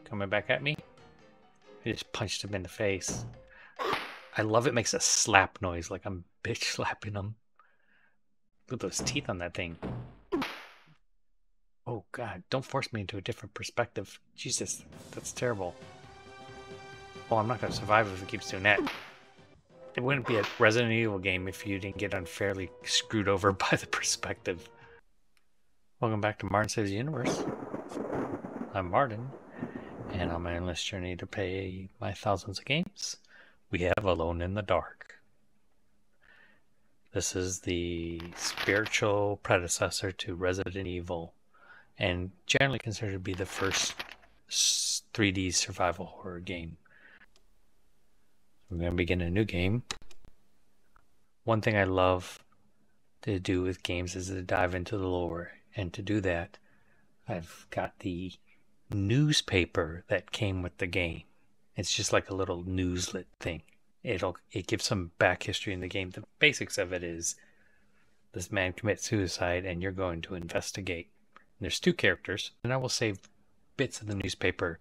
Coming back at me? I just punched him in the face. I love it makes a slap noise like I'm bitch slapping him. Look at those teeth on that thing. Oh god, don't force me into a different perspective. Jesus, that's terrible. Oh, I'm not going to survive if it keeps doing that. It wouldn't be a Resident Evil game if you didn't get unfairly screwed over by the perspective. Welcome back to Martin Saves the Universe. I'm Martin, and on my endless journey to play my thousands of games, we have Alone in the Dark. This is the spiritual predecessor to Resident Evil, and generally considered to be the first 3D survival horror game. We're going to begin a new game. One thing I love to do with games is to dive into the lore, and to do that, I've got the newspaper that came with the game. It's just like a little newslet thing. It gives some back history in the game. The basics of it is this man commits suicide and you're going to investigate. And there's 2 characters, and I will save bits of the newspaper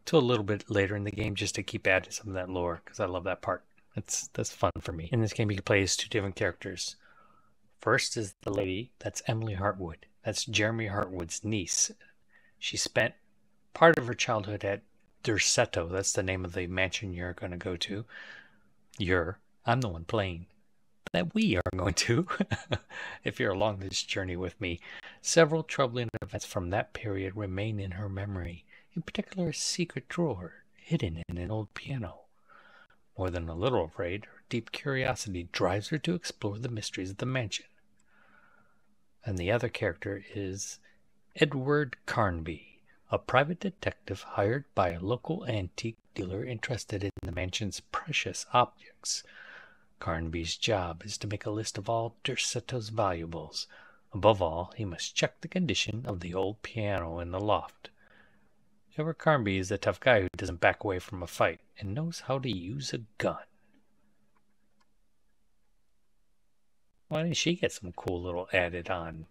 till a little bit later in the game just to keep adding some of that lore, because I love that part. That's fun for me. In this game you can play as 2 different characters. First is the lady, that's Emily Hartwood. That's Jeremy Hartwood's niece. She spent part of her childhood at Derceto. That's the name of the mansion you're going to go to. I'm the one playing. That we are going to, if you're along this journey with me. Several troubling events from that period remain in her memory. In particular, a secret drawer hidden in an old piano. More than a little afraid, her deep curiosity drives her to explore the mysteries of the mansion. And the other character is Edward Carnby, a private detective hired by a local antique dealer interested in the mansion's precious objects. Carnby's job is to make a list of all Derceto's valuables. Above all, he must check the condition of the old piano in the loft. Edward Carnby is the tough guy who doesn't back away from a fight and knows how to use a gun. Why didn't she get some cool little added on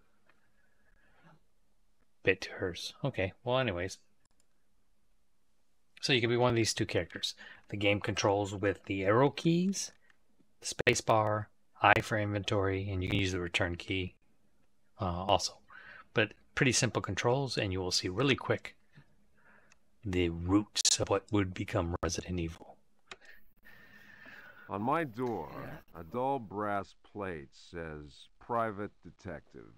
bit to hers? Okay, well anyways. So you can be one of these 2 characters. The game controls with the arrow keys, the space bar, I for inventory, and you can use the return key also. But pretty simple controls, and you will see really quick the roots of what would become Resident Evil. On my door, a dull brass plate says Private Detective.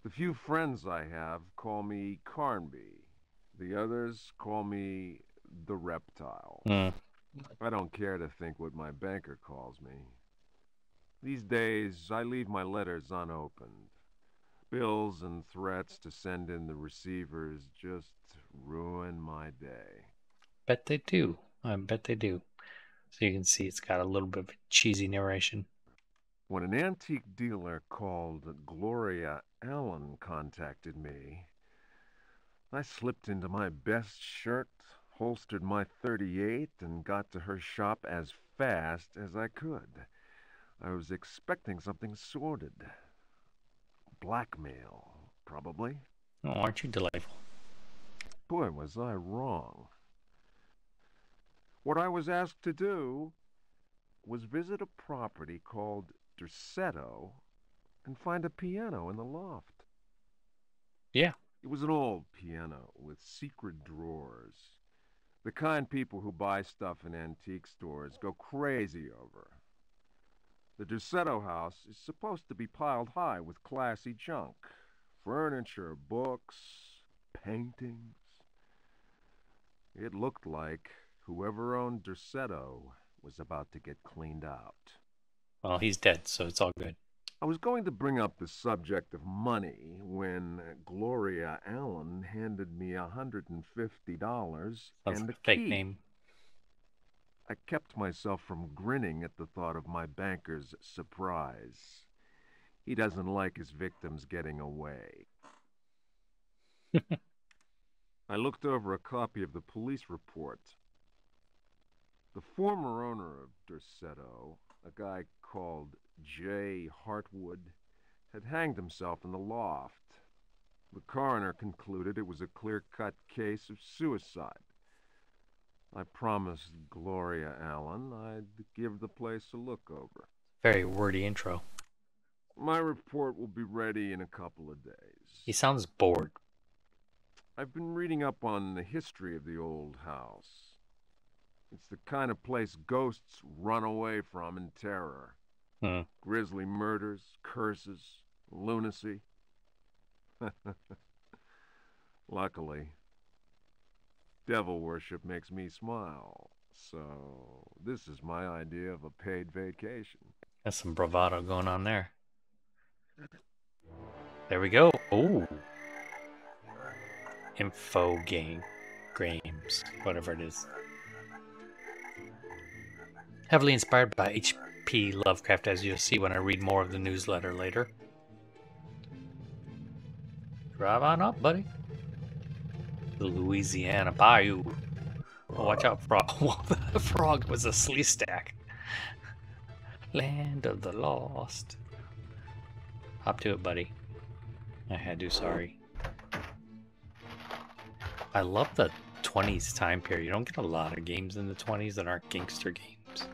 The few friends I have call me Carnby. The others call me the Reptile. I don't care to think what my banker calls me. These days, I leave my letters unopened. Bills and threats to send in the receivers just ruin my day. Bet they do. I bet they do. So you can see it's got a little bit of a cheesy narration. When an antique dealer called Gloria Allen contacted me, I slipped into my best shirt, holstered my .38, and got to her shop as fast as I could. I was expecting something sordid. Blackmail, probably. Oh, aren't you delightful? Boy, was I wrong. What I was asked to do was visit a property called Derceto and find a piano in the loft. Yeah. It was an old piano with secret drawers. The kind people who buy stuff in antique stores go crazy over. The Derceto house is supposed to be piled high with classy junk. Furniture, books, paintings. It looked like whoever owned Derceto was about to get cleaned out. Well, he's dead, so it's all good. I was going to bring up the subject of money when Gloria Allen handed me $150 and the fake key. Name. I kept myself from grinning at the thought of my banker's surprise. He doesn't like his victims getting away. I looked over a copy of the police report. The former owner of Derceto, a guy called J. Hartwood, had hanged himself in the loft. The coroner concluded it was a clear-cut case of suicide. I promised Gloria Allen I'd give the place a look over. Very wordy intro. My report will be ready in a couple of days. He sounds bored. I've been reading up on the history of the old house. It's the kind of place ghosts run away from in terror. Grisly murders, curses, lunacy. Luckily, devil worship makes me smile, so this is my idea of a paid vacation. That's some bravado going on there. There we go. Oh. Info games, whatever it is. Heavily inspired by H.P. Lovecraft, as you'll see when I read more of the newsletter later. Drive on up, buddy. The Louisiana Bayou. Oh, watch out, frog. The frog was a slee stack. Land of the lost. Hop to it, buddy. I had to, sorry. I love the 20s time period. You don't get a lot of games in the 20s that aren't gangster games.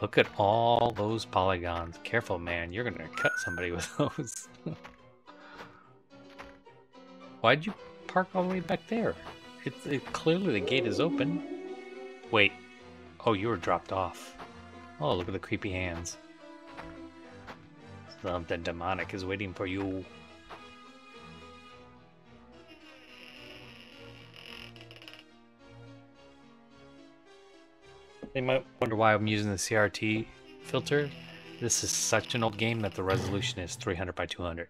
Look at all those polygons. Careful, man. You're going to cut somebody with those. Why'd you park all the way back there? Clearly the gate is open. Wait. Oh, you were dropped off. Oh, look at the creepy hands. Something demonic is waiting for you. They might wonder why I'm using the CRT filter. This is such an old game that the resolution is 300 by 200.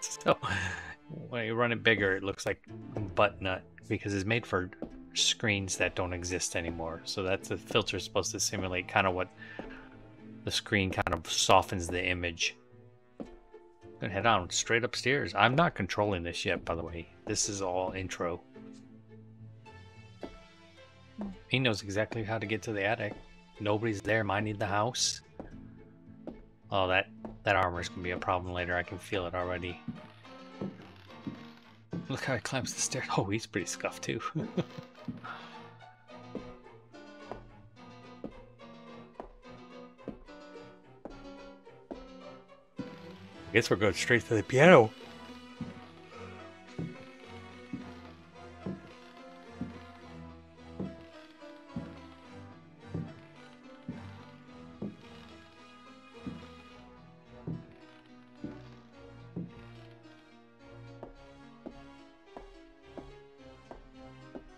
So when you run it bigger, it looks like a butt nut because it's made for screens that don't exist anymore. So that's the filter supposed to simulate kind of what the screen kind of softens the image. Gonna head on straight upstairs. I'm not controlling this yet, by the way. This is all intro. He knows exactly how to get to the attic. Nobody's there minding the house. Oh, that armor's gonna be a problem later. I can feel it already. Look how he climbs the stairs. Oh, he's pretty scuffed too. I guess we're going straight to the piano.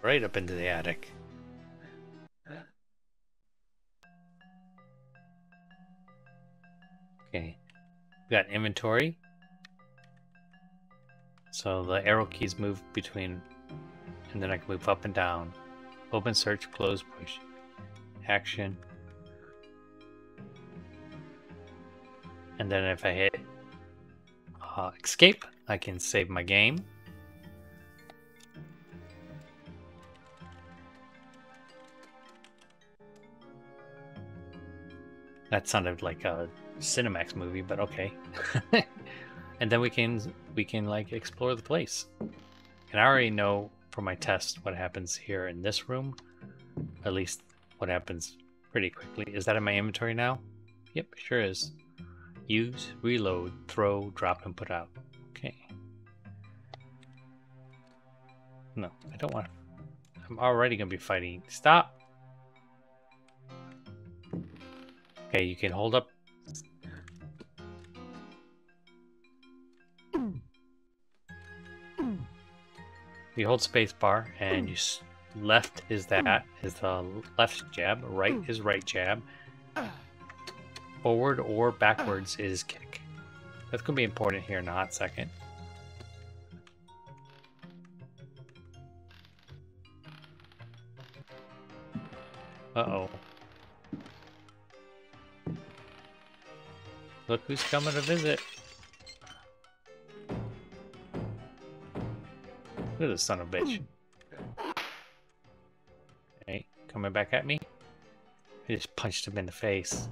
Right up into the attic. Okay. We got inventory. So the arrow keys move between, and then I can move up and down. Open, search, close, push. Action. And then if I hit escape, I can save my game. That sounded like a Cinemax movie, but okay. And then we can like explore the place. And I already know from my test what happens here in this room. At least what happens pretty quickly. Is that in my inventory now? Yep, sure is. Use, reload, throw, drop, and put out. Okay. No, I don't want to. I'm already going to be fighting. Stop! Okay, you can hold up. You hold spacebar, and you left is the left jab, right is right jab, forward or backwards is kick. That's gonna be important here in a hot second. Uh-oh. Look who's coming to visit. Look at this son of a bitch. Okay, coming back at me. I just punched him in the face.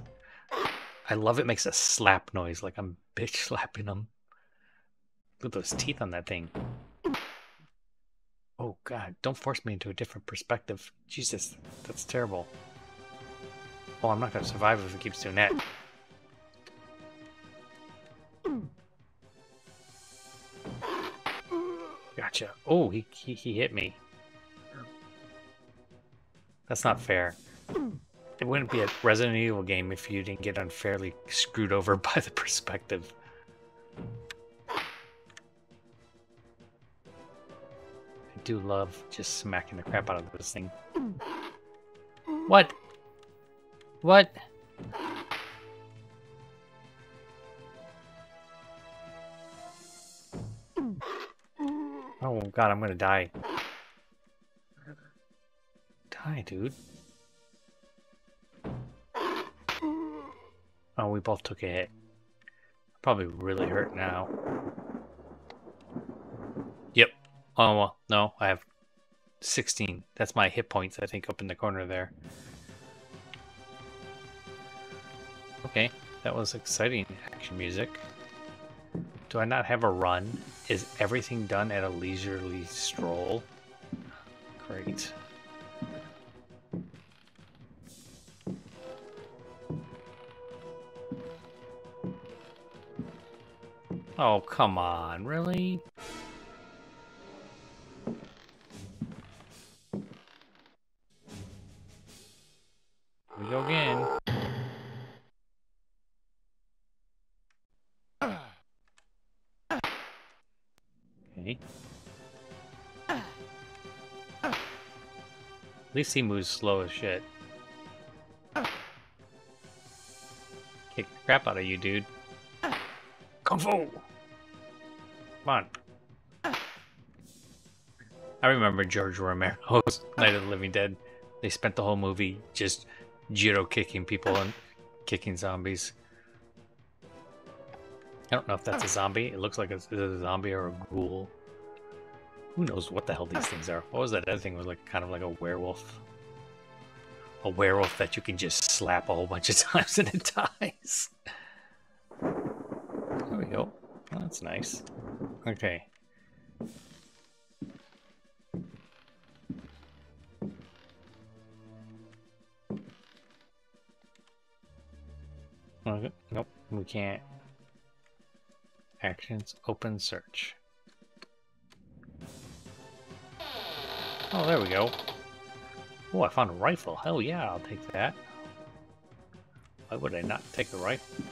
I love it makes a slap noise like I'm bitch slapping him. Look at those teeth on that thing. Oh god, don't force me into a different perspective. Jesus, that's terrible. Oh, I'm not gonna survive if it keeps doing that. Gotcha. Oh, he hit me. That's not fair. It wouldn't be a Resident Evil game if you didn't get unfairly screwed over by the perspective. I do love just smacking the crap out of this thing. What? What? Oh god, I'm gonna die. Die, dude. Oh, we both took a hit. Probably really hurt now. Yep. Oh, well, no, I have 16. That's my hit points, I think, up in the corner there. Okay, that was exciting action music. Do I not have a run? Is everything done at a leisurely stroll? Great. Oh, come on, really? Here we go again. Okay. At least he moves slow as shit. Kick the crap out of you, dude. Kung Fu! Come on. I remember George Romero's Night of the Living Dead. They spent the whole movie just judo kicking people and kicking zombies. I don't know if that's a zombie. It looks like it's a zombie or a ghoul. Who knows what the hell these things are? What was that other thing? It was like kind of like a werewolf. A werewolf that you can just slap a whole bunch of times and it dies. There we go. Oh, that's nice. Okay. Okay. Nope, we can't. Actions, open search. Oh, there we go. Oh, I found a rifle. Hell yeah, I'll take that. Why would I not take the rifle?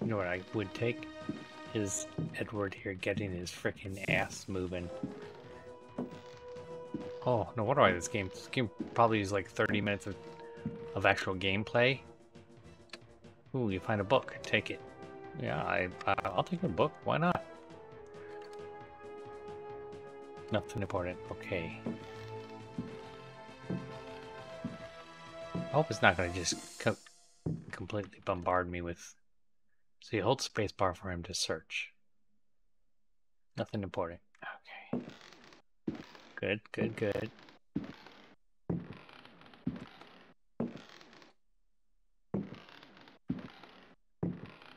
You know what I would take? Is Edward here getting his frickin' ass moving. Oh, no wonder why this game probably is like 30 minutes of actual gameplay. Ooh, you find a book. Take it. Yeah, I'll take a book. Why not? Nothing important. Okay. I hope it's not going to just completely bombard me with... So you hold spacebar for him to search. Nothing important. Okay. Good, good, good.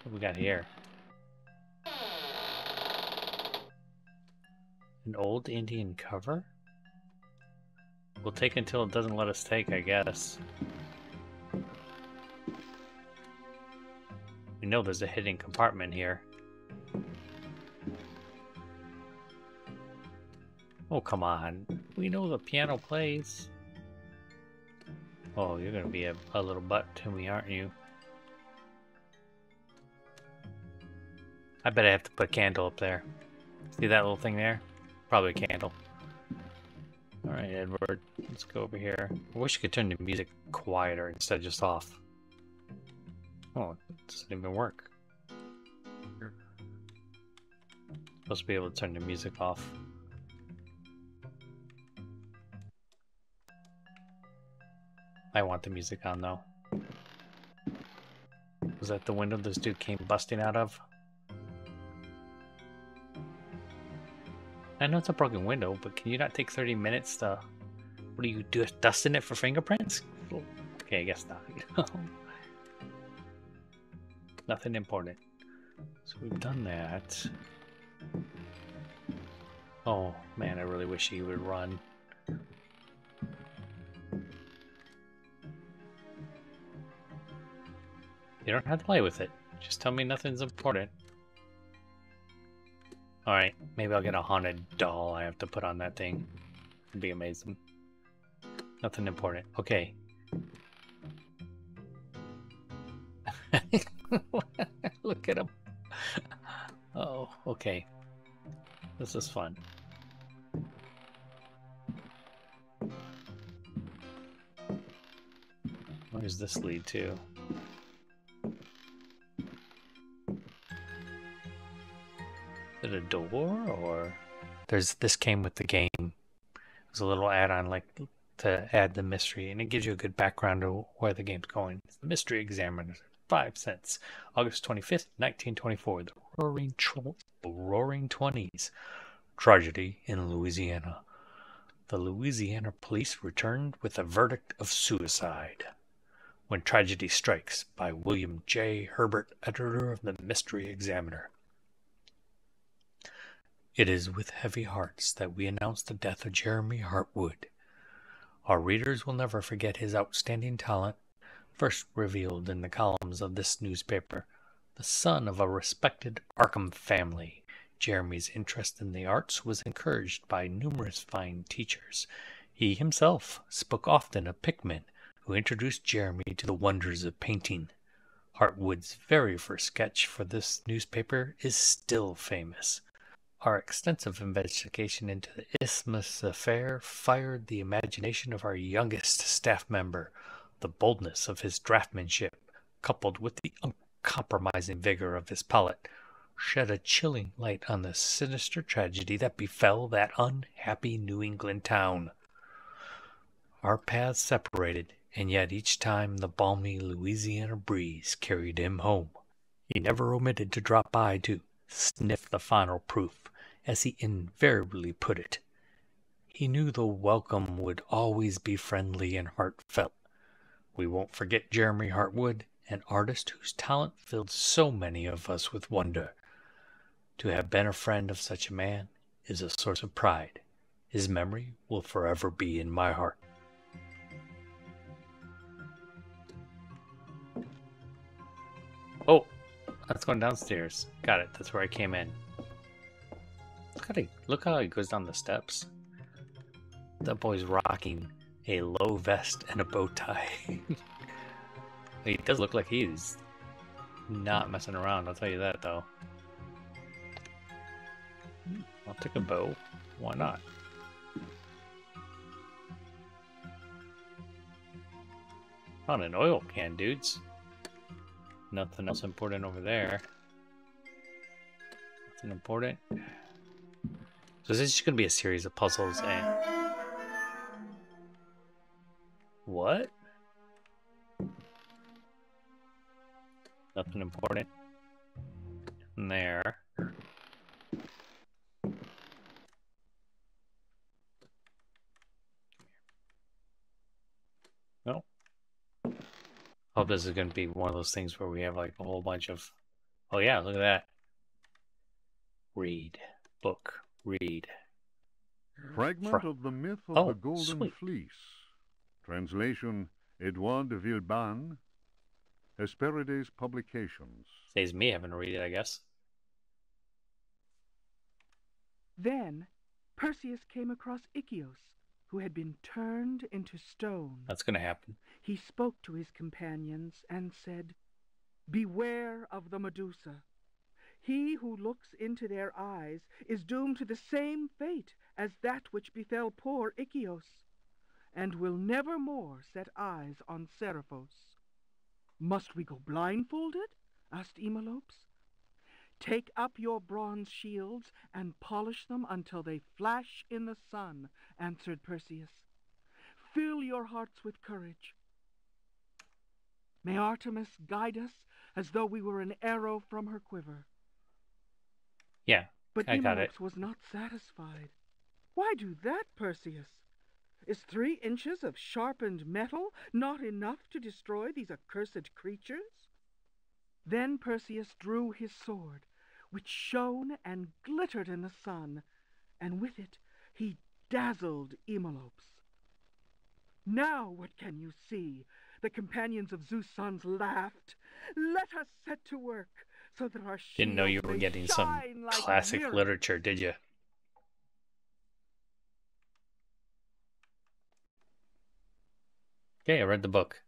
What we got here? An old Indian cover? We'll take until it doesn't let us take, I guess. We know there's a hidden compartment here. Oh, come on. We know the piano plays. Oh, you're gonna be a little butt to me, aren't you? I bet I have to put a candle up there. See that little thing there? Probably a candle. Alright, Edward. Let's go over here. I wish you could turn the music quieter instead of just off. Oh, it doesn't even work. Supposed to be able to turn the music off. I want the music on though. Was that the window this dude came busting out of? I know it's a broken window, but can you not take 30 minutes to... What do you do? Dusting it for fingerprints? Okay, I guess not. Nothing important. So we've done that. Oh man, I really wish he would run. You don't have to play with it. Just tell me nothing's important. Alright, maybe I'll get a haunted doll I have to put on that thing. It'd be amazing. Nothing important. Okay. Look at him. Oh, okay. This is fun. Where does this lead to? Is it a door or this came with the game. It was a little add-on like to add the mystery, and it gives you a good background to where the game's going. It's the Mystery Examiner, 5 cents. August 25th, 1924. The Roaring Twenties. Tragedy in Louisiana. The Louisiana police returned with a verdict of suicide. When Tragedy Strikes, by William J. Herbert, editor of the Mystery Examiner. It is with heavy hearts that we announce the death of Jeremy Hartwood. Our readers will never forget his outstanding talent, first revealed in the columns of this newspaper. The son of a respected Arkham family, Jeremy's interest in the arts was encouraged by numerous fine teachers. He himself spoke often of Pickman, who introduced Jeremy to the wonders of painting. Hartwood's very first sketch for this newspaper is still famous. Our extensive investigation into the Isthmus affair fired the imagination of our youngest staff member. The boldness of his draughtsmanship, coupled with the uncompromising vigor of his palette, shed a chilling light on the sinister tragedy that befell that unhappy New England town. Our paths separated, and yet each time the balmy Louisiana breeze carried him home. He never omitted to drop by to sniff the final proof, as he invariably put it. He knew the welcome would always be friendly and heartfelt. We won't forget Jeremy Hartwood, an artist whose talent filled so many of us with wonder. To have been a friend of such a man is a source of pride. His memory will forever be in my heart. Oh, that's going downstairs. Got it. That's where I came in. Look how he goes down the steps. That boy's rocking a low vest and a bow tie. He does look like he's not messing around, I'll tell you that though. I'll take a bow. Why not? Found an oil can, dudes. Nothing else important over there. Nothing important. So this is just going to be a series of puzzles and... What? Nothing important. In there. No. Hope this is going to be one of those things where we have like a whole bunch of... Oh yeah, look at that. Read. Book. Read. Fragment of the myth of the Golden Fleece. Translation, Edouard de Villeban. Hesperides Publications. Saves me having to read it, I guess. Then Perseus came across Ichios, who had been turned into stone. That's going to happen. He spoke to his companions and said, "Beware of the Medusa. He who looks into their eyes is doomed to the same fate as that which befell poor Ichios, and will never more set eyes on Seriphos." "Must we go blindfolded?" asked Eumolpus. "Take up your bronze shields and polish them until they flash in the sun," answered Perseus. "Fill your hearts with courage. May Artemis guide us as though we were an arrow from her quiver." Yeah, but I got it. Eumolpus was not satisfied. "Why do that, Perseus? Is 3 inches of sharpened metal not enough to destroy these accursed creatures?" Then Perseus drew his sword, which shone and glittered in the sun, and with it he dazzled Emelopes. Now what can you see? The companions of Zeus' sons laughed. Let us set to work, so that our shields Didn't know you were may getting some shine like classic mirrors. literature, did you? Okay, I read the book.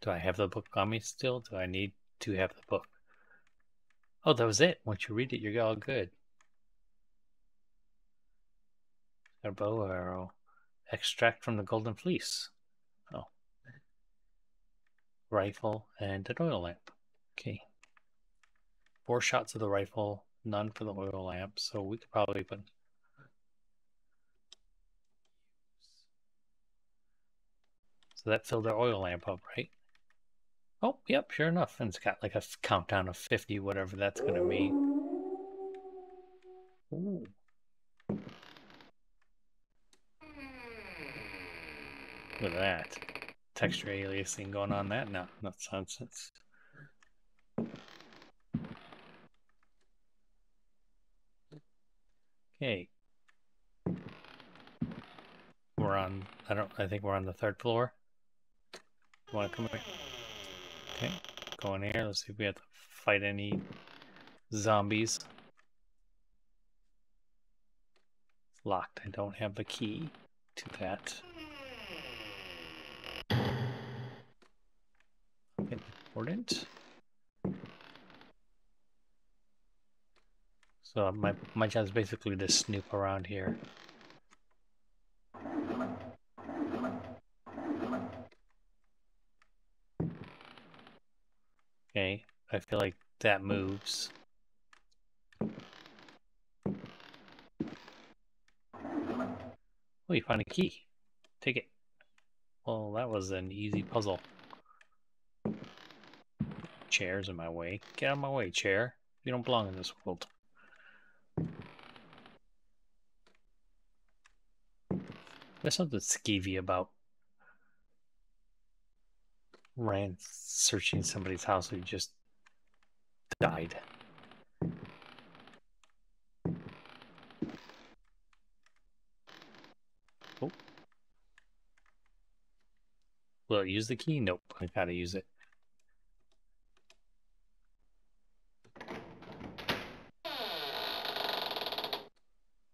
Do I have the book on me still? Do I need to have the book? Oh, that was it. Once you read it, you're all good. A bow arrow. Extract from the golden fleece. Oh. Rifle and an oil lamp. Okay. 4 shots of the rifle, none for the oil lamp, so we could probably put... So that filled our oil lamp up, right? Oh, yep, sure enough. And it's got like a countdown of 50, whatever that's going to mean. Ooh. Look at that. Texture aliasing going on that now. That's nonsense. Okay. We're on, I think we're on the 3rd floor. You want to come here? Okay. Go in here. Let's see if we have to fight any zombies. It's locked. I don't have the key to that. Important. So my job is basically to snoop around here. Okay, I feel like that moves. Oh, you found a key. Take it. Well, that was an easy puzzle. Chair's in my way. Get out of my way, chair. You don't belong in this world. There's something skeevy about searching somebody's house who just died. Oh. Will it use the key? Nope. I gotta use it.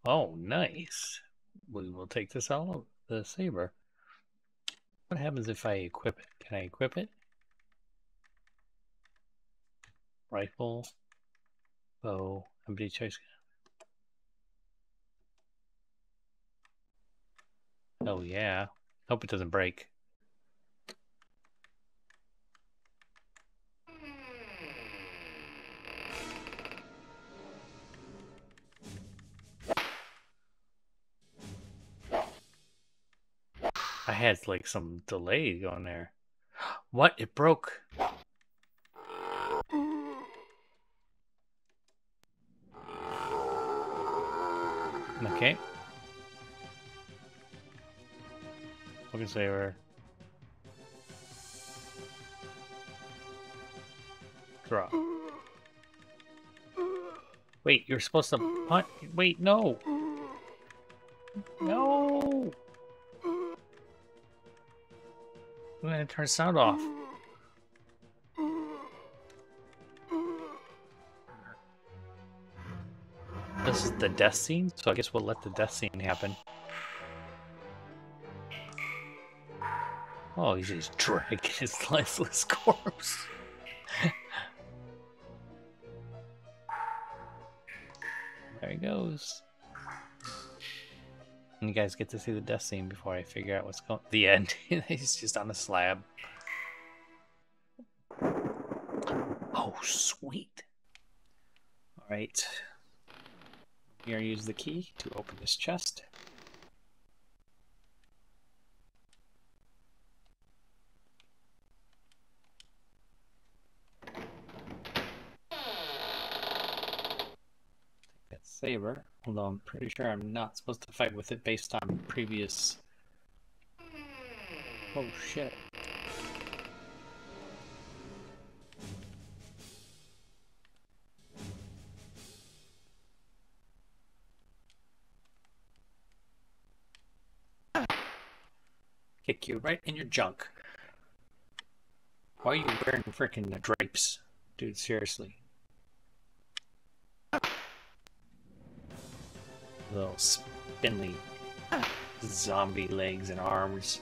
Oh, nice. We will take this out, the saber. What happens if I equip it? Can I equip it? Rifle, bow, empty choice. Oh yeah. Hope it doesn't break. I had like some delay going there. What? It broke. Okay. Looking saver. Drop. Wait, you're supposed to punt. Wait, no. No. I'm gonna turn sound off. This is the death scene, so I guess we'll let the death scene happen. Oh, he's just dragging his lifeless corpse. There he goes. And you guys get to see the death scene before I figure out what's going on. The end. He's just on a slab. Oh, sweet. Alright. We're going to use the key to open this chest. That saber, although I'm pretty sure I'm not supposed to fight with it based on previous... Oh shit. Kick you right in your junk. Why are you wearing freaking drapes? Dude, seriously. Little spindly zombie legs and arms.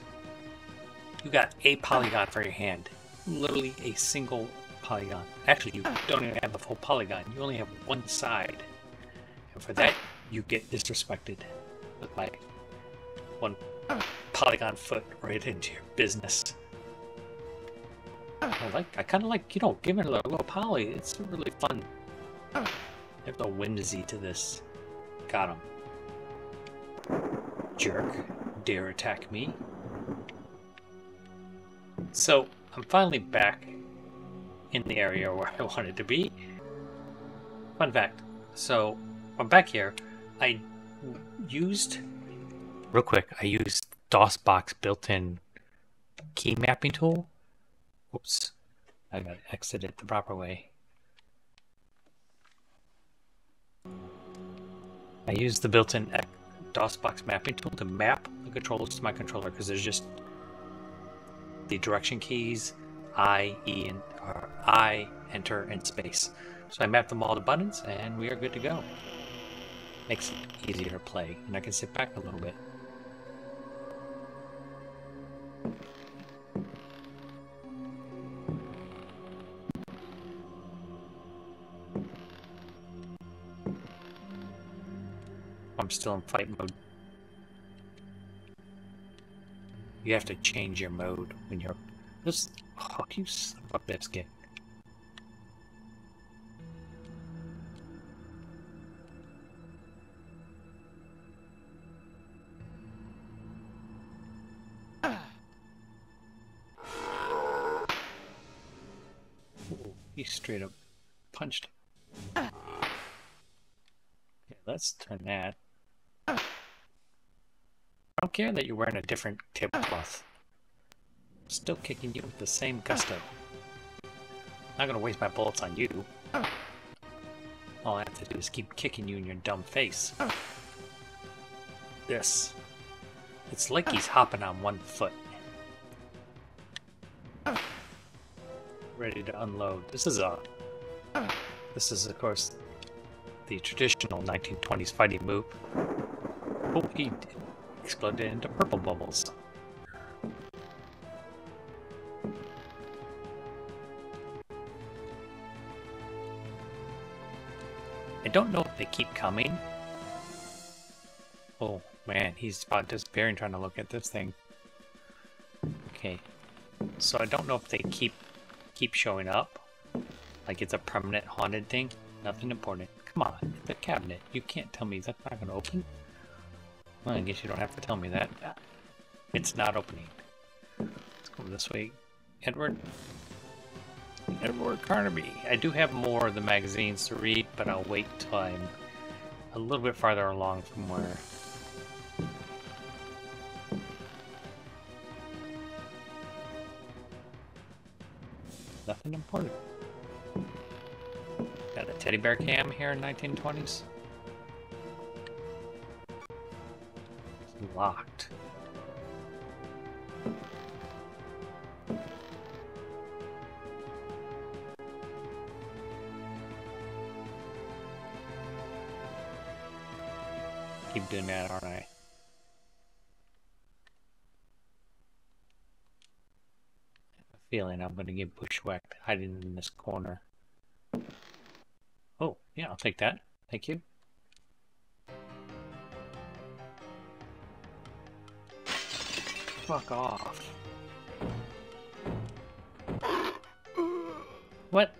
You got a polygon for your hand. Literally a single polygon. Actually, you don't even have a full polygon. You only have one side. And for that, you get disrespected with my one polygon foot right into your business. I kind of like, giving it a little poly. It's really fun. There's a whimsy to this. Got him. Jerk. Dare attack me. So, I'm finally back in the area where I wanted to be. Fun fact. So, I'm back here. I used DOSBox built-in key mapping tool. Whoops. I gotta exit it the proper way. I used the built-in DOSBox mapping tool to map the controllers to my controller because there's just the direction keys, I, Enter, and space. So I mapped them all to buttons, and we are good to go. Makes it easier to play, and I can sit back a little bit. I'm still in fight mode. You have to change your mode when you're... This... Oh, you son of a biscuit. Ooh, he straight up punched him. Okay, let's turn that. I don't care that you're wearing a different tablecloth. I'm still kicking you with the same gusto. I'm not gonna waste my bullets on you. All I have to do is keep kicking you in your dumb face. This. It's like he's hopping on one foot. Ready to unload. This is, of course, the traditional 1920s fighting move. Oh, he exploded into purple bubbles. I don't know if they keep coming. Oh man, he's about disappearing trying to look at this thing. Okay, so I don't know if they keep showing up. Like it's a permanent haunted thing. Nothing important. Come on, the cabinet. You can't tell me that's not gonna open. Well, I guess you don't have to tell me that. It's not opening. Let's go this way. Edward Carnaby. I do have more of the magazines to read, but I'll wait till I'm a little bit farther along from where... Nothing important. Got a teddy bear cam here in 1920s. It's locked. Keep doing that, aren't I? Feeling I'm going to get bushwhacked hiding in this corner. Oh, yeah, I'll take that. Thank you. Fuck off. What?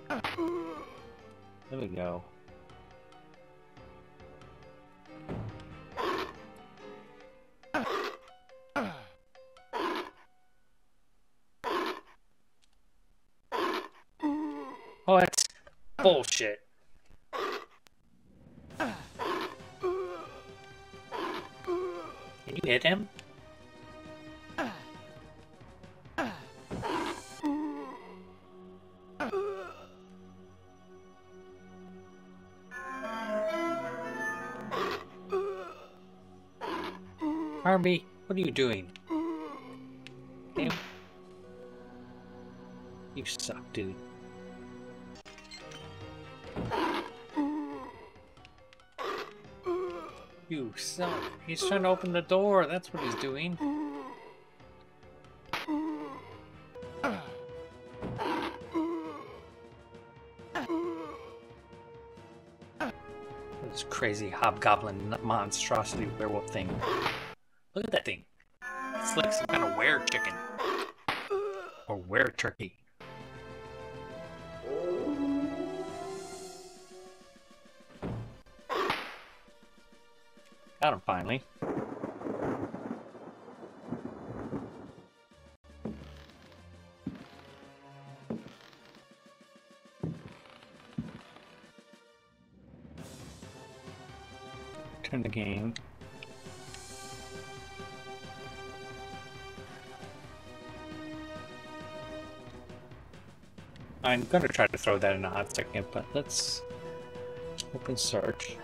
There we go. Oh, that's bullshit. Can you hit him? Harvey, what are you doing? Damn. You suck, dude. You suck. He's trying to open the door. That's what he's doing. This crazy hobgoblin monstrosity werewolf thing. Look at that thing. It's like some kind of were chicken. Or were turkey. Got him finally. Turn the game. I'm gonna try to throw that in a hot second, but let's open search.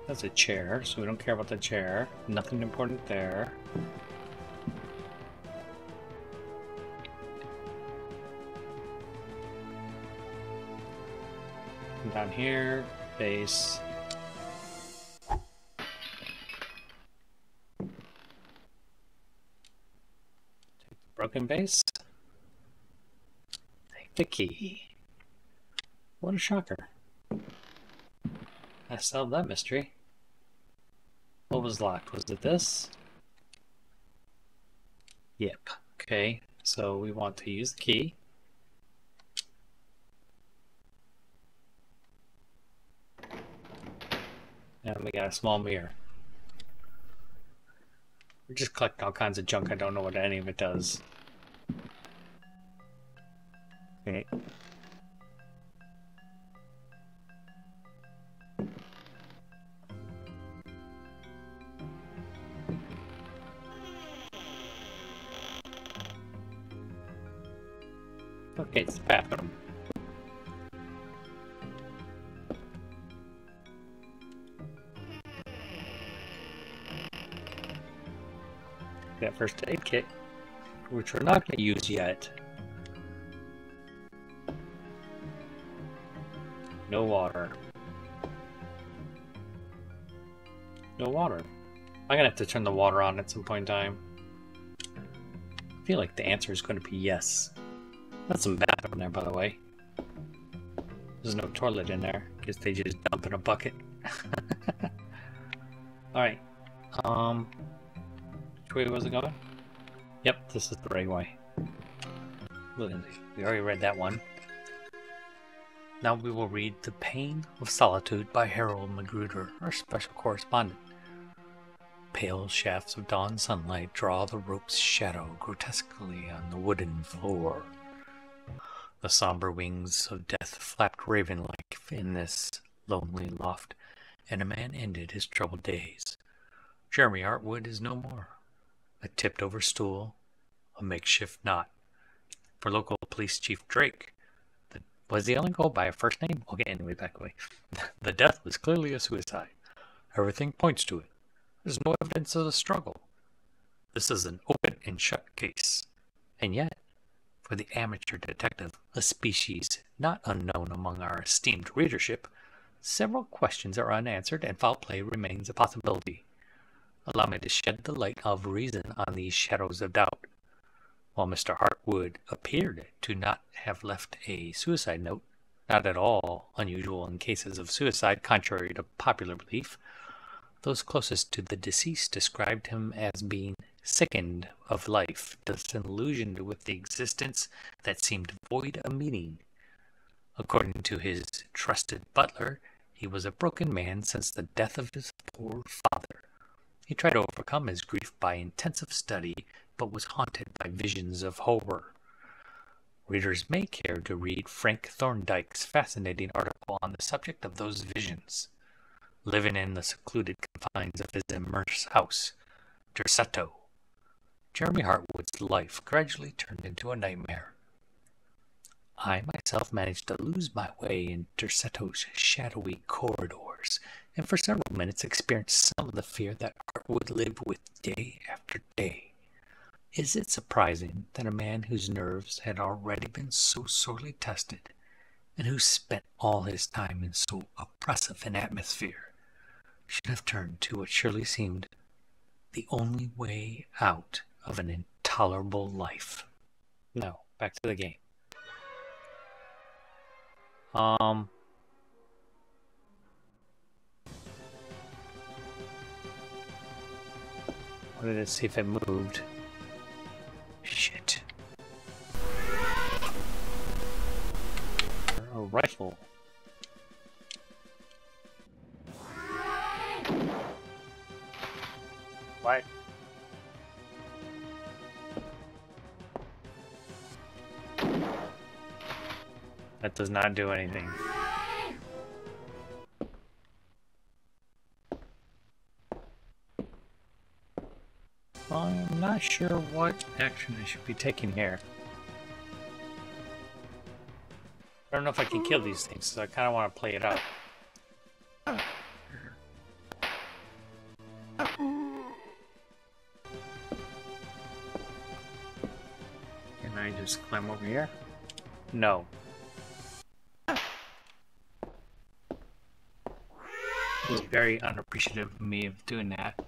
That's a chair, so we don't care about the chair. Nothing important there. And down here, base. Take the broken base. Take the key. What a shocker. I solved that mystery. What was locked? Was it this? Yep. Okay, so we want to use the key. And we got a small mirror. We're just collecting all kinds of junk. I don't know what any of it does. Okay. Okay, it's the bathroom. That first aid kit, which we're not going to use yet. No water. No water. I'm going to have to turn the water on at some point in time. I feel like the answer is going to be yes. That's some bathroom there, by the way. There's no toilet in there, because they just dump in a bucket. Alright. Which way was it going? Yep, this is the right way. We already read that one. Now we will read The Pain of Solitude by Harold Magruder, our special correspondent. Pale shafts of dawn sunlight draw the rope's shadow grotesquely on the wooden floor. The somber wings of death flapped raven-like in this lonely loft, and a man ended his troubled days. Jeremy Artwood is no more. A tipped-over stool, a makeshift knot. For local police chief Drake, was he only go by a first name? Okay, anyway, back away. The death was clearly a suicide. Everything points to it. There's no evidence of a struggle. This is an open and shut case. And yet, for the amateur detective, a species not unknown among our esteemed readership, several questions are unanswered and foul play remains a possibility. Allow me to shed the light of reason on these shadows of doubt. While Mr. Hartwood appeared to not have left a suicide note, not at all unusual in cases of suicide contrary to popular belief, those closest to the deceased described him as being sickened of life, disillusioned with the existence that seemed void of meaning. According to his trusted butler, he was a broken man since the death of his poor father. He tried to overcome his grief by intensive study, but was haunted by visions of horror. Readers may care to read Frank Thorndyke's fascinating article on the subject of those visions. Living in the secluded confines of his immense house, Derceto, Jeremy Hartwood's life gradually turned into a nightmare. I myself managed to lose my way in Derceto's shadowy corridors and for several minutes experienced some of the fear that Art would live with day after day. Is it surprising that a man whose nerves had already been so sorely tested, and who spent all his time in so oppressive an atmosphere, should have turned to what surely seemed the only way out of an intolerable life? No, back to the game. Wanted to see if it moved. Shit. A rifle. What? That does not do anything. I'm not sure what action I should be taking here. I don't know if I can kill these things, so I kind of want to play it out. Can I just climb over here? No. It was very unappreciative of me of doing that. So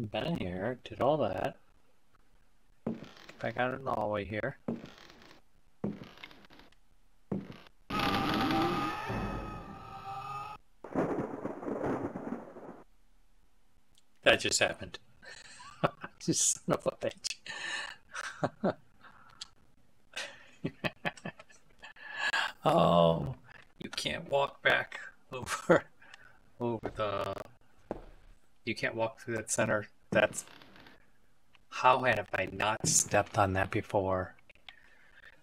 I've been in here, did all that. Get back out in the hallway here. That just happened. Just son of a bitch. Oh, you can't walk back over the. You can't walk through that center. That's. How have I not stepped on that before?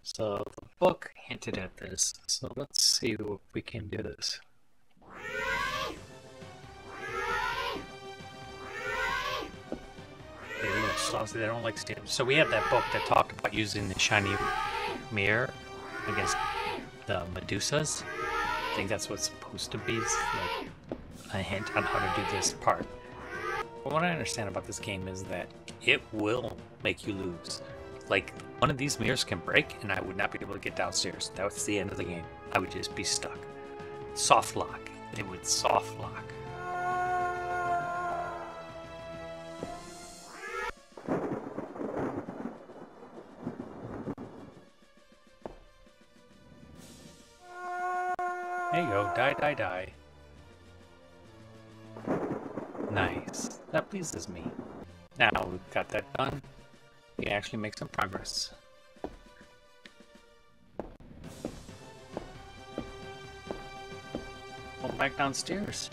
So the book hinted at this. So let's see if we can do this. They don't like steam. So we have that book that talked about using the shiny mirror against the Medusas. I think that's what's supposed to be like a hint on how to do this part. But what I understand about this game is that it will make you lose. Like, one of these mirrors can break and I would not be able to get downstairs. That was the end of the game. I would just be stuck. Soft lock. It would soft lock. There you go. Die, die, die. Nice. That pleases me. Now we've got that done. We can actually make some progress. Go back downstairs.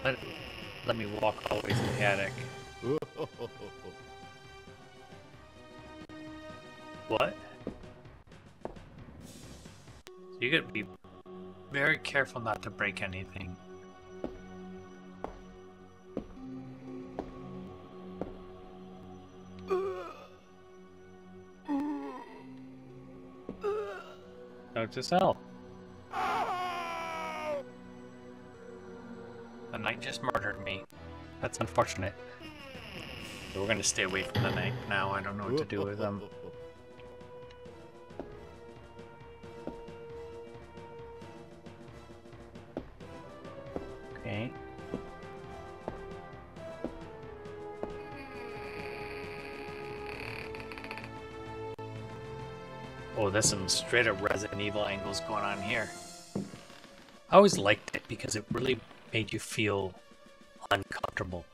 Let me walk all the way to the attic. What? So you gotta be very careful not to break anything. Note to self. The knight just murdered me. That's unfortunate. So we're gonna stay away from the knight now. I don't know what to do with them. Okay. Oh, there's some straight up Resident Evil angles going on here. I always liked it because it really made you feel uncomfortable.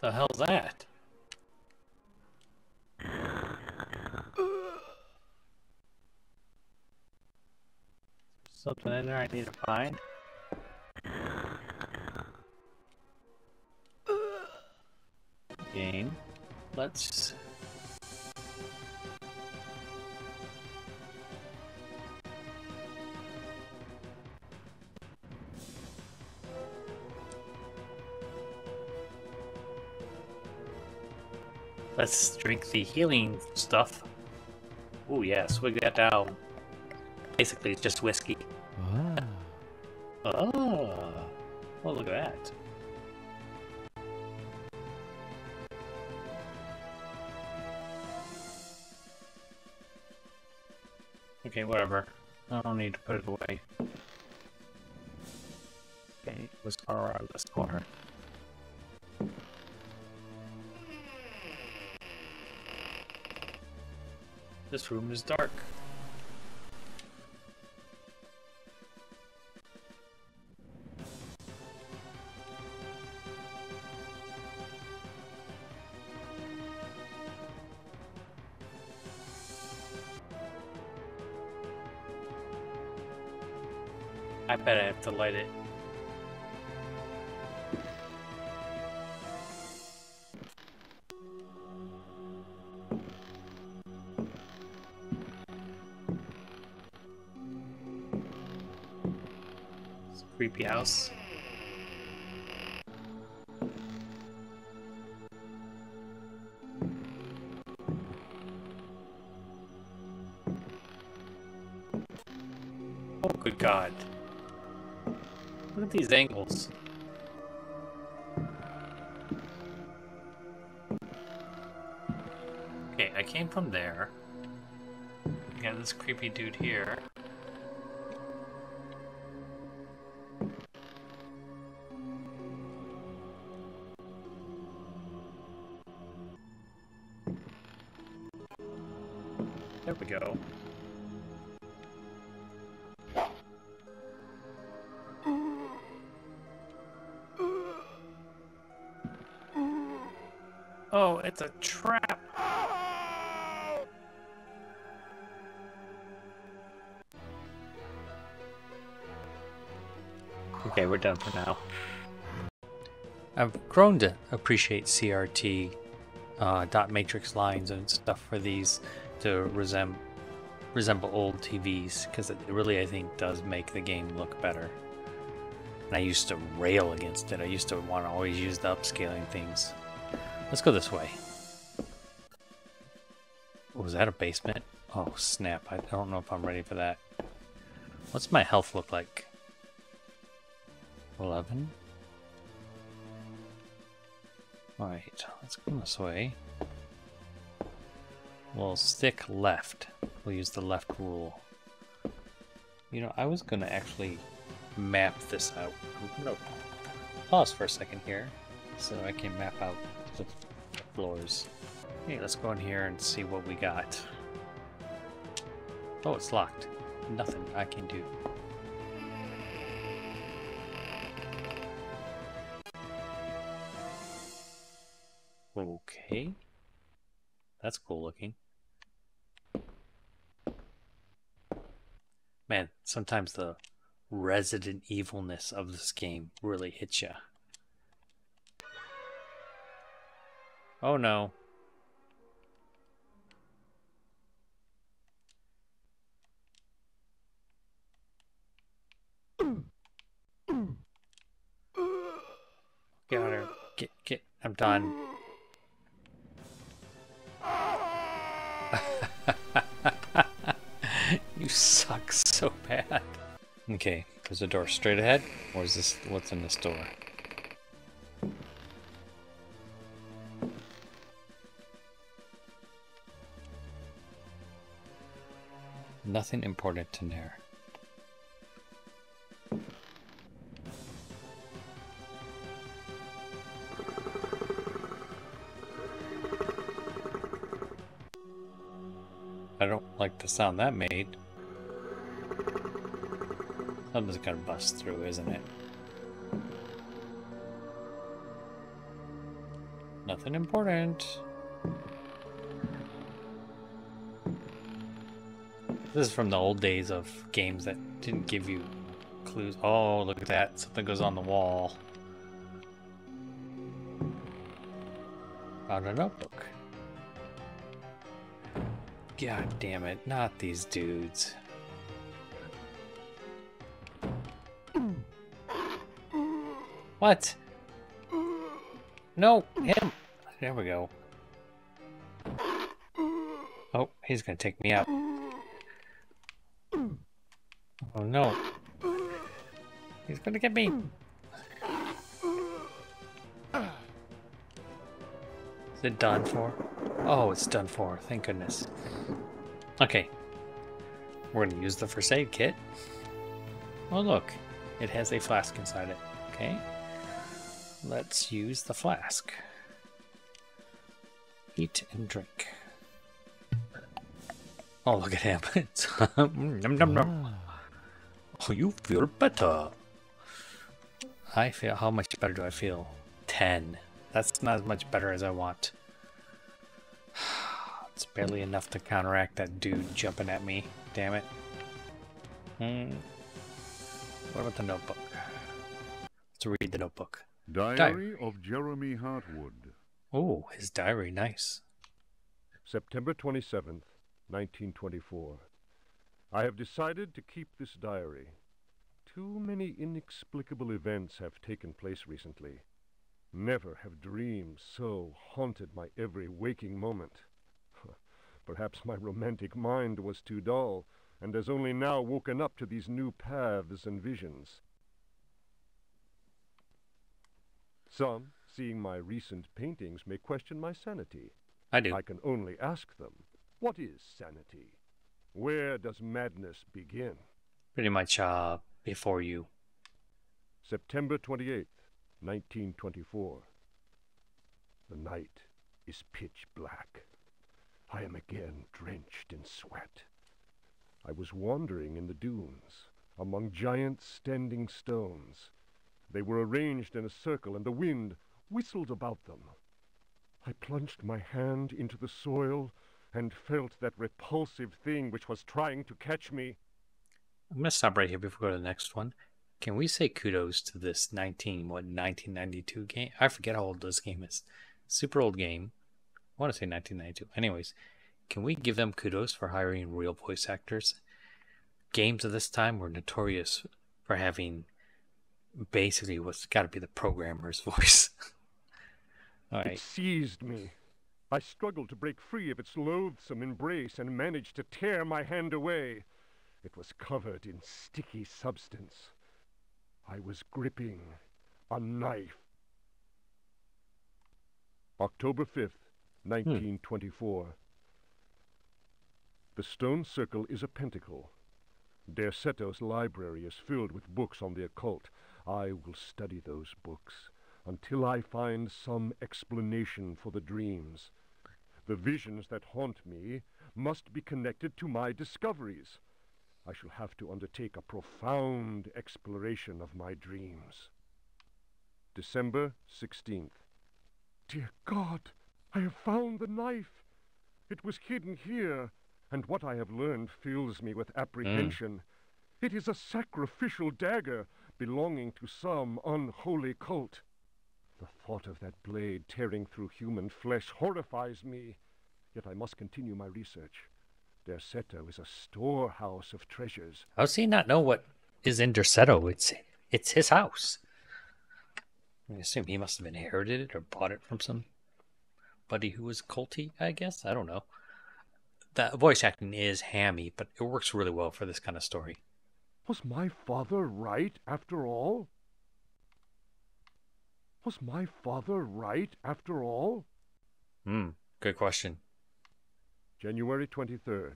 The hell's that? Something in there I need to find. Game. Let's... Let's drink the healing stuff. Ooh, yeah, swig that down. Basically, it's just whiskey. Oh, well, look at that. Okay, whatever. I don't need to put it away. Okay, let's go around this corner. This room is dark. I bet I have to light it. It's a creepy house. Oh, good God. Look at these angles. Okay, I came from there. We got this creepy dude here. There we go. Oh, it's a trap! Okay, we're done for now. I've grown to appreciate CRT dot matrix lines and stuff for these to resemble old TVs, because it really, I think, does make the game look better. And I used to rail against it. I used to want to always use the upscaling things. Let's go this way. Was that a basement? Oh, snap. I don't know if I'm ready for that. What's my health look like? 11? Alright, let's go this way. We'll stick left. We'll use the left rule. You know, I was going to actually map this out. I'm going to pause for a second here so I can map out the floors. Okay, let's go in here and see what we got. Oh, it's locked. Nothing I can do. Okay. That's cool looking. Man, sometimes the Resident Evilness of this game really hits ya. Oh no. Get out of here. Get. I'm done. You suck so bad. Okay, there's a door straight ahead, or is this what's in this door? Nothing important in there. I don't like the sound that made. Something's gonna bust through, isn't it? Nothing important. This is from the old days of games that didn't give you clues. Oh, look at that. Something goes on the wall. Found a notebook. God damn it, not these dudes. What? No, him. There we go. Oh, He's gonna take me out. Oh no. He's gonna get me. Is it done for? Oh, it's done for. Thank goodness. Okay. We're gonna use the first aid kit. Oh look. It has a flask inside it. Okay. Let's use the flask. Eat and drink. Oh, look at him. Nom, nom, nom. Oh, you feel better. I feel... How much better do I feel? 10. That's not as much better as I want. It's barely enough to counteract that dude jumping at me. Damn it. What about the notebook? Let's read the notebook. Diary of Jeremy Hartwood. Oh, his diary. Nice. September 27th, 1924. I have decided to keep this diary. Too many inexplicable events have taken place recently. Never have dreams so haunted my every waking moment. Perhaps my romantic mind was too dull, and has only now woken up to these new paths and visions. Some, seeing my recent paintings, may question my sanity. I do. I can only ask them, what is sanity? Where does madness begin? Pretty much before you. September 28th, 1924. The night is pitch black. I am again drenched in sweat. I was wandering in the dunes, among giant standing stones. They were arranged in a circle, and the wind whistled about them. I plunged my hand into the soil and felt that repulsive thing which was trying to catch me. I'm going to stop right here before we go to the next one. Can we say kudos to this 1992 game? I forget how old this game is. Super old game. I want to say 1992. Anyways, can we give them kudos for hiring real voice actors? Games of this time were notorious for having basically what's got to be the programmer's voice. All right. It seized me. I struggled to break free of its loathsome embrace and managed to tear my hand away. It was covered in sticky substance. I was gripping a knife. October 5th, 1924. The stone circle is a pentacle. Derceto's library is filled with books on the occult. I will study those books until I find some explanation for the dreams. The visions that haunt me must be connected to my discoveries. I shall have to undertake a profound exploration of my dreams. December 16th. Dear God, I have found the knife. It was hidden here, and what I have learned fills me with apprehension. It is a sacrificial dagger belonging to some unholy cult. The thought of that blade tearing through human flesh horrifies me, yet I must continue my research. Derceto is a storehouse of treasures. How does he not know what is in Derceto? It's his house. I assume he must have inherited it or bought it from somebody who was culty, I guess. I don't know. The voice acting is hammy, but it works really well for this kind of story. Was my father right after all? Was my father right after all? Good question. January 23rd.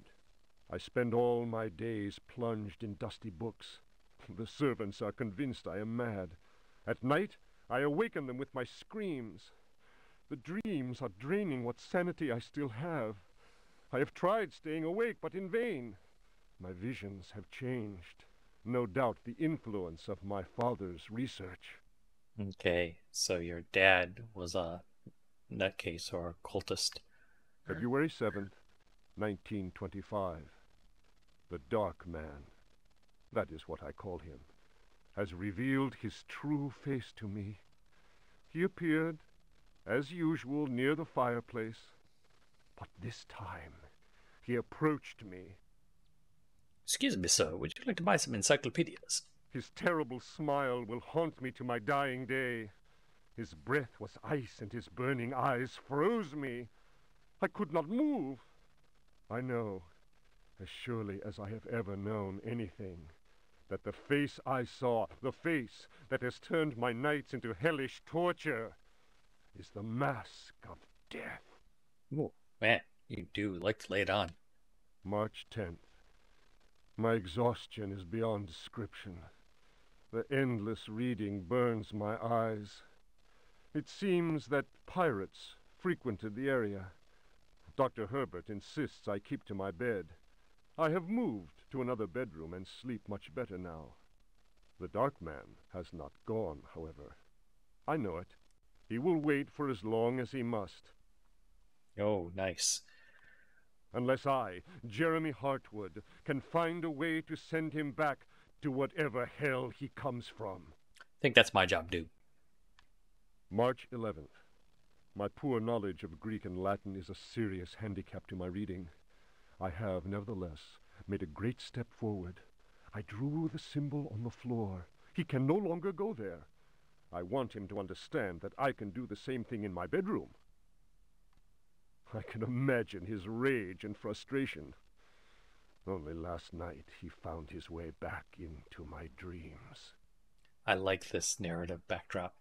I spend all my days plunged in dusty books. The servants are convinced I am mad. At night, I awaken them with my screams. The dreams are draining what sanity I still have. I have tried staying awake, but in vain. My visions have changed. No doubt the influence of my father's research. Okay, so your dad was a nutcase or a cultist. February 7th, 1925. The Dark Man, that is what I call him, has revealed his true face to me. He appeared, as usual, near the fireplace, but this time he approached me. Excuse me, sir, would you like to buy some encyclopedias? His terrible smile will haunt me to my dying day. His breath was ice and his burning eyes froze me. I could not move. I know, as surely as I have ever known anything, that the face I saw, the face that has turned my nights into hellish torture, is the mask of death. Ooh, man, you do like to lay it on. March 10th. My exhaustion is beyond description. The endless reading burns my eyes. It seems that pirates frequented the area. Dr. Herbert insists I keep to my bed. I have moved to another bedroom and sleep much better now. The Dark Man has not gone, however. I know it. He will wait for as long as he must. Oh, nice. Unless I, Jeremy Hartwood, can find a way to send him back to whatever hell he comes from. I think that's my job, dude. March 11th. My poor knowledge of Greek and Latin is a serious handicap to my reading. I have, nevertheless, made a great step forward. I drew the symbol on the floor. He can no longer go there. I want him to understand that I can do the same thing in my bedroom. I can imagine his rage and frustration. Only last night he found his way back into my dreams. I like this narrative backdrop.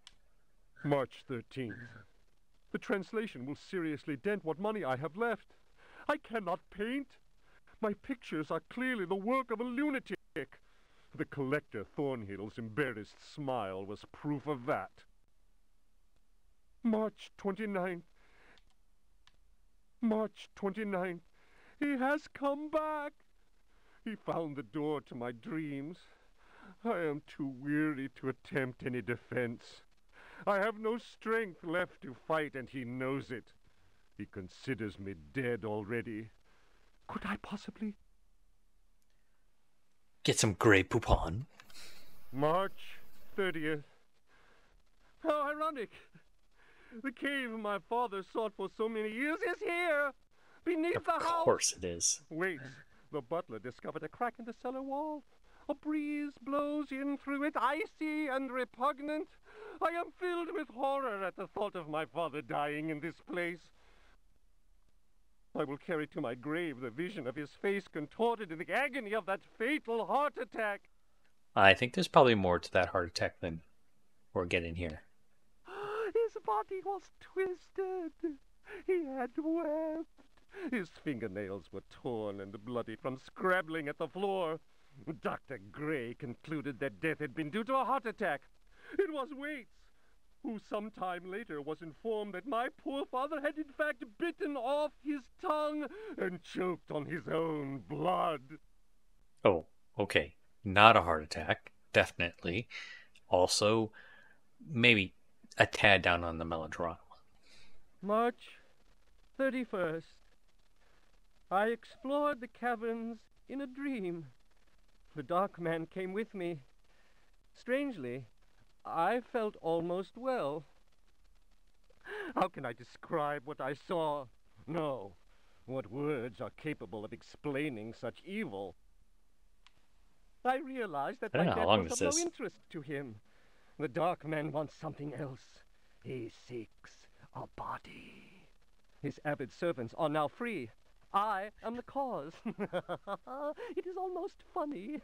March 13th. The translation will seriously dent what money I have left. I cannot paint. My pictures are clearly the work of a lunatic. The collector Thornhill's embarrassed smile was proof of that. March 29th. March 29th. He has come back. He found the door to my dreams. I am too weary to attempt any defense. I have no strength left to fight, and he knows it. He considers me dead already. Could I possibly? Get some Grey Poupon. March 30th. How ironic! The cave my father sought for so many years is here! Beneath the house! Of course it is. Wait, the butler discovered a crack in the cellar wall. A breeze blows in through it, icy and repugnant. I am filled with horror at the thought of my father dying in this place. I will carry to my grave the vision of his face contorted in the agony of that fatal heart attack. I think there's probably more to that heart attack than we're getting here. His body was twisted. He had wept. His fingernails were torn and bloody from scrabbling at the floor. Dr. Gray concluded that death had been due to a heart attack. It was Waits, who some time later was informed that my poor father had in fact bitten off his tongue and choked on his own blood. Oh, okay. Not a heart attack, definitely. Also, maybe a tad down on the melodrama. March 31st. I explored the caverns in a dream. The Dark Man came with me. Strangely, I felt almost well. How can I describe what I saw? No. What words are capable of explaining such evil? I realized that I my don't know death how long was of this no is. interest to him. The Dark Man wants something else. He seeks a body. His avid servants are now free. I am the cause. It is almost funny.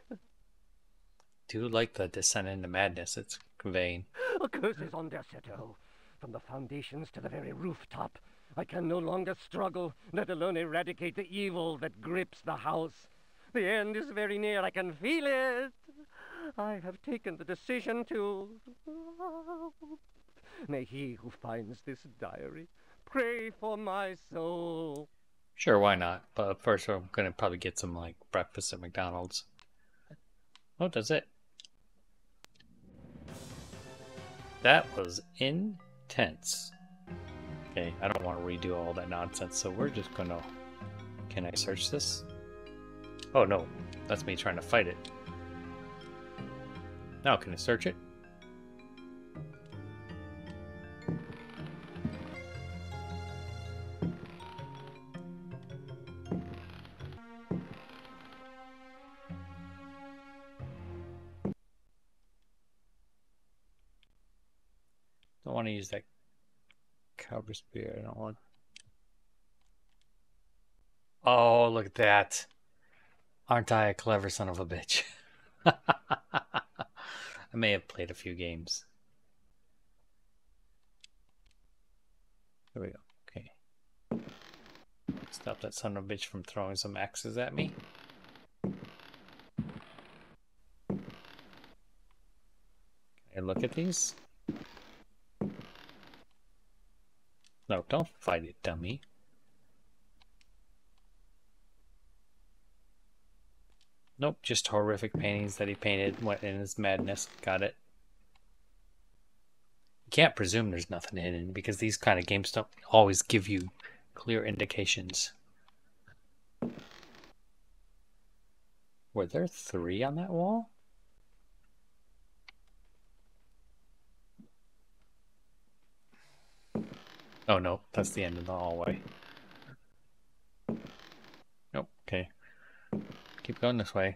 Do like the descent into madness it's conveying. A curse is on Derceto. From the foundations to the very rooftop. I can no longer struggle, let alone eradicate the evil that grips the house. The end is very near. I can feel it. I have taken the decision to... May he who finds this diary pray for my soul. Sure, why not? But first I'm going to probably get some like breakfast at McDonald's. Oh, that's it. That was intense. Okay, I don't want to redo all that nonsense, so we're just going to... Can I search this? Oh no, that's me trying to fight it. Now can I search it? Don't want to use that cover spear. I don't want... Oh, look at that. Aren't I a clever son of a bitch? I may have played a few games. There we go. Okay. Stop that son of a bitch from throwing some axes at me. Can I look at these? No, don't fight it, dummy. Nope, just horrific paintings that he painted in his madness. Got it. You can't presume there's nothing hidden because these kind of games don't always give you clear indications. Were there 3 on that wall? Oh no, that's the end of the hallway. Nope, okay. Keep going this way.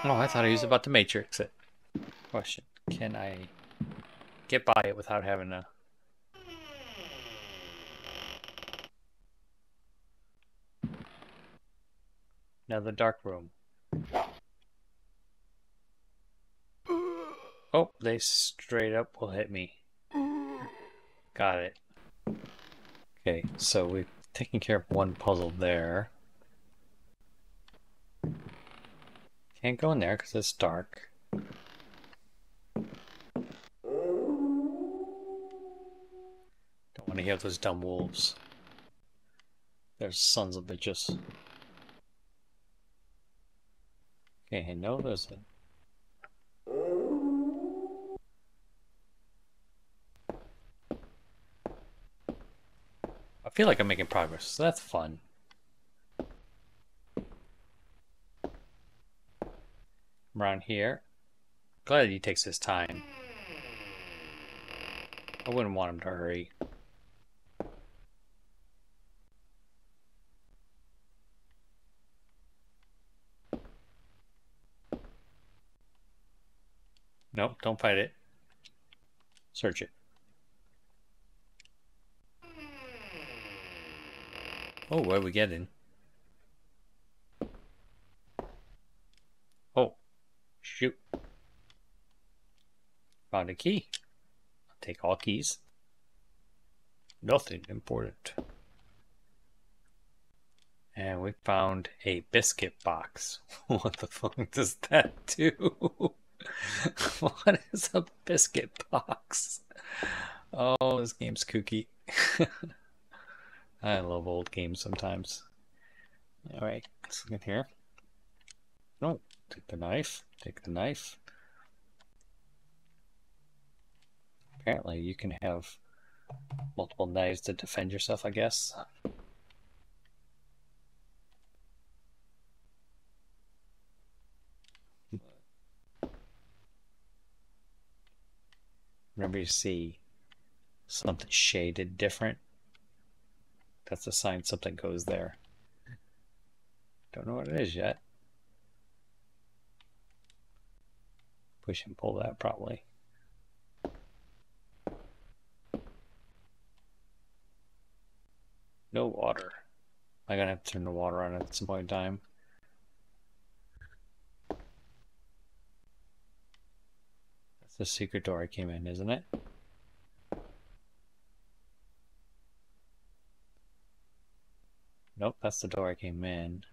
Oh, I thought he was about to matrix it. Question, can I get by it without having to... Another dark room. Oh, they straight up will hit me. Got it. Okay, so we've taken care of one puzzle there. Can't go in there because it's dark. Don't want to hear those dumb wolves. They're sons of bitches. Okay, I know there's a... I feel like I'm making progress, so that's fun. Around here. Glad he takes his time. I wouldn't want him to hurry. Nope, don't fight it. Search it. Oh, where are we getting? Oh, shoot. Found a key. I'll take all keys. Nothing important. And we found a biscuit box. What the fuck does that do? What is a biscuit box? Oh, this game's kooky. I love old games sometimes. Alright, let's look in here. Oh, take the knife. Take the knife. Apparently you can have multiple knives to defend yourself, I guess. Whenever you see something shaded different, that's a sign something goes there. Don't know what it is yet. Push and pull that probably. No water. I'm gonna have to turn the water on at some point in time. That's the secret door I came in, isn't it? Nope, that's the door I came in.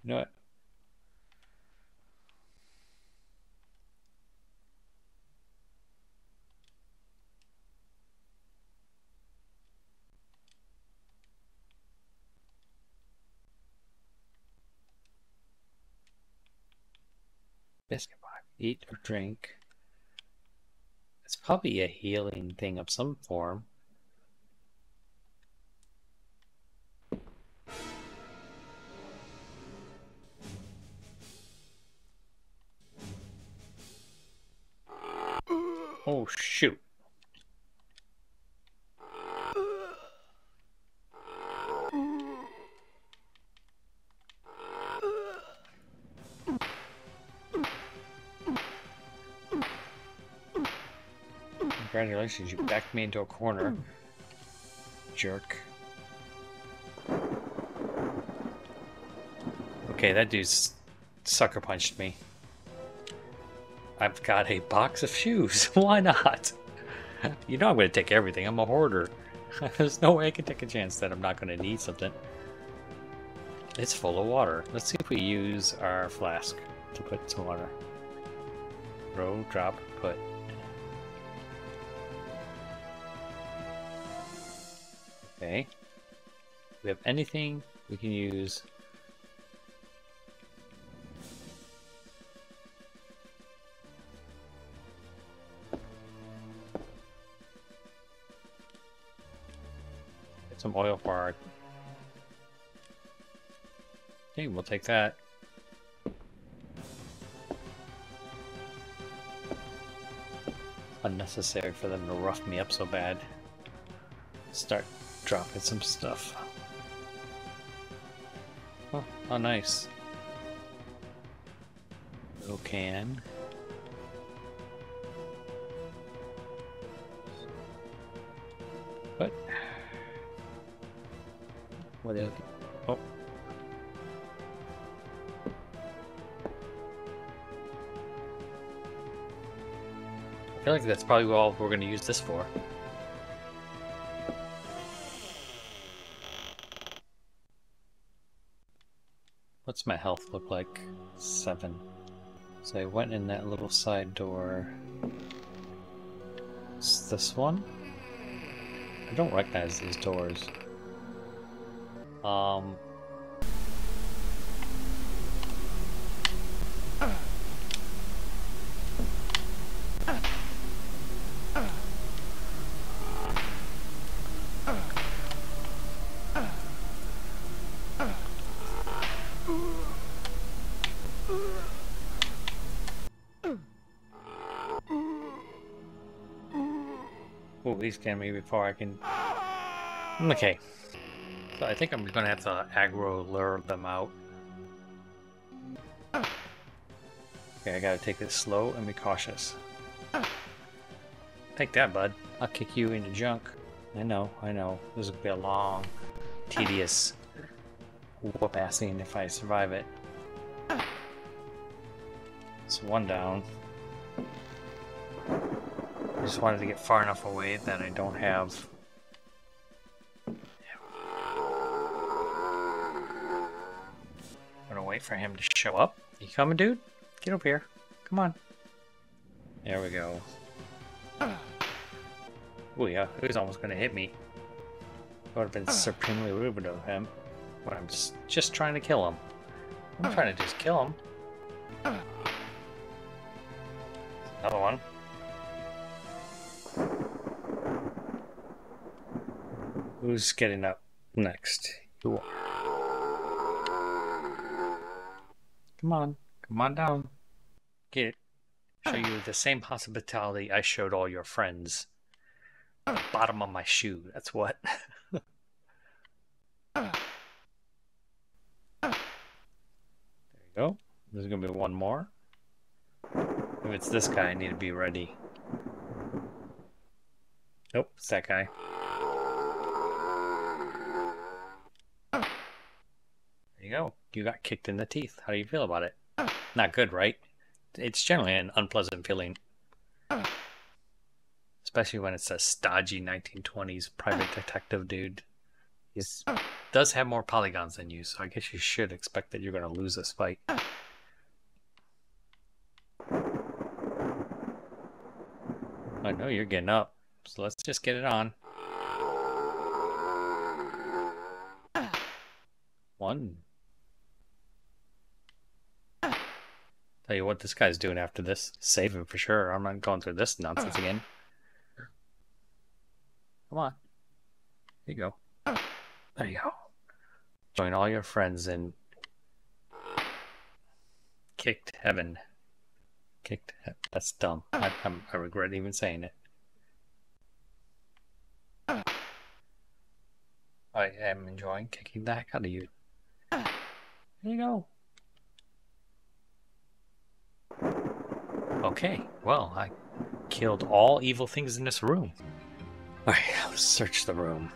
You know what? Biscuit box. Eat or drink. It's probably a healing thing of some form. Oh shoot. Congratulations, you backed me into a corner. Jerk. Okay, that dude's sucker punched me. I've got a box of shoes. Why not? You know I'm going to take everything. I'm a hoarder. There's no way I can take a chance that I'm not going to need something. It's full of water. Let's see if we use our flask to put some water. Throw, drop, put. Okay. Do we have anything we can use? Get some oil for our... Okay, we'll take that. Unnecessary for them to rough me up so bad. Start dropping some stuff. Oh, how nice. Little can. What? What are they looking? Oh. I feel like that's probably all we're going to use this for. What's my health look like? 7. So I went in that little side door. It's this one? I don't recognize these doors. Oh, these scan me before I can... Okay. So I think I'm gonna have to aggro lure them out. Okay, I gotta take this slow and be cautious. Take that, bud. I'll kick you into junk. I know. This will be a long, tedious whoop-assing if I survive it. It's one down. I just wanted to get far enough away that I don't have... I'm gonna wait for him to show up. You coming, dude? Get over here. Come on. There we go. Oh yeah, he was almost gonna hit me. Would have been supremely rude of him. But I'm just trying to kill him. I'm trying to just kill him. Another one. Who's getting up next? You are. Come on down. Get it. Show you the same hospitality I showed all your friends. The bottom of my shoe, that's what. There you go. There's gonna be one more. If it's this guy, I need to be ready. Nope, it's that guy. There you go. You got kicked in the teeth. How do you feel about it? Not good, right? It's generally an unpleasant feeling. Especially when it's a stodgy 1920s private detective dude. He does have more polygons than you, so I guess you should expect that you're going to lose this fight. I know you're getting up, so let's just get it on. One. Tell you what this guy's doing after this. Save him for sure. I'm not going through this nonsense again. Come on. There you go. There you go. Join all your friends in kicked heaven. That's dumb. I regret even saying it. I am enjoying kicking the heck out of you. There you go. Okay, well, I killed all evil things in this room. Alright, let's search the room.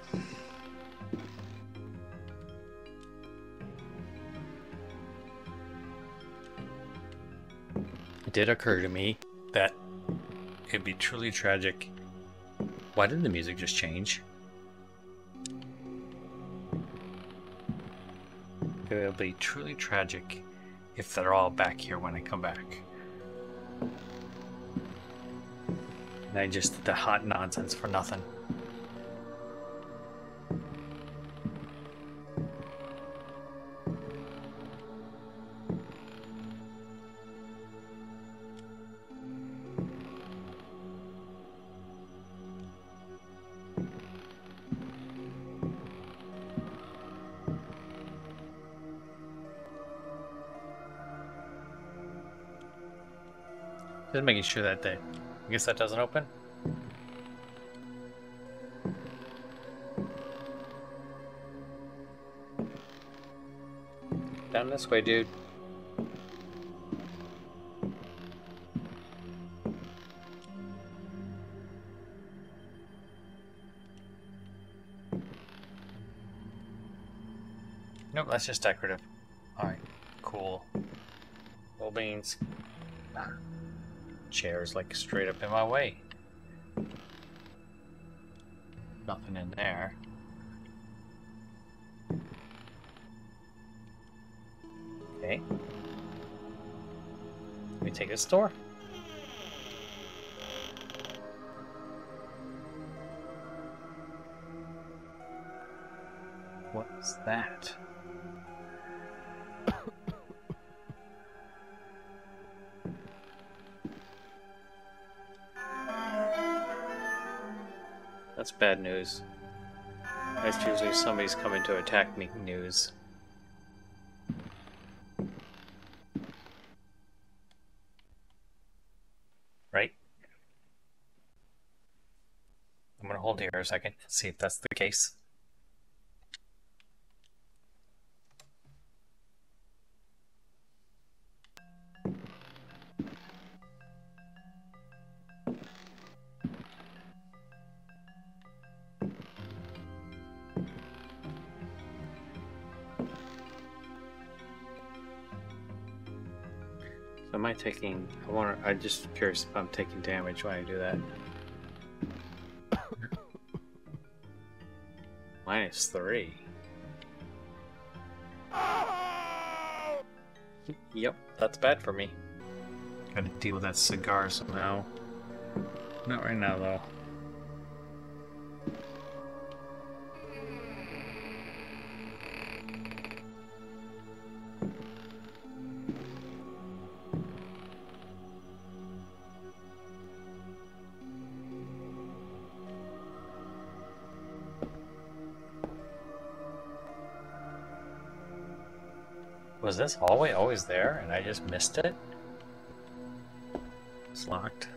It did occur to me that it'd be truly tragic. Why did the music just change? It'll be truly tragic if they're all back here when I come back. And I just did the hot nonsense for nothing. Just making sure that I guess that doesn't open. Down this way, dude. Nope, that's just decorative. Alright, cool. Little beans. Chair's like straight up in my way. Nothing in there. Okay. Let me take this door. What's that? That's bad news. That's usually somebody's coming to attack me news. Right? I'm gonna hold here a second, see if that's the case. Am I taking... I'm just curious if I'm taking damage when I do that. -3. Yep, that's bad for me. Gotta deal with that cigar somehow. Not right now, though. Was this hallway always there and I just missed it? It's locked.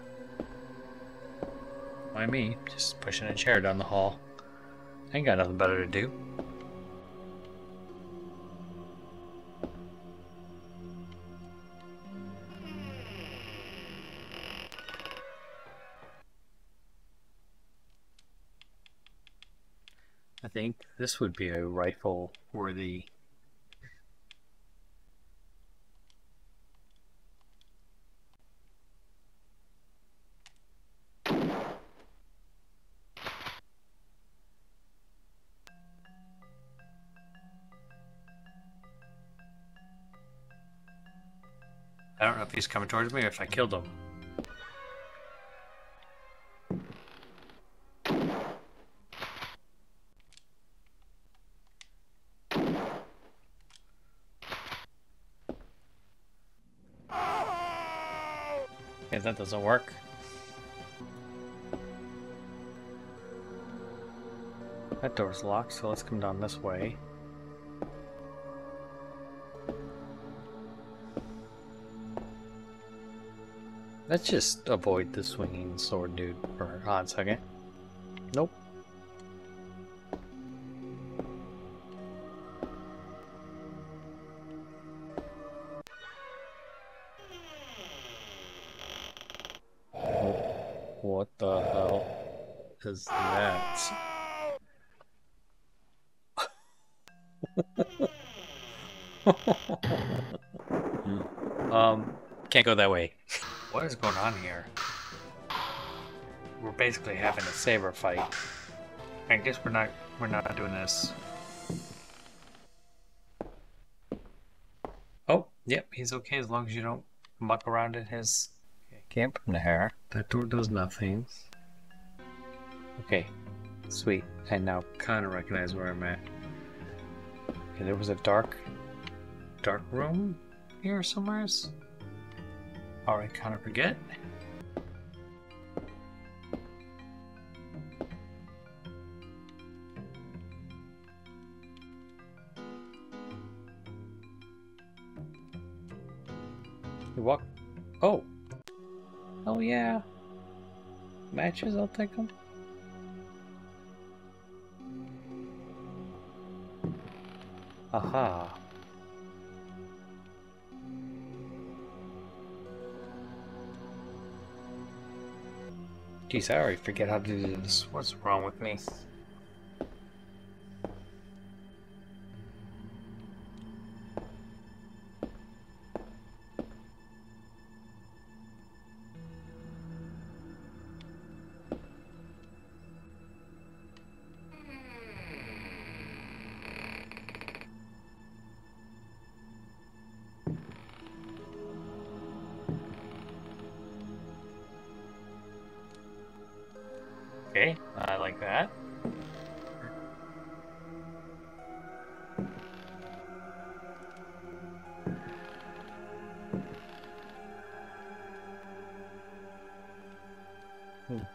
Why me? Just pushing a chair down the hall. I ain't got nothing better to do. I think this would be a rifle worthy. I don't know if he's coming towards me or if I killed him. Okay, that doesn't work. That door's locked, so let's come down this way. Let's just avoid the swinging sword dude for a hot second. Nope. What the hell is that? Can't go that way. What is going on here? We're basically having a saber fight. I guess we're not doing this. Oh, yep, he's okay as long as you don't muck around in his camp in the hair. That door does nothing. Okay, sweet. I now kind of recognize where I'm at. Okay, there was a dark room here somewhere. Or I kind of forget. You walk. Oh. Oh yeah. Matches, I'll take them. Aha. Geez, I already forget how to do this. What's wrong with me? Okay, I like that.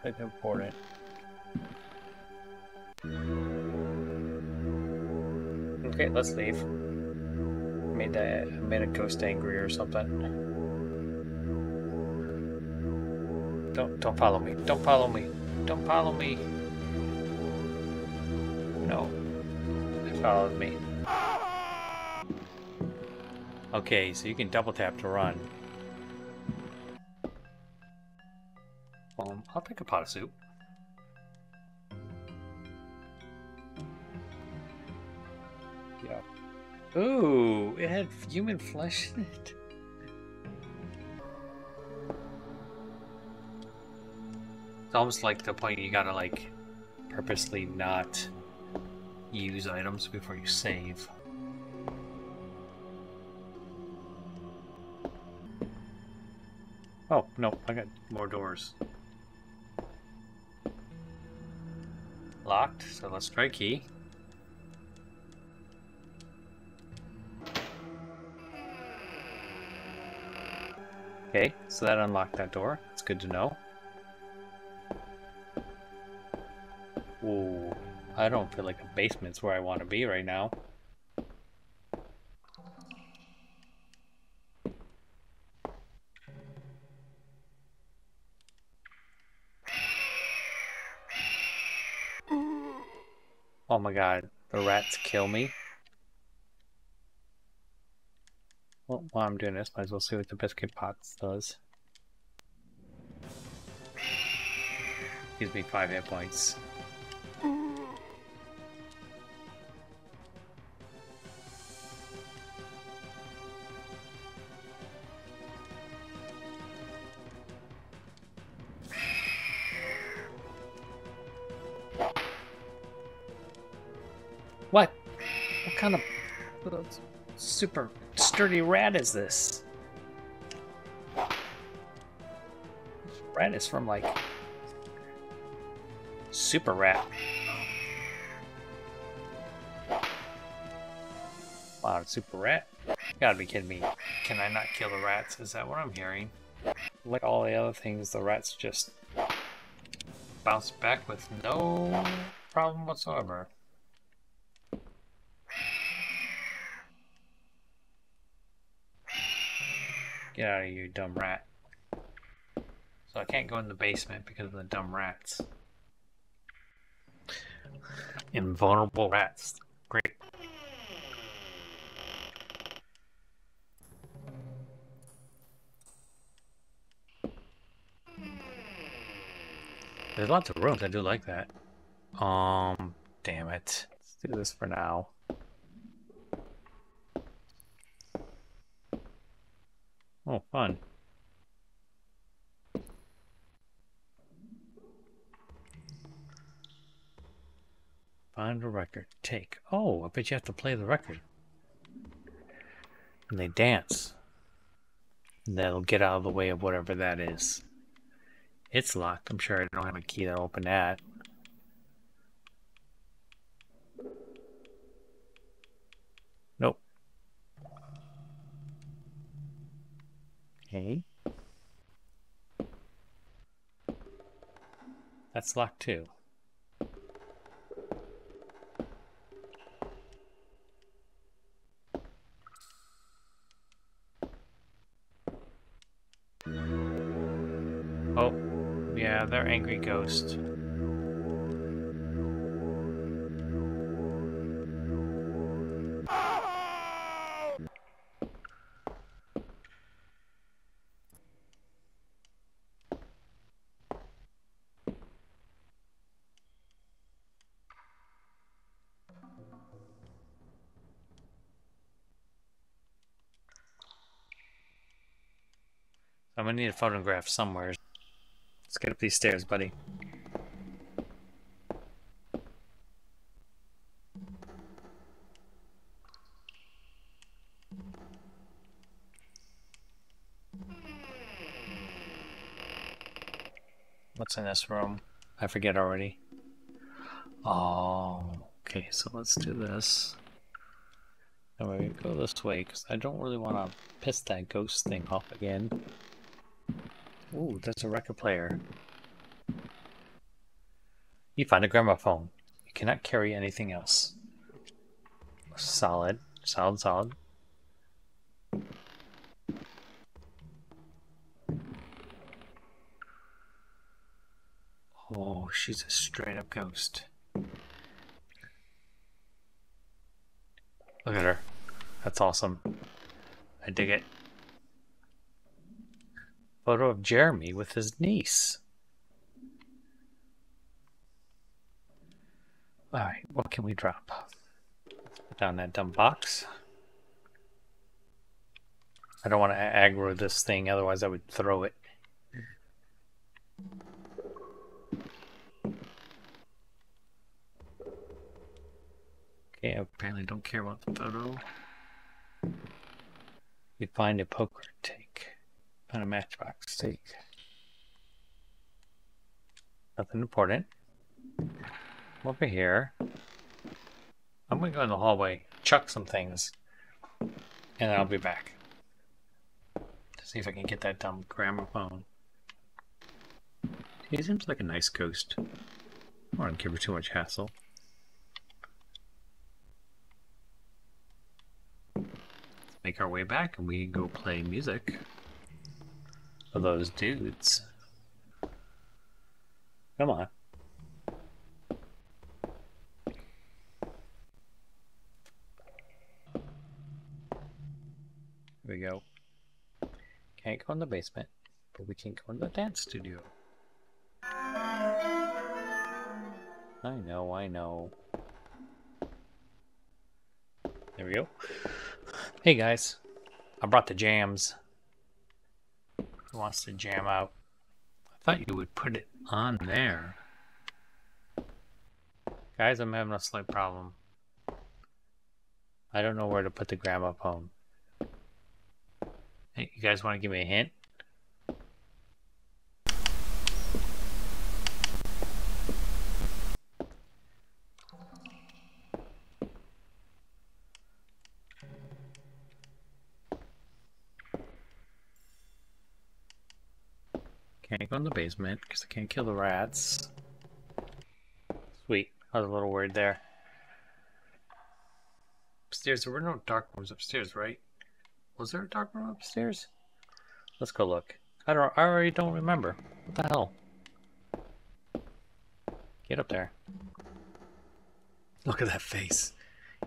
That's important. Okay, let's leave. Made a ghost angry or something. Don't follow me. Don't follow me. Don't follow me. No. It followed me. Okay, so you can double tap to run. I'll take a pot of soup. Yeah. Ooh, it had human flesh in it. It's almost like the point you gotta like purposely not use items before you save. Oh, no, I got more doors. Locked, so let's try key. Okay, so that unlocked that door. That's good to know. Ooh, I don't feel like a basement's where I want to be right now. Oh my god, the rats kill me. Well, while I'm doing this, might as well see what the biscuit pots does. Gives me 5 hit points. What? What kind of super sturdy rat is this? This rat is from like Super Rat. Wow, Super Rat? You gotta be kidding me. Can I not kill the rats? Is that what I'm hearing? Like all the other things, the rats just bounce back with no problem whatsoever. Get out of here, you dumb rat. So I can't go in the basement because of the dumb rats. Invulnerable rats. Great. There's lots of rooms. I do like that. Damn it. Let's do this for now. Oh, fun. Find a record. Take. Oh, I bet you have to play the record. And they dance. And that'll get out of the way of whatever that is. It's locked. I'm sure I don't have a key to open that. Nope. Okay. That's locked too. Oh, yeah, they're angry ghosts. I'm gonna need a photograph somewhere. Let's get up these stairs, buddy. What's in this room? I forget already. Oh, okay, so let's do this. And we're gonna go this way, because I don't really want to piss that ghost thing off again. Ooh, there's a record player. You find a gramophone. You cannot carry anything else. Solid. Solid, solid. Oh, she's a straight up ghost. Look at her. That's awesome. I dig it. Photo of Jeremy with his niece. Alright, what can we drop? Put down that dumb box. I don't want to aggro this thing, otherwise I would throw it. Okay, I apparently don't care about the photo. We find a poker, take. Find a matchbox, take. Nothing important. Over here. I'm gonna go in the hallway, chuck some things, and then I'll be back. To see if I can get that dumb gramophone. He seems like a nice ghost. I don't want to give her too much hassle. Make our way back and we go play music for those dudes. Come on. Here we go. Can't go in the basement, but we can go in the dance studio. I know, I know. There we go. Hey guys, I brought the jams. Who wants to jam out? I thought you would put it on there. Guys, I'm having a slight problem. I don't know where to put the gramophone. Hey, you guys want to give me a hint? Can't go in the basement because I can't kill the rats. Sweet. I was a little worried there. Upstairs, there were no dark rooms upstairs, right? Was there a dark room upstairs? Let's go look. I already don't remember. What the hell? Get up there. Look at that face.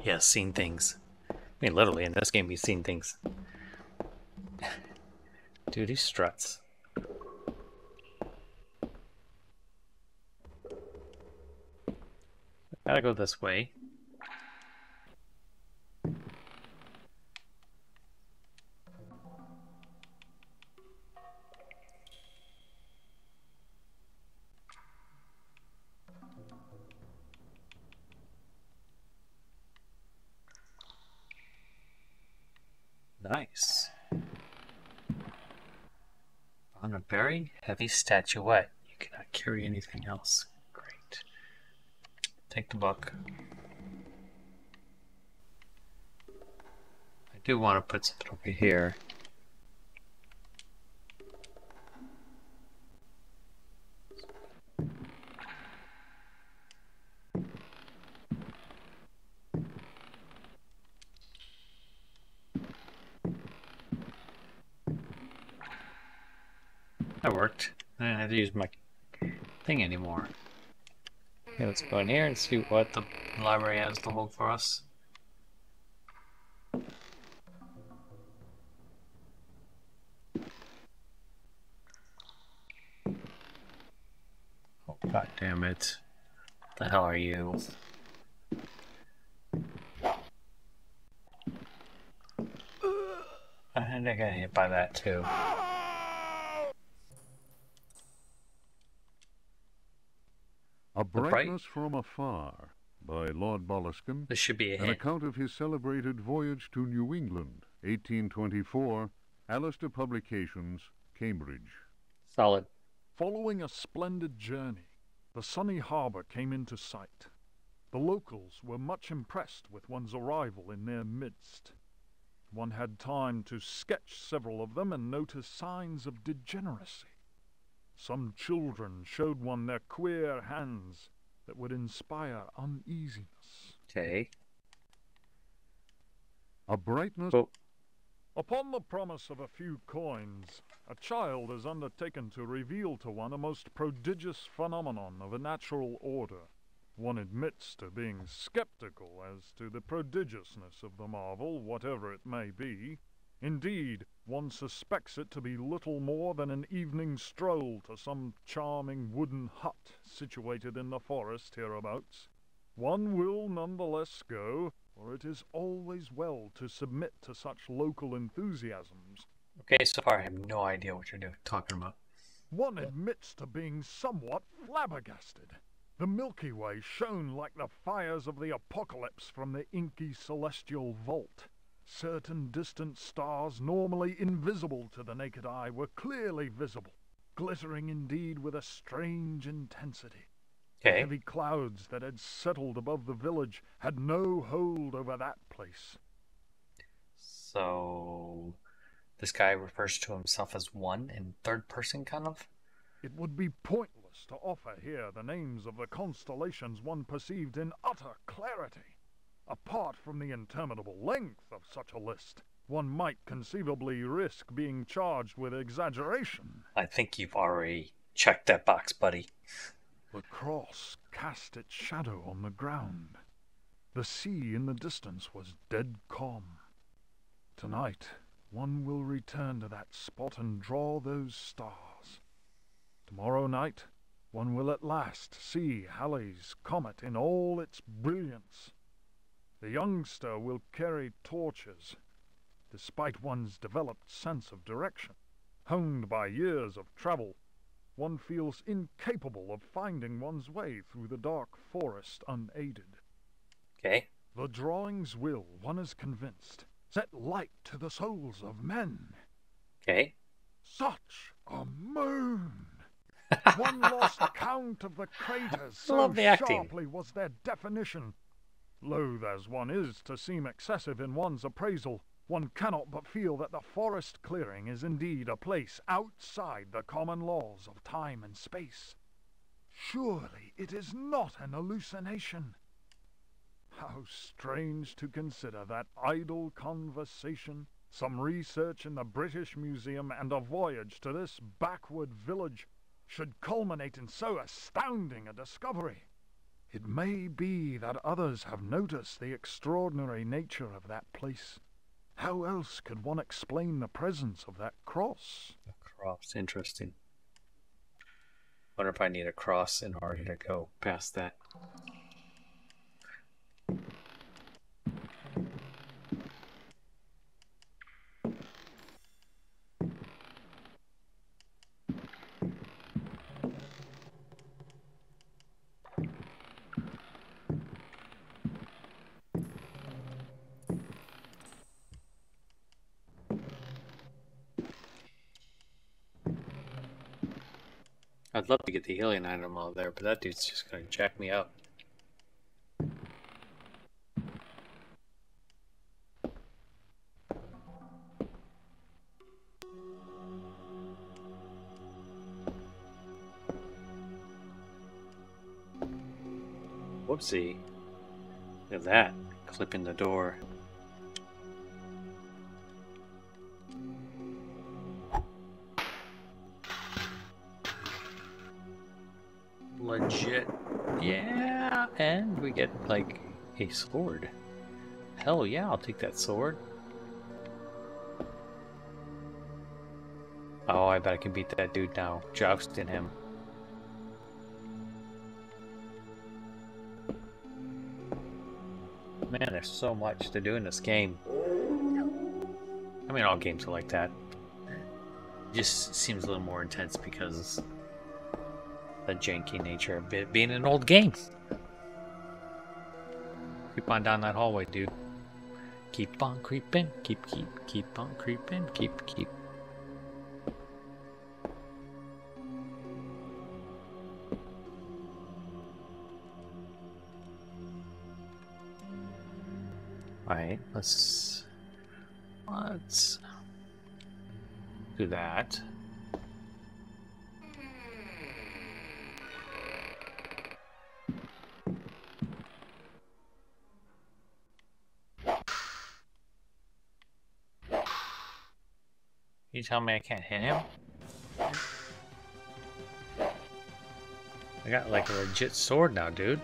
He has seen things. I mean, literally, in this game, he's seen things. Dude, he struts. Gotta go this way. Nice. On a very heavy statuette. You cannot carry anything else. Great. Take the book. I do want to put something over here. That worked. I didn't have to use my thing anymore. Okay, let's go in here and see what the library has to hold for us. Oh, god damn it. What the hell are you? I think I got hit by that too. A Brightness from Afar by Lord Boleskine, This should be a an hit. account of his celebrated voyage to New England, 1824, Alistair Publications, Cambridge. Solid. Following a splendid journey, the sunny harbour came into sight. The locals were much impressed with one's arrival in their midst. One had time to sketch several of them and notice signs of degeneracy. Some children showed one their queer hands that would inspire uneasiness. Okay. A Brightness... Oh. Upon the promise of a few coins, a child is undertaken to reveal to one a most prodigious phenomenon of a natural order. One admits to being skeptical as to the prodigiousness of the marvel, whatever it may be. Indeed, one suspects it to be little more than an evening stroll to some charming wooden hut situated in the forest hereabouts. One will nonetheless go, for it is always well to submit to such local enthusiasms. Okay, so far I have no idea what you're talking about. One admits to being somewhat flabbergasted. The Milky Way shone like the fires of the apocalypse from the inky celestial vault. Certain distant stars, normally invisible to the naked eye, were clearly visible, glittering indeed with a strange intensity. Okay. Heavy clouds that had settled above the village had no hold over that place. So this guy refers to himself as one in third person, kind of? It would be pointless to offer here the names of the constellations one perceived in utter clarity. Apart from the interminable length of such a list, one might conceivably risk being charged with exaggeration. I think you've already checked that box, buddy. The cross cast its shadow on the ground. The sea in the distance was dead calm. Tonight, one will return to that spot and draw those stars. Tomorrow night, one will at last see Halley's comet in all its brilliance. The youngster will carry torches, despite one's developed sense of direction. Honed by years of travel, one feels incapable of finding one's way through the dark forest unaided. Okay. The drawings will, one is convinced, set light to the souls of men. Okay. Such a moon! One lost count of the craters, so Love the acting. sharply was their definition. Loath as one is to seem excessive in one's appraisal, one cannot but feel that the forest clearing is indeed a place outside the common laws of time and space. Surely it is not an hallucination. How strange to consider that idle conversation, some research in the British Museum, and a voyage to this backward village should culminate in so astounding a discovery. It may be that others have noticed the extraordinary nature of that place. How else could one explain the presence of that cross? A cross, interesting. Wonder if I need a cross in order to go past that. I'd love to get the healing item out there, but that dude's just gonna jack me up. Whoopsie. Look at that. Clipping the door. Legit. Yeah, and we get like a sword. Hell yeah, I'll take that sword. Oh, I bet I can beat that dude now. Jousting him. Man, there's so much to do in this game. I mean, all games are like that. It just seems a little more intense because the janky nature of it being an old game. Keep on down that hallway, dude. Keep on creeping. Keep on creeping. Keep. Alright, let's do that. You tell me I can't hit him? I got like a legit sword now, dude.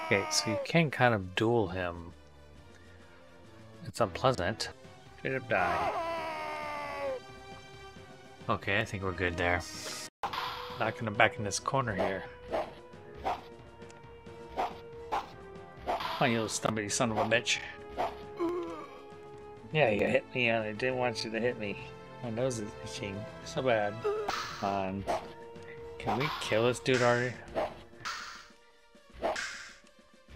Okay, so you can kind of duel him. It's unpleasant. Straight up die. Okay, I think we're good there. Knocking him back in this corner here. Oh, you little stumpy son of a bitch. Yeah, you hit me and I didn't want you to hit me. My nose is itching so bad. Come on. Can we kill this dude already?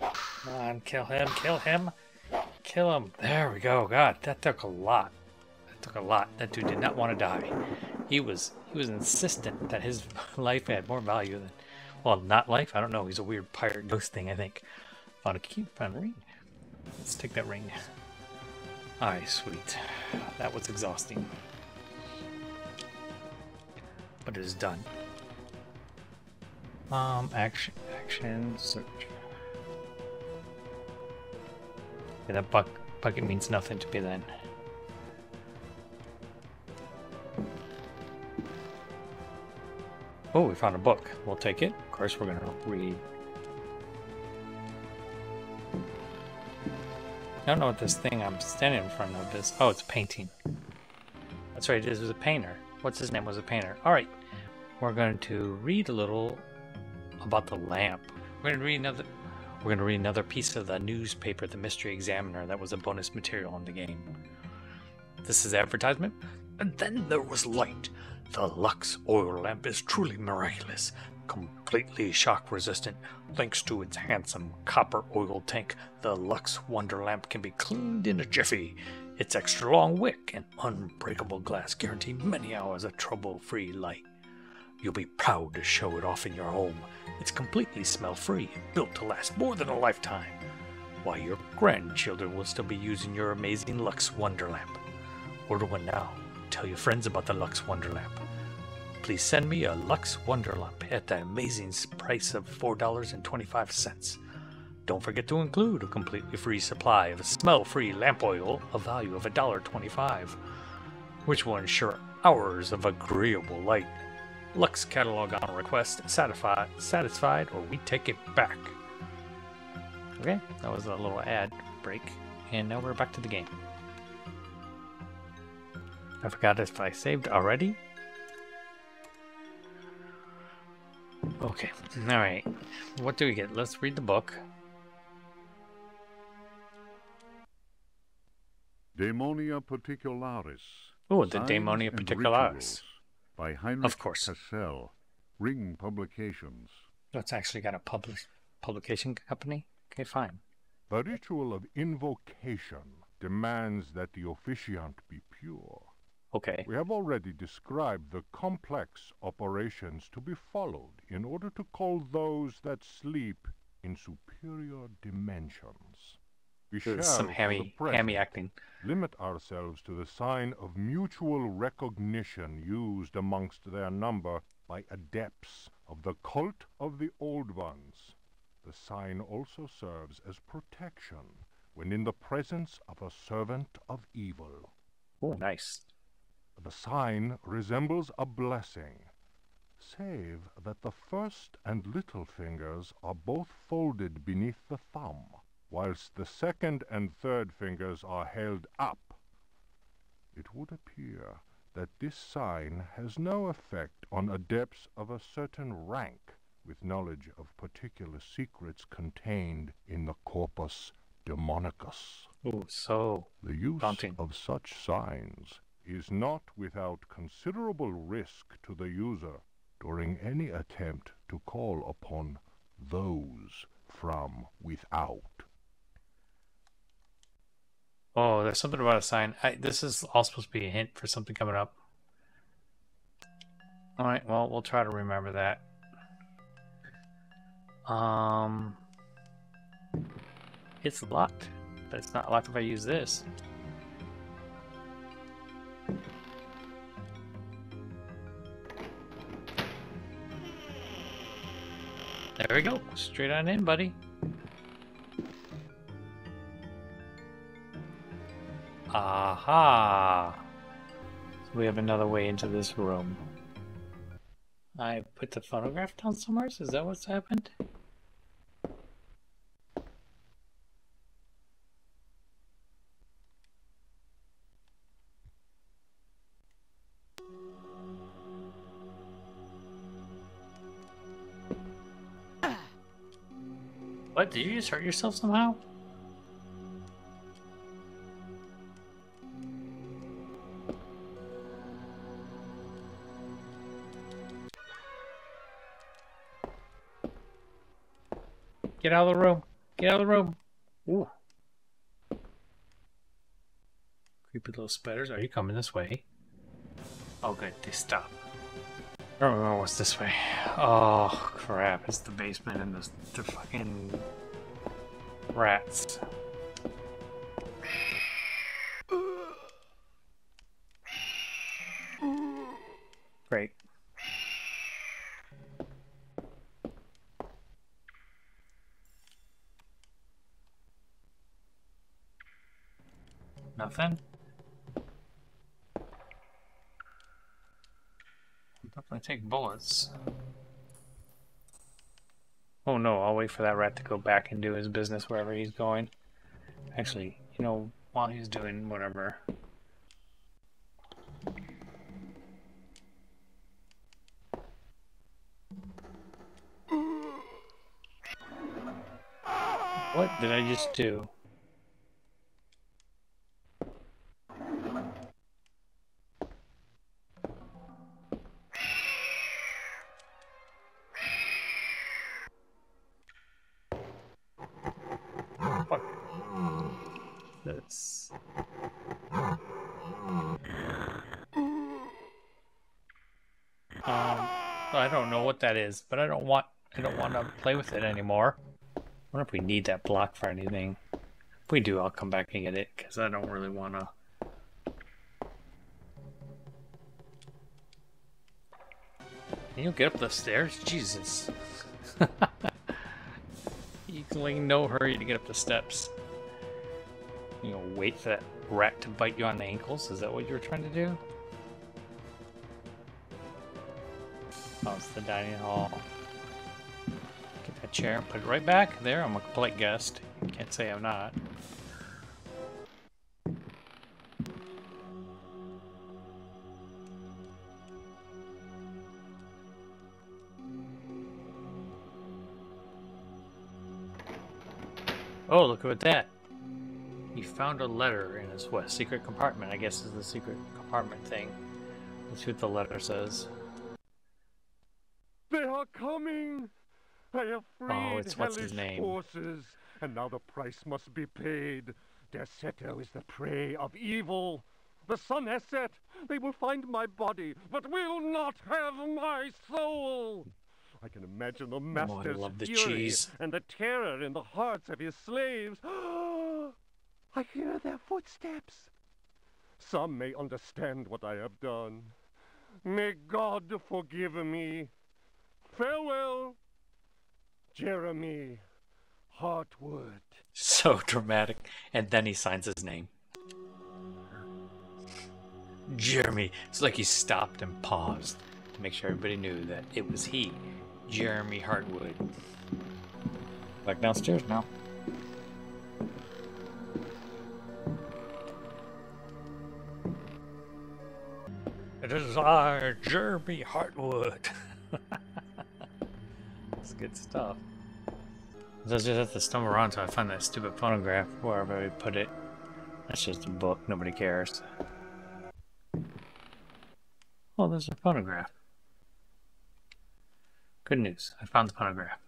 Come on, kill him, kill him. Kill him. There we go. God, that took a lot. That took a lot. That dude did not want to die. He was insistent that his life had more value than, well, not life. I don't know. He's a weird pirate ghost thing, I think. Found a key. Found a ring. Let's take that ring. Alright, sweet. That was exhausting. But it is done. Action, search. Yeah, that bucket means nothing to me then. Oh, we found a book. We'll take it. Of course, we're gonna read. I don't know what this thing I'm standing in front of is. Oh, it's a painting. That's right, it is a painter. What's his name? Was a painter. Alright, we're going to read a little about the lamp. We're going to read another piece of the newspaper, the Mystery Examiner, that was a bonus material in the game. This is advertisement. And then there was light. The Lux oil lamp is truly miraculous, completely shock resistant. Thanks to its handsome copper oil tank, the Lux Wonder Lamp can be cleaned in a jiffy. Its extra long wick and unbreakable glass guarantee many hours of trouble-free light. You'll be proud to show it off in your home. It's completely smell-free and built to last more than a lifetime. Why, your grandchildren will still be using your amazing Lux Wonder Lamp. Order one now. Tell your friends about the Lux Wonder Lamp. Please send me a Lux Wonder Lamp at the amazing price of $4.25. Don't forget to include a completely free supply of smell-free lamp oil, a value of $1.25, which will ensure hours of agreeable light. Lux catalog on request, satisfied, or we take it back. Okay, that was a little ad break, and now we're back to the game. I forgot if I saved already. Okay, alright. What do we get? Let's read the book. Daemonia Particularis. Oh, the Signs Daemonia and Particularis. Rituals by Heinrich Of course. Cassell, Ring Publications. It's actually got a publication company? Okay, fine. The ritual of invocation demands that the officiant be pure. Okay. We have already described the complex operations to be followed in order to call those that sleep in superior dimensions. We This shall, is some for the hammy present, acting. limit ourselves to the sign of mutual recognition used amongst their number by adepts of the cult of the Old Ones. The sign also serves as protection when in the presence of a servant of evil. Oh, nice. The sign resembles a blessing, save that the first and little fingers are both folded beneath the thumb, whilst the second and third fingers are held up. It would appear that this sign has no effect on adepts of a certain rank with knowledge of particular secrets contained in the corpus demonicus. Oh, so The use daunting. of such signs is not without considerable risk to the user during any attempt to call upon those from without. Oh, there's something about a sign. This is all supposed to be a hint for something coming up. Alright, well, we'll try to remember that. It's locked, but it's not locked if I use this. There we go. Straight on in, buddy. Aha! So we have another way into this room. I put the photograph down somewhere? Is that what's happened? What? Did you just hurt yourself somehow? Get out of the room. Get out of the room. Ooh. Creepy little spiders. Are you coming this way? Oh, good. They stop. I don't remember what's this way. Oh, crap. It's the basement and the fucking rats. Great. Nothing? Definitely take bullets. Oh no, I'll wait for that rat to go back and do his business wherever he's going. Actually, you know, while he's doing whatever. What did I just do? Fuck. That's... I don't know what that is, but I don't want to play with it anymore. I wonder if we need that block for anything. If we do, I'll come back and get it, because I don't really want to. Can you get up the stairs? Jesus. You can like no hurry to get up the steps. You know, wait for that rat to bite you on the ankles? Is that what you were trying to do? Oh, it's the dining hall. Get that chair and put it right back. There, I'm a polite guest. Can't say I'm not. Oh, look at that. He found a letter in his, what, secret compartment, I guess is the secret compartment thing. Let's see what the letter says. They are coming! I have freed it's what's his hellish name? forces, and now the price must be paid. Derceto is the prey of evil. The sun has set. They will find my body, but will not have my soul. I can imagine the master's love the fury cheese. and the terror in the hearts of his slaves. I hear their footsteps. Some may understand what I have done. May God forgive me. Farewell, Jeremy Hartwood. So dramatic. And then he signs his name. Jeremy. It's like he stopped and paused to make sure everybody knew that it was he, Jeremy Hartwood. Back downstairs now. It is I, Jeremy Hartwood. That's good stuff. I just have to stumble around until I find that stupid phonograph wherever I put it. That's just a book. Nobody cares. Oh, there's a phonograph. Good news. I found the phonograph.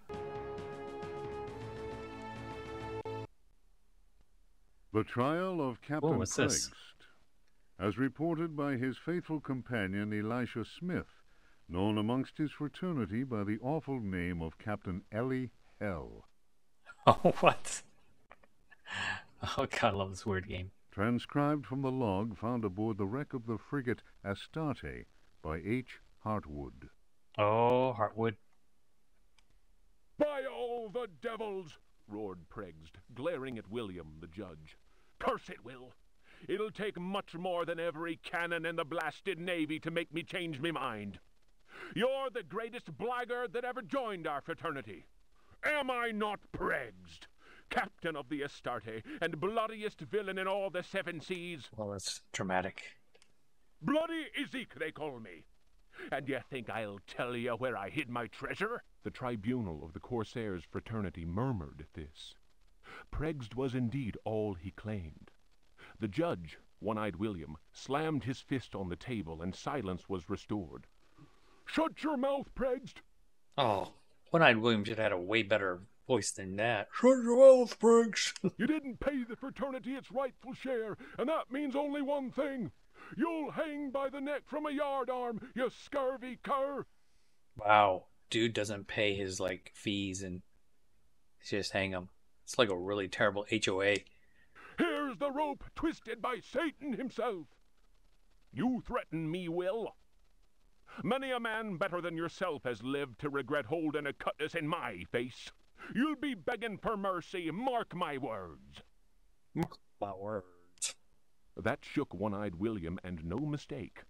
The trial of Captain what's this? Prext, as reported by his faithful companion Elisha Smith, known amongst his fraternity by the awful name of Captain Ellie Hell. Oh, what? Oh, God, I love this weird game. Transcribed from the log found aboard the wreck of the frigate Astarte by H. Hartwood. Oh, Hartwood. By all the devils! Roared Prext, glaring at William, the judge. Curse it, Will! It'll take much more than every cannon in the blasted navy to make me change me mind. You're the greatest blackguard that ever joined our fraternity. Am I not Prext, captain of the Astarte, and bloodiest villain in all the 7 seas? Well, that's dramatic. Bloody Ezek, they call me. And you think I'll tell you where I hid my treasure? The tribunal of the Corsairs' fraternity murmured at this. Prext was indeed all he claimed. The judge, One-Eyed William, slammed his fist on the table and silence was restored. Shut your mouth, Prext! Oh, One-Eyed William should have had a way better voice than that. Shut your mouth, Prext! You didn't pay the fraternity its rightful share, and that means only one thing. You'll hang by the neck from a yardarm, you scurvy cur! Wow, dude doesn't pay his, fees and just hang him. It's like a really terrible HOA. Here's the rope twisted by Satan himself. You threaten me, Will. Many a man better than yourself has lived to regret holding a cutlass in my face. You'll be begging for mercy, mark my words. My words. That shook One-Eyed William, and no mistake.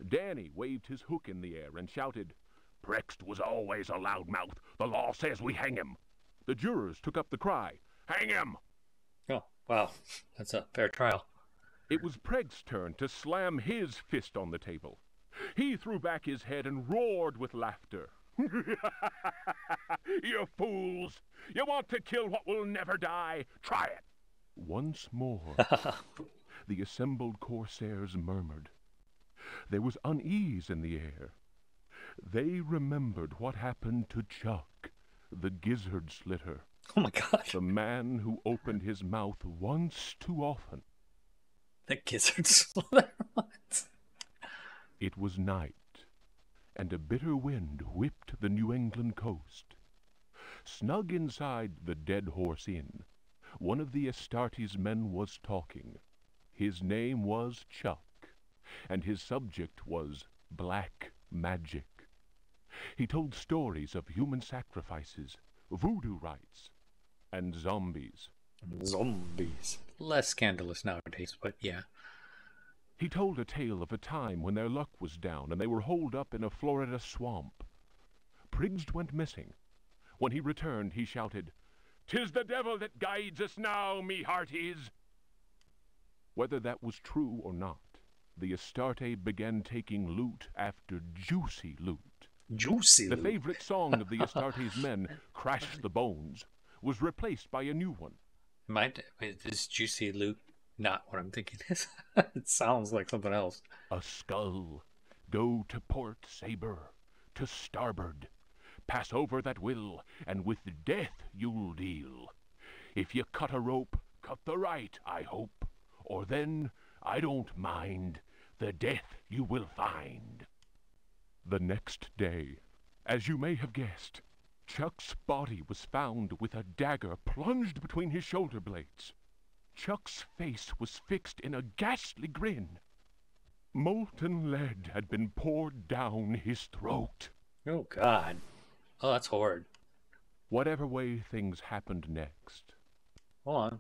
Danny waved his hook in the air and shouted, Prext was always a loudmouth. The law says we hang him. The jurors took up the cry, Hang him! Oh, wow. That's a fair trial. It was Pregst's turn to slam his fist on the table. He threw back his head and roared with laughter. You fools! You want to kill what will never die? Try it! Once more, the assembled Corsairs murmured. There was unease in the air. They remembered what happened to Chuck, the gizzard slitter. Oh my God. The man who opened his mouth once too often. The gizzard slitter? What? It was night, and a bitter wind whipped the New England coast. Snug inside the Dead Horse Inn, one of the Astarte's men was talking. His name was Chuck, and his subject was black magic. He told stories of human sacrifices, voodoo rites, and zombies. Zombies. Less scandalous nowadays, but yeah. He told a tale of a time when their luck was down and they were holed up in a Florida swamp. Prext went missing. When he returned, he shouted, "'Tis the devil that guides us now, me hearties!" Whether that was true or not, the Astarte began taking loot after juicy loot. Juicy The loot. favorite song of the Astarte's men, Crash the Bones, was replaced by a new one. Is juicy loot not what I'm thinking is? It sounds like something else. A skull. Go to port, Sabre, to starboard. Pass over that will, and with death you'll deal. If you cut a rope, cut the right, I hope, or then I don't mind the death you will find. The next day, as you may have guessed, Chuck's body was found with a dagger plunged between his shoulder blades. Chuck's face was fixed in a ghastly grin. Molten lead had been poured down his throat. Oh, God. Oh, that's horrid. Whatever way things happened next. Hold on.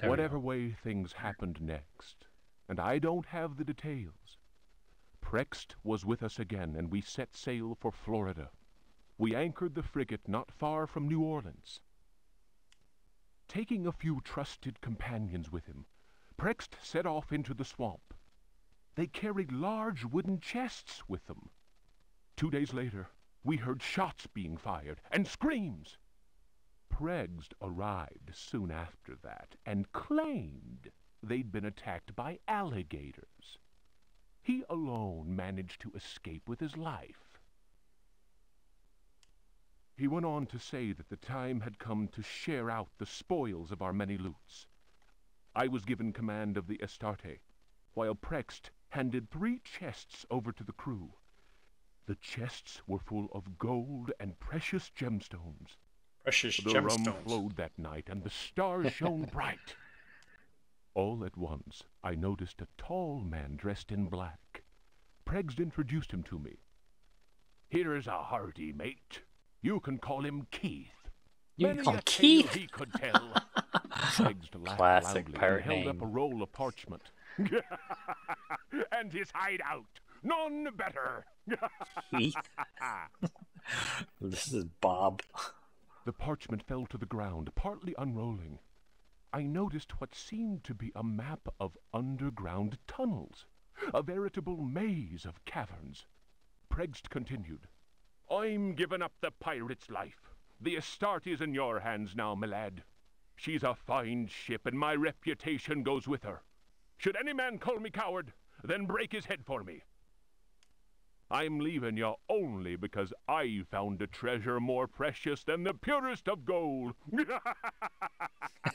Whatever way things happened next. And I don't have the details. Prext was with us again, and we set sail for Florida. We anchored the frigate not far from New Orleans. Taking a few trusted companions with him, Prext set off into the swamp. They carried large wooden chests with them. 2 days later, we heard shots being fired and screams. Prext arrived soon after that and claimed they'd been attacked by alligators. He alone managed to escape with his life. He went on to say that the time had come to share out the spoils of our many loots. I was given command of the Astarte, while Prext handed 3 chests over to the crew. The chests were full of gold and precious gemstones. The rum flowed that night, and the stars shone bright. All at once, I noticed a tall man dressed in black. Prext introduced him to me. "Here's a hardy mate. You can call him Keith." You can call him Keith? He could tell. Prext laughed Classic loudly pirate and held name. up a roll of parchment. "And his hideout, none better." Keith? This is Bob. The parchment fell to the ground, partly unrolling. I noticed what seemed to be a map of underground tunnels, a veritable maze of caverns. Prext continued, "I'm giving up the pirate's life. The Astarte's in your hands now, my lad. She's a fine ship, and my reputation goes with her. Should any man call me coward, then break his head for me. I'm leaving you only because I found a treasure more precious than the purest of gold."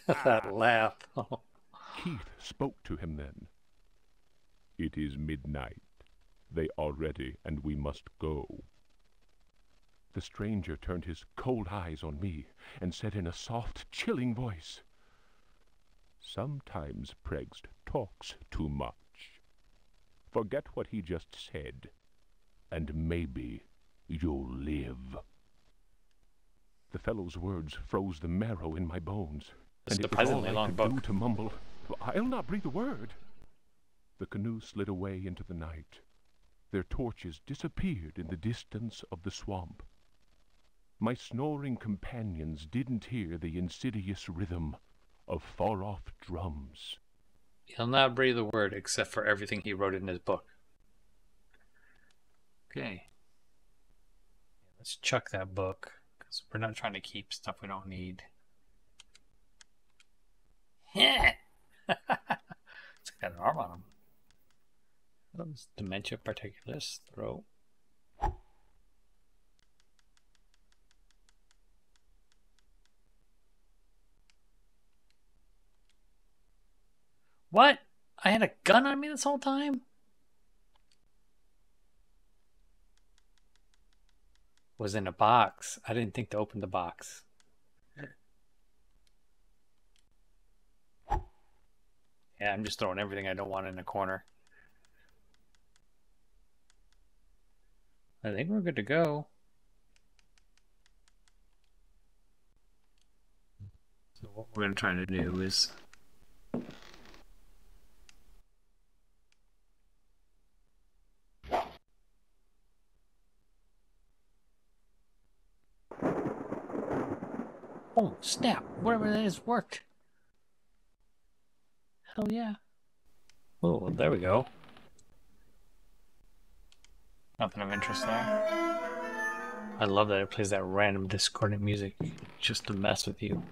That laugh. Keith spoke to him then. "It is midnight. They are ready, and we must go." The stranger turned his cold eyes on me and said in a soft, chilling voice, "Sometimes Prext talks too much. Forget what he just said, and maybe you'll live." The fellow's words froze the marrow in my bones, and it was all I could do to mumble, "I'll not breathe a word." The canoe slid away into the night. Their torches disappeared in the distance of the swamp. My snoring companions didn't hear the insidious rhythm of far-off drums. He'll not breathe a word except for everything he wrote in his book. Okay. Let's chuck that book, because we're not trying to keep stuff we don't need. It's got an arm on him. Those Dementia Particulis, throw. What? I had a gun on me this whole time? Was in a box. I didn't think to open the box. Yeah, I'm just throwing everything I don't want in a corner. I think we're good to go. So what we're going to try to do is... Oh, snap. Whatever that is worked. Hell yeah. Oh, well, there we go. Nothing of interest there. I love that it plays that random discordant music just to mess with you.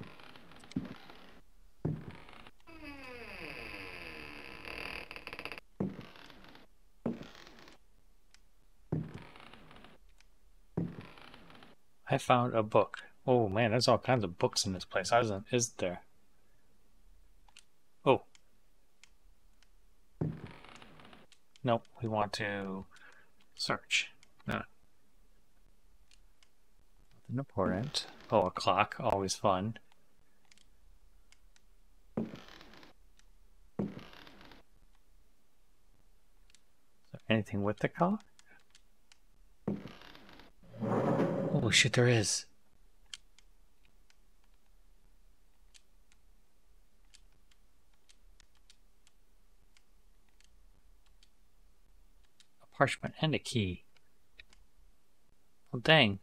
I found a book. Oh man, there's all kinds of books in this place. Isn't there? Oh. Nope, we want to search. No. Nothing important. Oh, a clock, always fun. Is there anything with the clock? Oh shit, there is. A parchment and a key. Oh dang.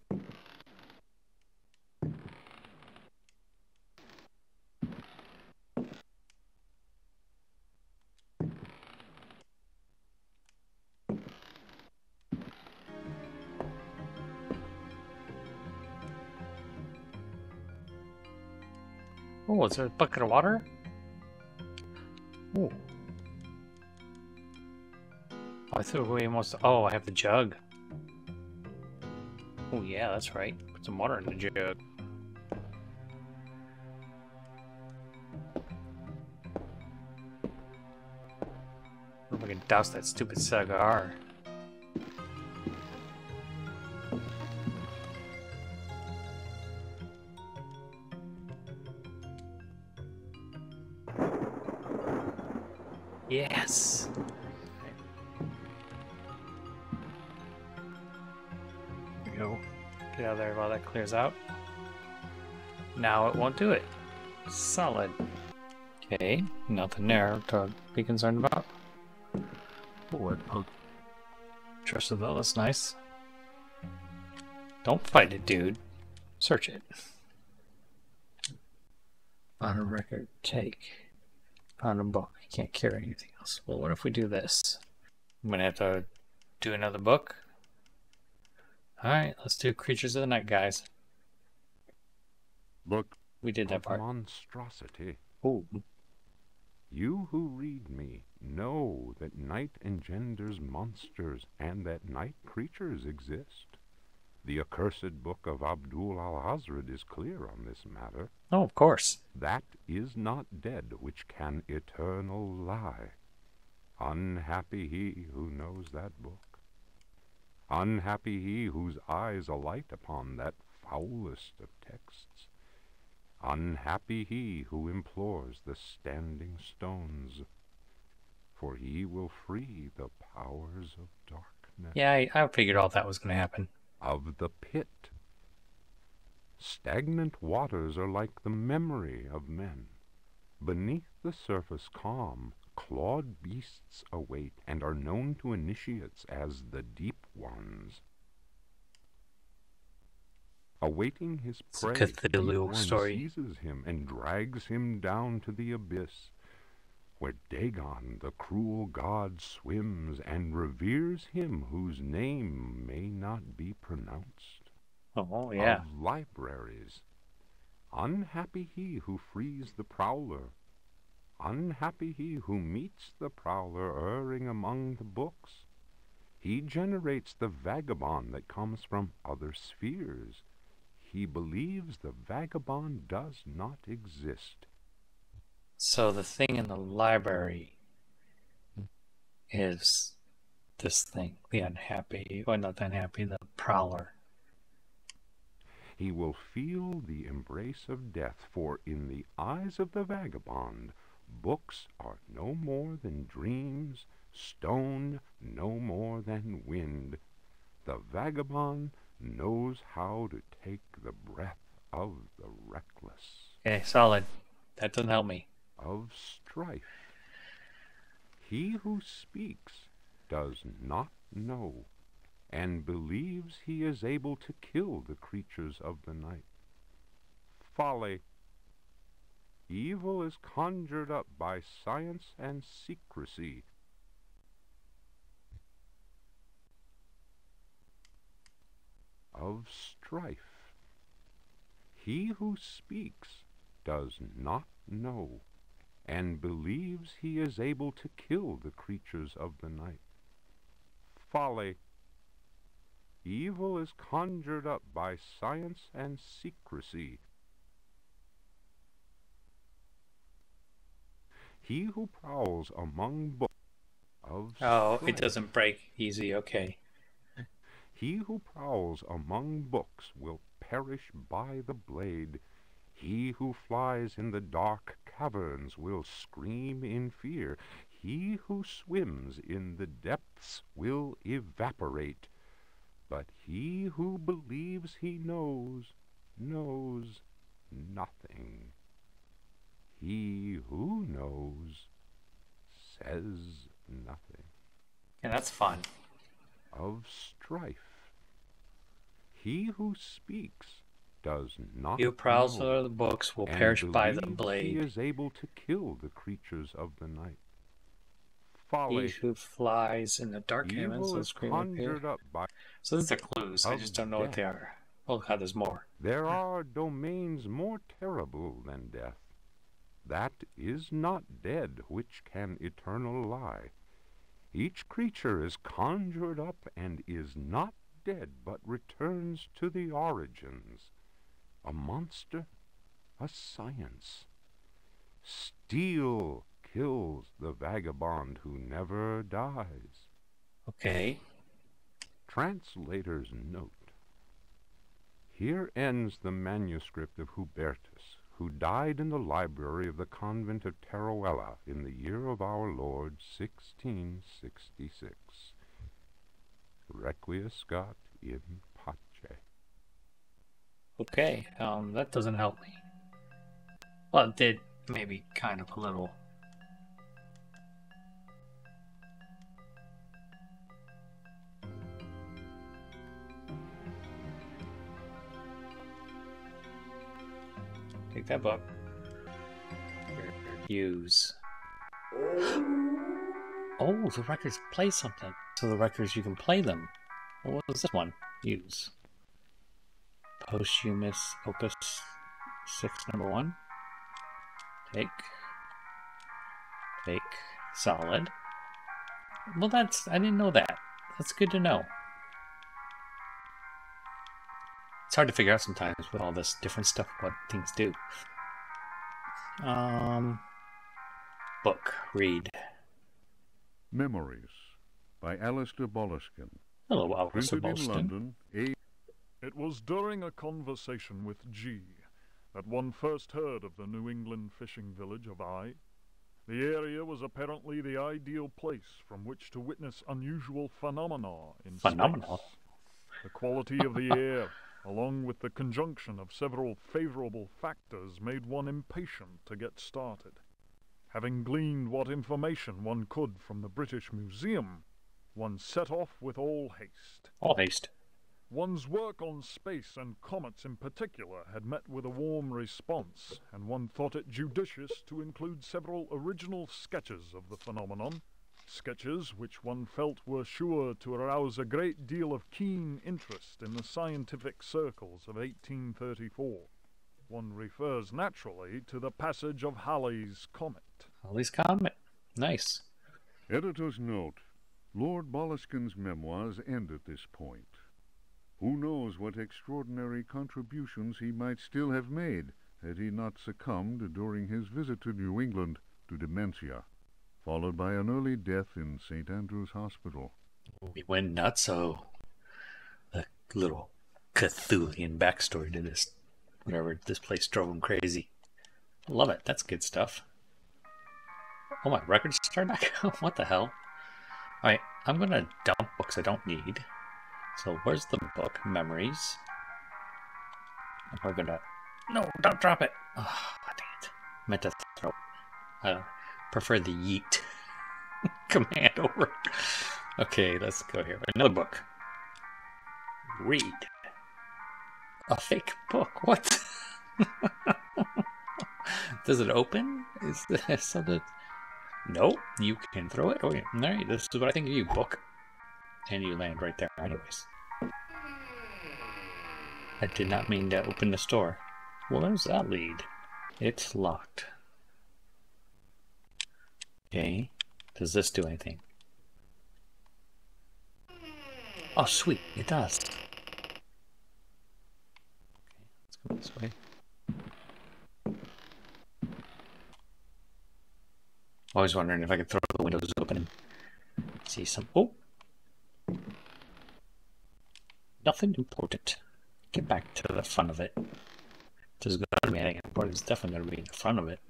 Oh, is there a bucket of water? Oh. I threw away most. Oh, I have the jug. Oh, yeah, that's right. Put some water in the jug. I wonder if I can douse that stupid cigar. Yes! There we go. Get out of there while that clears out. Now it won't do it. Solid. Okay, nothing there to be concerned about. Oh, it poked. Trusted though, that's nice. Don't fight it, dude. Search it. Found a record. Take. Found a book. Can't carry anything else. Well, what if we do this? I'm gonna have to do another book. Alright, let's do Creatures of the Night, guys. Look, We did that part. monstrosity. Ooh. You who read me know that night engenders monsters and that night creatures exist. The accursed book of Abdul al-Hazred is clear on this matter. Oh, of course. That is not dead which can eternal lie. Unhappy he who knows that book. Unhappy he whose eyes alight upon that foulest of texts. Unhappy he who implores the standing stones, for he will free the powers of darkness. Yeah, I figured all that was going to happen. Of the pit. Stagnant waters are like the memory of men. Beneath the surface calm, clawed beasts await and are known to initiates as the Deep Ones. Awaiting his It's a prey, Cthulhu Deep One story. seizes him and drags him down to the abyss, where Dagon, the cruel god, swims and reveres him whose name may not be pronounced. Oh, yeah. Of libraries. Unhappy he who frees the prowler. Unhappy he who meets the prowler erring among the books. He generates the vagabond that comes from other spheres. He believes the vagabond does not exist. So the thing in the library is this thing, the unhappy, or not the unhappy, the prowler. He will feel the embrace of death, for in the eyes of the vagabond, books are no more than dreams, stone no more than wind. The vagabond knows how to take the breath of the reckless. Okay, solid. That doesn't help me. Of strife. He who speaks does not know, and believes he is able to kill the creatures of the night. Folly. Evil is conjured up by science and secrecy. Of strife. He who speaks does not know, and believes he is able to kill the creatures of the night. Folly. Evil is conjured up by science and secrecy. He who prowls among books of Oh, strife. it doesn't break easy, okay. He who prowls among books will perish by the blade. He who flies in the dark caverns will scream in fear. He who swims in the depths will evaporate. But he who believes he knows nothing. He who knows says nothing. Yeah, that's fun. Of strife. He who speaks does not He who prowls know, over the books will and perish by the believes blade. He is able to kill the creatures of the night. He Folly. who flies in the dark caverns Evil will is scream and fear. conjured up by So these are clues. I of just don't know what death. they are. Oh God, there's more. There are domains more terrible than death. That is not dead which can eternal lie. Each creature is conjured up and is not dead, but returns to the origins. A monster, a science. Steel kills the vagabond who never dies. Okay. Translator's note. Here ends the manuscript of Hubertus, who died in the library of the convent of Teruella in the year of our Lord 1666. Requiescat in pace. Okay. That doesn't help me. Well, it did maybe kind of a little. Take that book. Use. Oh, the records play something. So the records, you can play them. What was this one? Use. Posthumous Opus 6, number 1. Take. Solid. Well, I didn't know that. That's good to know. It's hard to figure out sometimes with all this different stuff, what things do. Book. Read. Memories by Alistair Boleskine. Hello, Alistair Printed in Boleskine. London, It was during a conversation with G that one first heard of the New England fishing village of I. The area was apparently the ideal place from which to witness unusual phenomena in space. The quality of the air, along with the conjunction of several favorable factors, made one impatient to get started. Having gleaned what information one could from the British Museum, one set off with all haste. All haste. One's work on space and comets in particular had met with a warm response, and one thought it judicious to include several original sketches of the phenomenon, sketches which one felt were sure to arouse a great deal of keen interest in the scientific circles of 1834. One refers naturally to the passage of Halley's comet. Halley's Comet. Nice. Editor's note. Lord Boleskine's memoirs end at this point. Who knows what extraordinary contributions he might still have made had he not succumbed during his visit to New England to dementia, followed by an early death in St. Andrew's Hospital. We went nutso. The little Cthulhian backstory to this. Whatever, this place drove him crazy. Love it. That's good stuff. Oh, my records start back up? What the hell? Alright, I'm going to dump books I don't need. So where's the book? Memories. And we're going to... No, don't drop it! Oh, dang it. Meant to throw it. I prefer the yeet command over. Okay, let's go here. Another book. Read. A fake book. What? Does it open? Is this so that... Nope, you can throw it. Okay, alright, this is what I think of you, book. And you land right there, anyways. I did not mean to open the store. Well, where does that lead? It's locked. Okay, does this do anything? Oh, sweet, it does. Okay, let's go this way. Always wondering if I could throw the windows open and See some... Oh! Nothing important. Get back to the front of it. There's going to be anything important. It's definitely going to be in the front of it.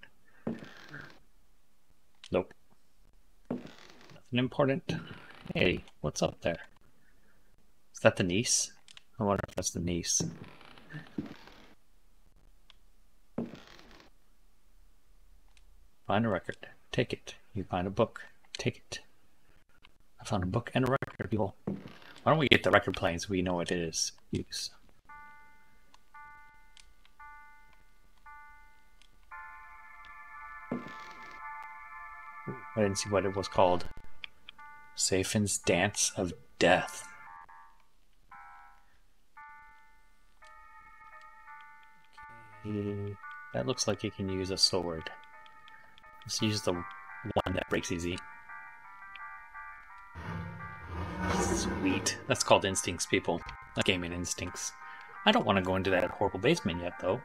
Nope. Nothing important. Hey, what's up there? Is that the niece? I wonder if that's the niece. Find a record. Take it. You find a book. Take it. I found a book and a record, people. Why don't we get the record playing so we know what it is? Use. I didn't see what it was called. Safin's Dance of Death. Okay. That looks like you can use a sword. Let's use the one that breaks easy. Sweet. That's called instincts, people. Not gaming instincts. I don't want to go into that horrible basement yet, though.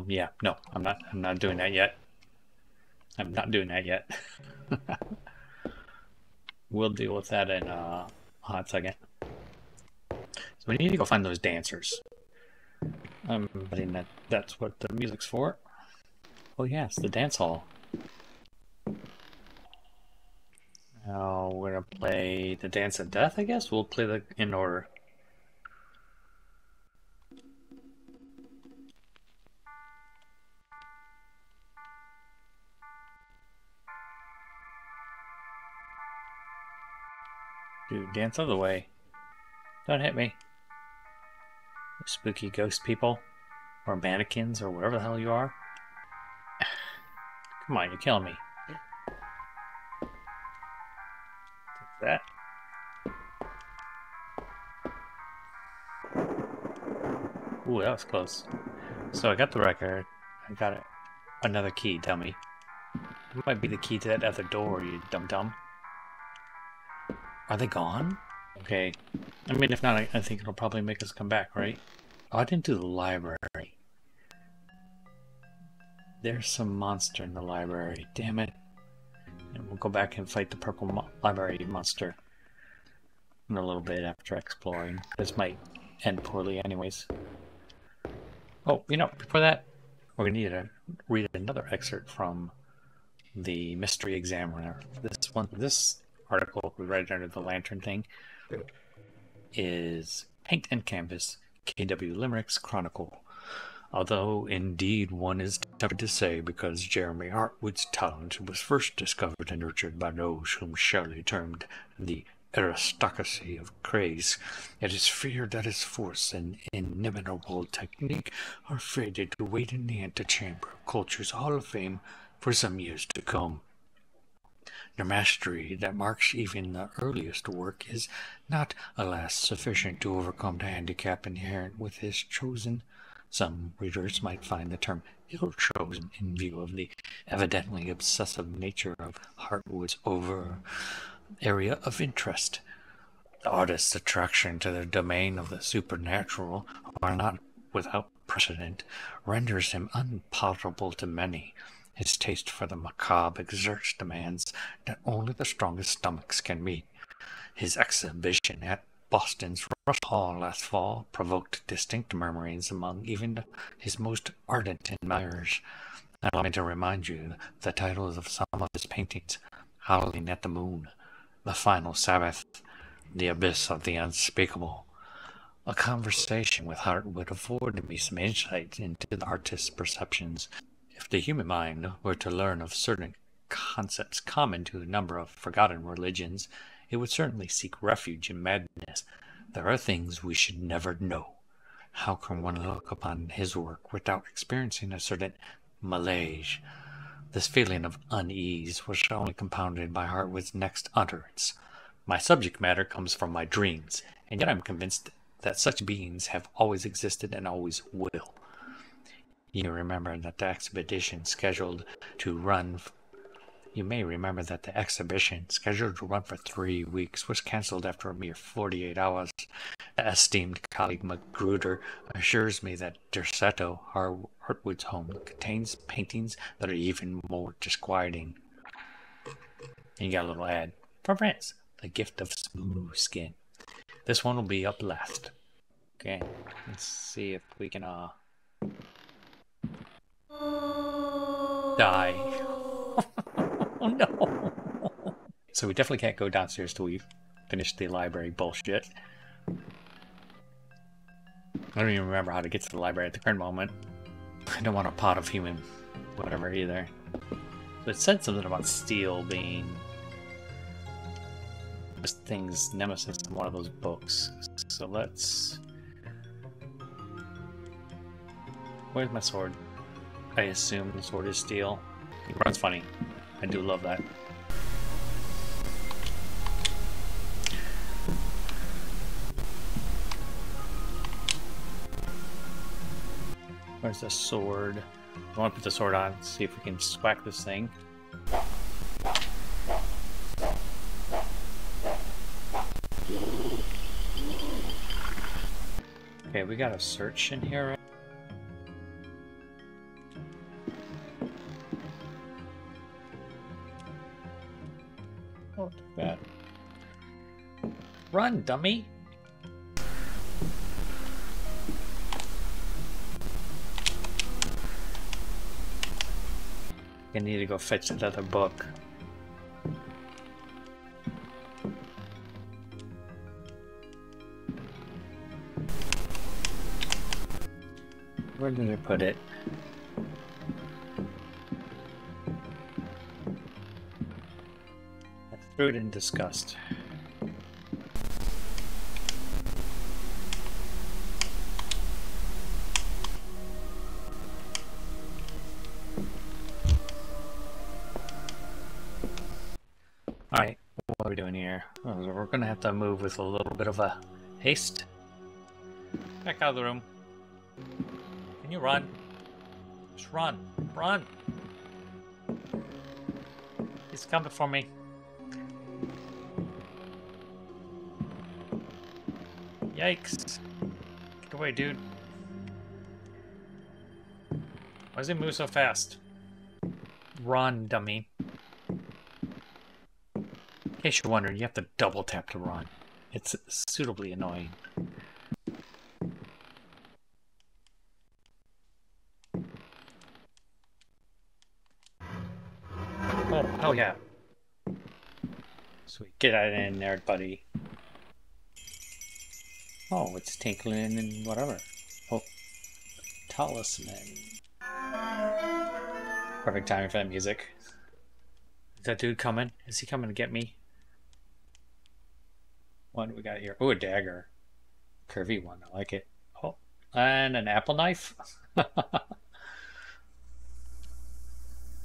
Yeah, no, I'm not doing that yet. I'm not doing that yet. We'll deal with that in a hot second. So we need to go find those dancers. I'm betting that's what the music's for. Oh yes, the dance hall. Now we're gonna play the Dance of Death, I guess. We'll play the in order. Dude, dance other way. Don't hit me. Spooky ghost people. Or mannequins, or whatever the hell you are. Come on, you're killing me. Take that. Ooh, that was close. So I got the record. I got it. Another key, dummy. It might be the key to that other door, you dum-dum. Are they gone? Okay. I mean, if not, I think it'll probably make us come back, right? Oh, I didn't do the library. There's some monster in the library. Damn it. And we'll go back and fight the purple library monster in a little bit after exploring. This might end poorly anyways. Oh, you know, before that, we're going to need to read another excerpt from the Mystery Examiner. This article, we read it under the lantern thing, is Paint and Canvas, K.W. Limerick's Chronicle. Although indeed one is tempted to say, because Jeremy Hartwood's talent was first discovered and nurtured by those whom Shelley termed the aristocracy of craze, it is feared that his force and inimitable technique are fated to wait in the antechamber of culture's Hall of Fame for some years to come. The mastery that marks even the earliest work is not, alas, sufficient to overcome the handicap inherent with his chosen. Some readers might find the term ill-chosen in view of the evidently obsessive nature of Hartwood's area of interest. The artist's attraction to the domain of the supernatural, while not without precedent, renders him unpalatable to many. His taste for the macabre exerts demands that only the strongest stomachs can meet. His exhibition at Boston's Rush Hall last fall provoked distinct murmurings among even his most ardent admirers. Allow me to remind you the titles of some of his paintings: Howling at the Moon, The Final Sabbath, The Abyss of the Unspeakable. A conversation with Hartwood afforded me some insight into the artist's perceptions. If the human mind were to learn of certain concepts common to a number of forgotten religions, it would certainly seek refuge in madness. There are things we should never know. How can one look upon his work without experiencing a certain malaise? This feeling of unease was only compounded by Hartwood's next utterance. My subject matter comes from my dreams, and yet I am convinced that such beings have always existed and always will. You remember that the expedition scheduled to run You may remember that the exhibition, scheduled to run for 3 weeks, was cancelled after a mere 48 hours. The esteemed colleague Magruder assures me that Derceto, Hartwood's home, contains paintings that are even more disquieting. And you got a little ad. For friends, the gift of smooth skin. This one will be up last. Okay, let's see if we can, die. Oh no! So we definitely can't go downstairs till we finish the library bullshit. I don't even remember how to get to the library at the current moment. I don't want a pot of human whatever either. So it said something about steel being this thing's nemesis in one of those books. So let's... Where's my sword? I assume the sword is steel. It runs funny. I do love that. Where's the sword? I want to put the sword on, see if we can swack this thing. Okay, we got a search in here, right? Oh, too bad. Run, dummy! I need to go fetch that other book. Where did I put it? I threw it in disgust. Alright, what are we doing here? Oh, we're gonna have to move with a little bit of a haste. Back out of the room. Can you run? Just run. Run! He's coming for me. Yikes. Get away, dude. Why does he move so fast? Run, dummy. In case you're wondering, you have to double tap to run. It's suitably annoying. Oh yeah. Sweet. Get out in there, buddy. Oh, it's tinkling and whatever. Oh, talisman. Perfect timing for that music. Is that dude coming? Is he coming to get me? What do we got here? Oh, a dagger. Curvy one. I like it. Oh, and an apple knife.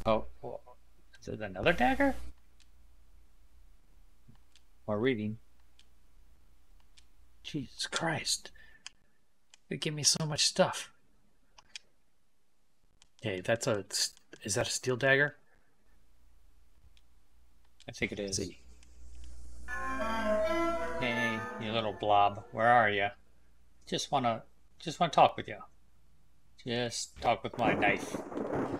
Oh, is it another dagger? More reading. Jesus Christ. They give me so much stuff. Hey, that's a... Is that a steel dagger? I think it is. Hey, you little blob. Where are you? Just wanna talk with you. Just talk with my knife.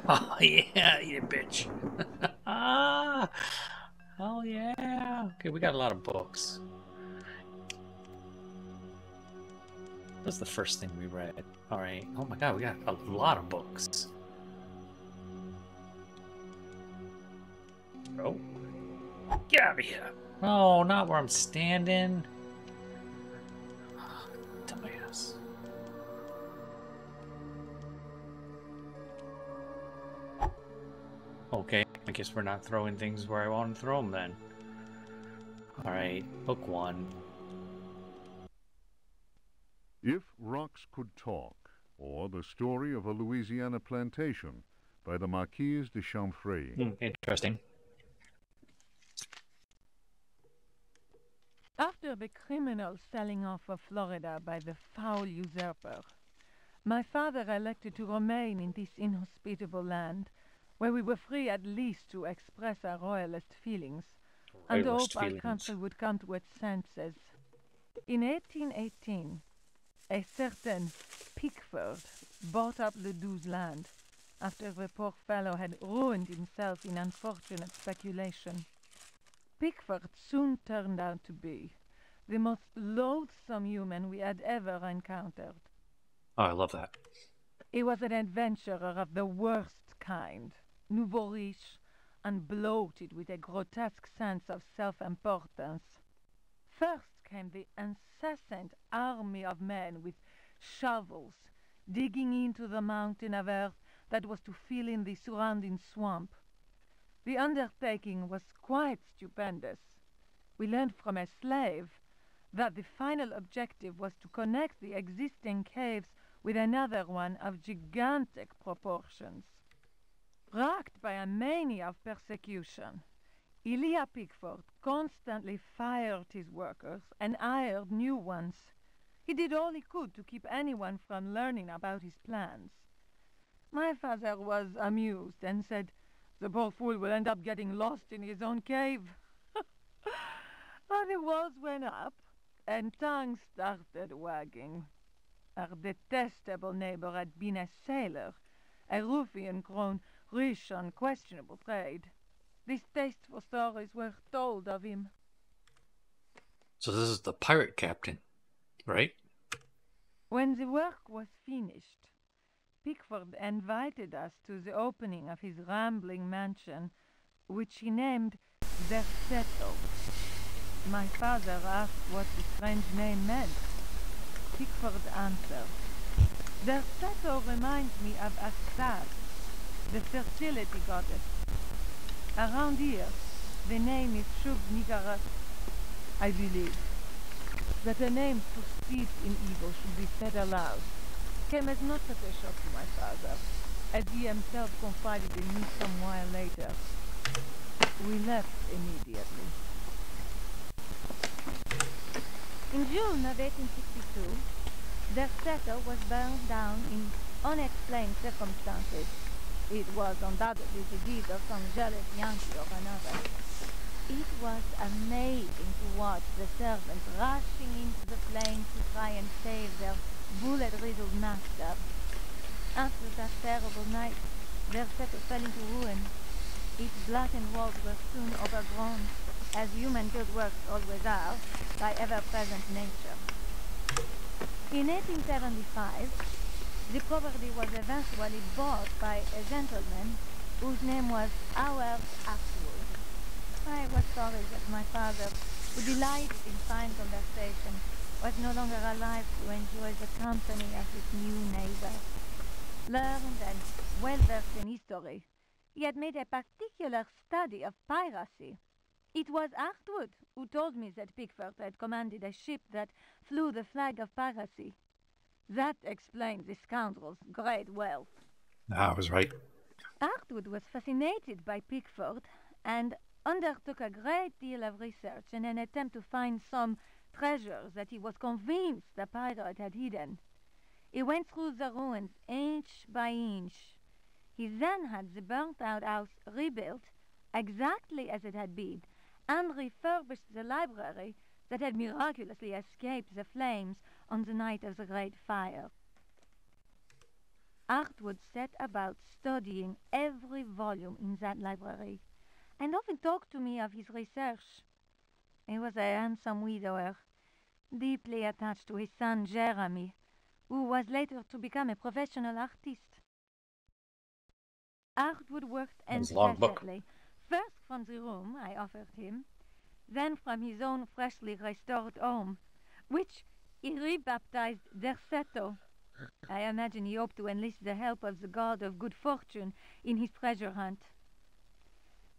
Oh yeah, you bitch. Ah, oh yeah. Okay, we got a lot of books. What's the first thing we read? All right. Oh my God, we got a lot of books. Oh, get out of here! Oh, not where I'm standing. Dumbass. Okay, I guess we're not throwing things where I want to throw them then. Alright, book one. If Rocks Could Talk, or The Story of a Louisiana Plantation by the Marquise de Chamfray. Interesting. After the criminal selling off of Florida by the foul usurper, my father elected to remain in this inhospitable land, where we were free at least to express our royalist feelings, and Royalist hope our feelings. country would come to its senses. In 1818, a certain Pickford bought up Ledoux's land after the poor fellow had ruined himself in unfortunate speculation. Pickford soon turned out to be the most loathsome human we had ever encountered. Oh, I love that. He was an adventurer of the worst kind, nouveau riche, and bloated with a grotesque sense of self-importance. First came the incessant army of men with shovels, digging into the mountain of earth that was to fill in the surrounding swamp. The undertaking was quite stupendous. We learned from a slave that the final objective was to connect the existing caves with another one of gigantic proportions. Racked by a mania of persecution, Elia Pickford constantly fired his workers and hired new ones. He did all he could to keep anyone from learning about his plans. My father was amused and said, "The poor fool will end up getting lost in his own cave." But the walls went up, and tongues started wagging. Our detestable neighbor had been a sailor, a ruffian grown rich on questionable trade. Distasteful stories were told of him. So this is the pirate captain, right? When the work was finished, Pickford invited us to the opening of his rambling mansion, which he named Derceto. My father asked what the strange name meant. Pickford answered, "Derceto reminds me of Astarte, the fertility goddess. Around here, the name is Shub-Niggurath. I believe that a name so steeped in evil should be said aloud came as not such a shock to my father, as he himself confided in me some while later. We left immediately." In June of 1862, Derceto was burned down in unexplained circumstances. It was undoubtedly the deed of some jealous Yankee or another. It was amazing to watch the servants rushing into the flames to try and save their bullet-riddled master. After that terrible night, Derceto fell into ruin. Its blackened walls were soon overgrown, as human-built works always are, by ever-present nature. In 1875, the property was eventually bought by a gentleman whose name was Howard Atwood. I was sorry that my father, who delighted in fine conversation, was no longer alive to enjoy the company of his new neighbor. Learned and well-versed in history, he had made a particular study of piracy. It was Atwood who told me that Pickford had commanded a ship that flew the flag of piracy. That explained the scoundrel's great wealth. I was right. Atwood was fascinated by Pickford and undertook a great deal of research in an attempt to find some treasures that he was convinced the pirate had hidden. He went through the ruins inch by inch. He then had the burnt-out house rebuilt exactly as it had been, and refurbished the library that had miraculously escaped the flames on the night of the Great Fire. Atwood set about studying every volume in that library, and often talked to me of his research. He was a handsome widower, deeply attached to his son Jeremy, who was later to become a professional artist. Atwood worked That's a long book. incessantly, first from the room I offered him, then from his own freshly restored home, which he rebaptized Derceto. I imagine he hoped to enlist the help of the god of good fortune in his treasure hunt.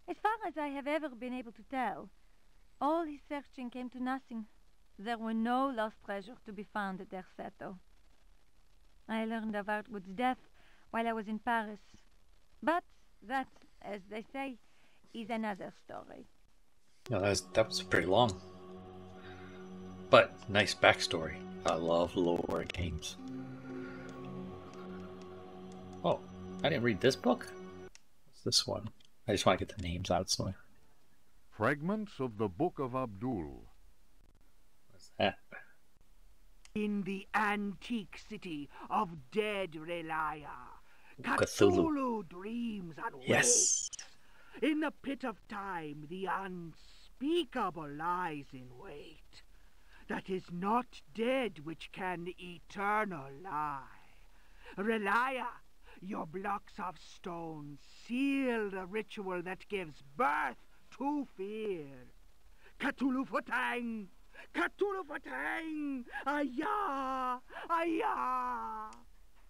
As far as I have ever been able to tell, all his searching came to nothing. There were no lost treasures to be found at Derceto. I learned of Atwood's death while I was in Paris. But that, as they say, is another story. No, that was pretty long. But nice backstory. I love lore games. Oh, I didn't read this book? this one? I just want to get the names out. So Fragments of the Book of Abdul. what's that? In the antique city of dead Relaya, Cthulhu. Cthulhu dreams and Yes. waits. In the pit of time, the unspeakable lies in wait. That is not dead which can eternal lie. Relaya, your blocks of stone seal the ritual that gives birth to fear. Cthulhu Fatang! Cthulhu Fatang! Ayah! Ayah!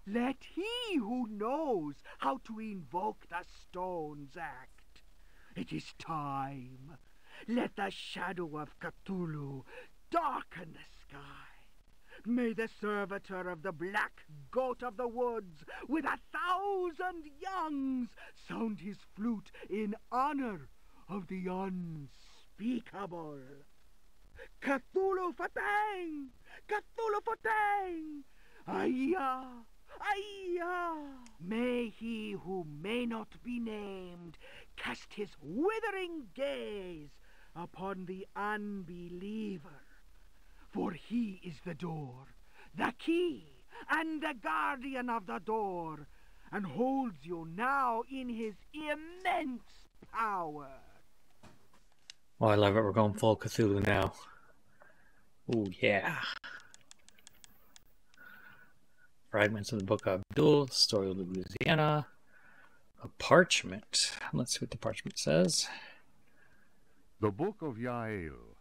Let he who knows how to invoke the stones act. It is time. Let the shadow of Cthulhu darken the sky. May the servitor of the black goat of the woods with 1,000 youngs sound his flute in honor of the unspeakable. Cthulhu Fatang! Cthulhu Fatang! Ayah! Ayah! May he who may not be named cast his withering gaze upon the unbeliever. For he is the door, the key, and the guardian of the door, and holds you now in his immense power. Oh, I love it. We're going full Cthulhu now. Oh, yeah. Fragments of the Book of Abdul, Story of Louisiana, a parchment. Let's see what the parchment says. The Book of Yael.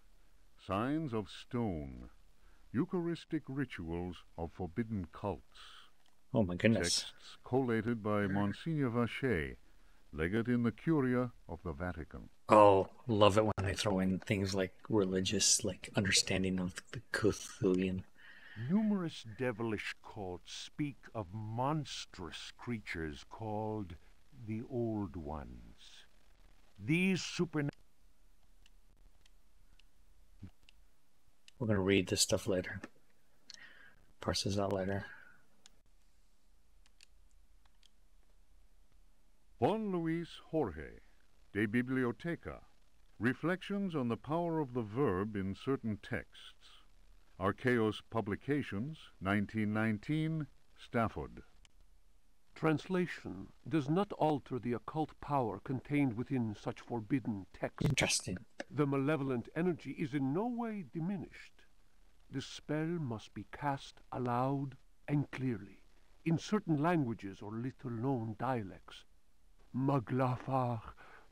Signs of Stone. Eucharistic Rituals of Forbidden Cults. Oh my goodness. Texts collated by Monsignor Vacher, legate in the Curia of the Vatican. Oh, love it when they throw in things like religious, like understanding of the Cthulhian. Numerous devilish cults speak of monstrous creatures called the Old Ones. These supernatural... We're going to read this stuff later. Parse this out later. Juan Luis Jorge, De Biblioteca. Reflections on the power of the verb in certain texts. Archaeos Publications, 1919, Stafford. Translation does not alter the occult power contained within such forbidden texts. Interesting. The malevolent energy is in no way diminished. The spell must be cast aloud and clearly, in certain languages or little-known dialects. Maglafar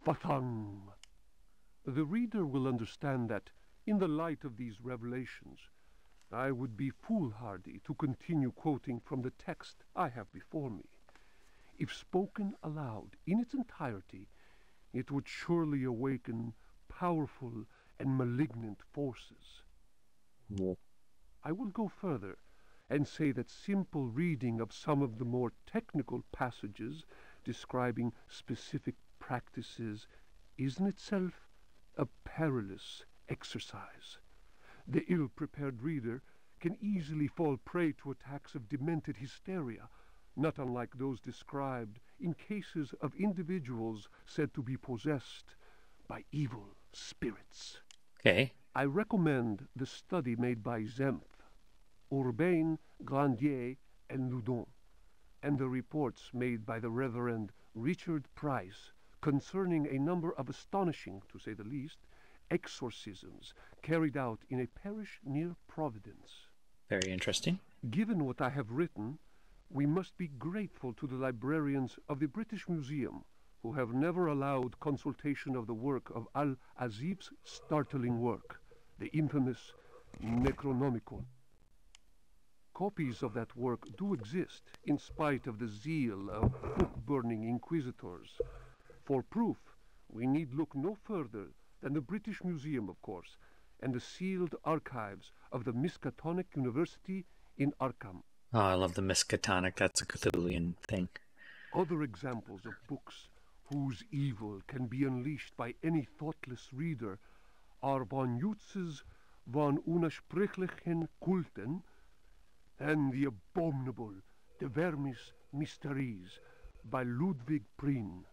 Fathang. The reader will understand that, in the light of these revelations, I would be foolhardy to continue quoting from the text I have before me. If spoken aloud in its entirety, it would surely awaken powerful and malignant forces. Yeah. I will go further and say that simple reading of some of the more technical passages describing specific practices is in itself a perilous exercise. The ill-prepared reader can easily fall prey to attacks of demented hysteria, not unlike those described in cases of individuals said to be possessed by evil spirits. Okay. I recommend the study made by Zempf, Urbain, Grandier, and Loudon, and the reports made by the Reverend Richard Price concerning a number of astonishing, to say the least, exorcisms carried out in a parish near Providence. Very interesting. Given what I have written, we must be grateful to the librarians of the British Museum, who have never allowed consultation of the work of Al-Azib's startling work, the infamous Necronomicon. Copies of that work do exist, in spite of the zeal of book-burning inquisitors. For proof, we need look no further than the British Museum, of course, and the sealed archives of the Miskatonic University in Arkham. Oh, I love the Miskatonic. That's a Cthulhian thing. Other examples of books whose evil can be unleashed by any thoughtless reader are von Jutz's von Unersprechlichen Kulten and the abominable De Vermis Mysteries by Ludwig Prien,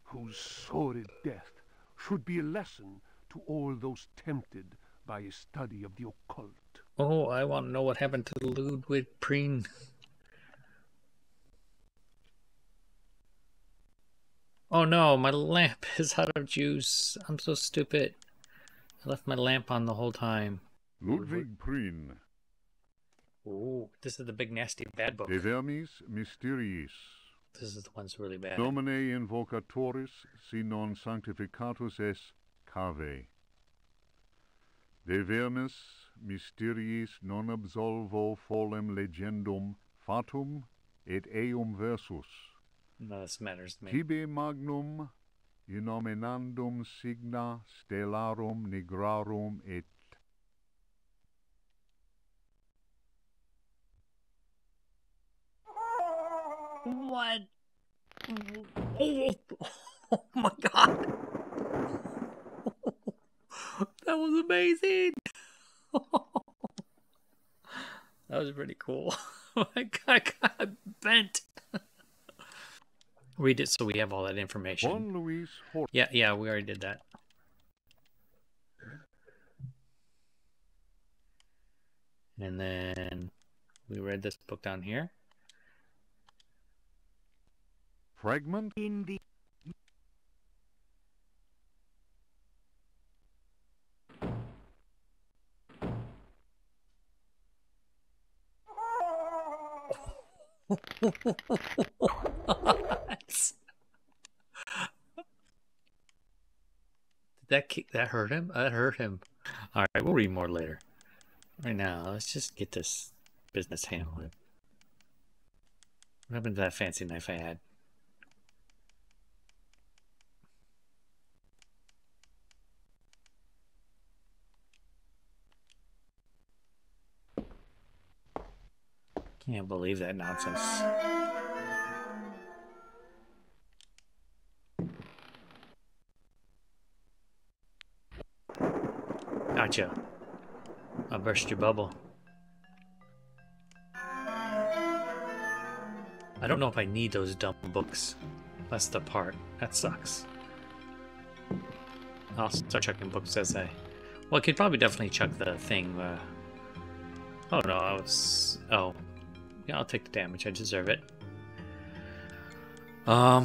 whose sordid death should be a lesson to all those tempted by a study of the occult. Oh, I want to know what happened to Ludwig Preen. Oh no, my lamp is out of juice. I'm so stupid. I left my lamp on the whole time. Ludwig Preen. Oh, this is the big nasty bad book. De vermis mysteriis. This is the one's really bad. Nomine invocatoris si non sanctificatus es cave. De vermis mysteriis non absolvo folem legendum fatum et eum versus. No, this matters to me. Tibi magnum inominandum signa stellarum nigrarum et What? Oh, oh my god. That was amazing. That was pretty cool. My god, I got bent. Read it so we have all that information. Juan Luis Hort. Yeah, we already did that. And then we read this book down here. Fragment In the Did that hurt him? That hurt him. All right, we'll read more later. Right now, let's just get this business handled. What happened to that fancy knife I had? Can't believe that nonsense. Gotcha. I burst your bubble. I don't know if I need those dumb books. That's the part. That sucks. I'll start checking books as I... Well, I could probably definitely check the thing. Oh no, I was... Oh. Yeah, I'll take the damage. I deserve it. I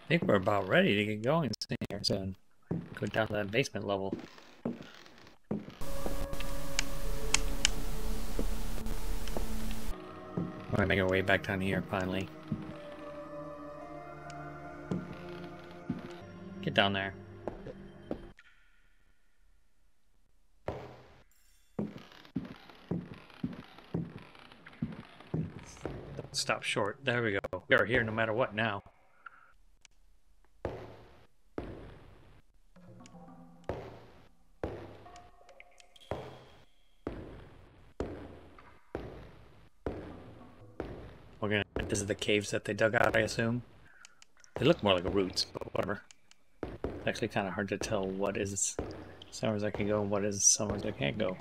think we're about ready to get going here soon. Go down to that basement level. We're gonna make our way back down here finally. Get down there. Don't stop short. There we go. We are here no matter what now. This is the caves that they dug out, I assume. They look more like roots, but whatever. It's actually kind of hard to tell what is somewhere I can go and what is somewhere I can't go.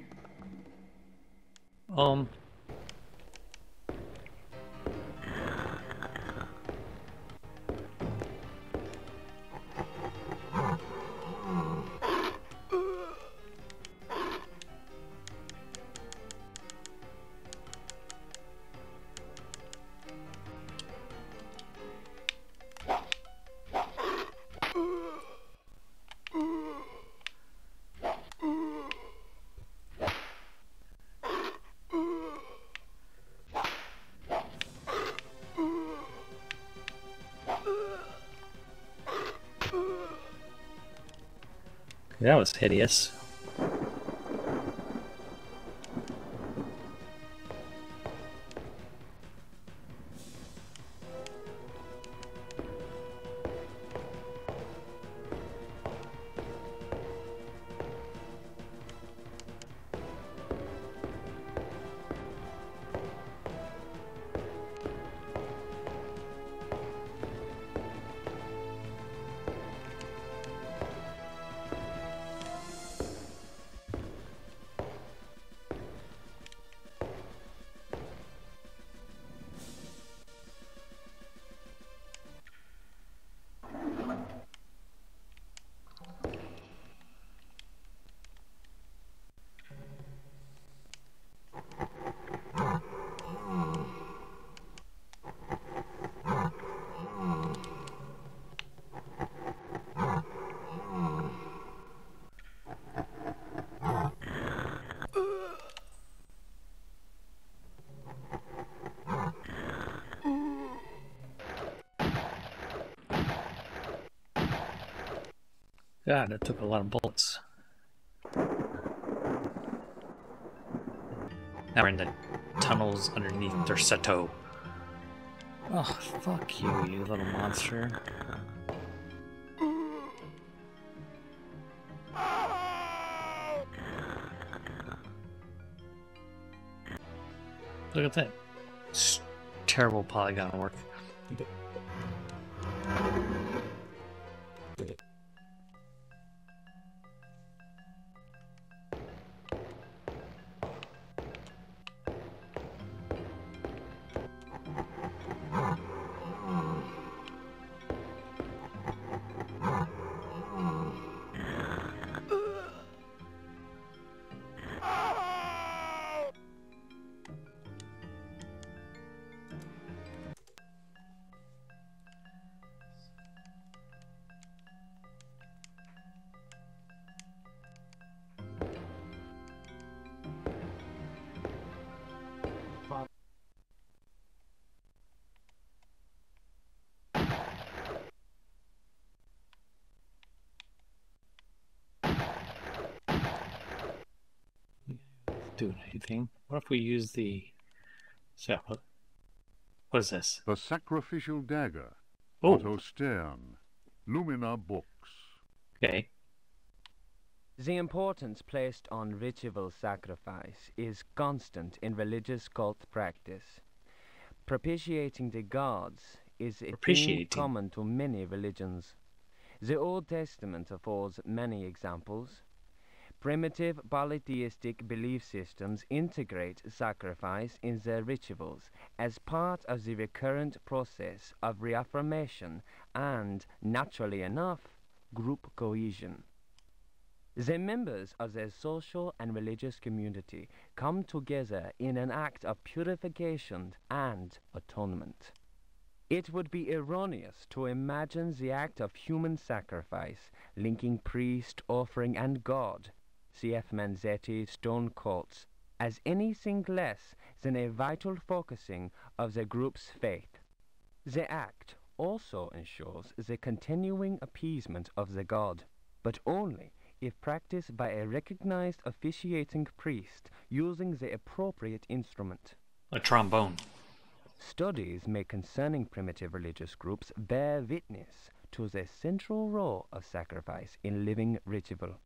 That was hideous. God, that took a lot of bullets. Now we're in the tunnels underneath Derceto. Oh, fuck you, you little monster. Look at that. It's terrible polygon work. Doing anything? What if we use the... So, what is this? The Sacrificial Dagger. Oh. Otto Stern. Lumina Books. Okay. The importance placed on ritual sacrifice is constant in religious cult practice. Propitiating the gods is a theme common to many religions. The Old Testament affords many examples. Primitive polytheistic belief systems integrate sacrifice in their rituals as part of the recurrent process of reaffirmation and, naturally enough, group cohesion. The members of their social and religious community come together in an act of purification and atonement. It would be erroneous to imagine the act of human sacrifice linking priest, offering, and God, C.F. Manzetti, stone cults, as anything less than a vital focusing of the group's faith. The act also ensures the continuing appeasement of the god, but only if practiced by a recognized officiating priest using the appropriate instrument. A trombone. Studies made concerning primitive religious groups bear witness to the central role of sacrifice in living ritual.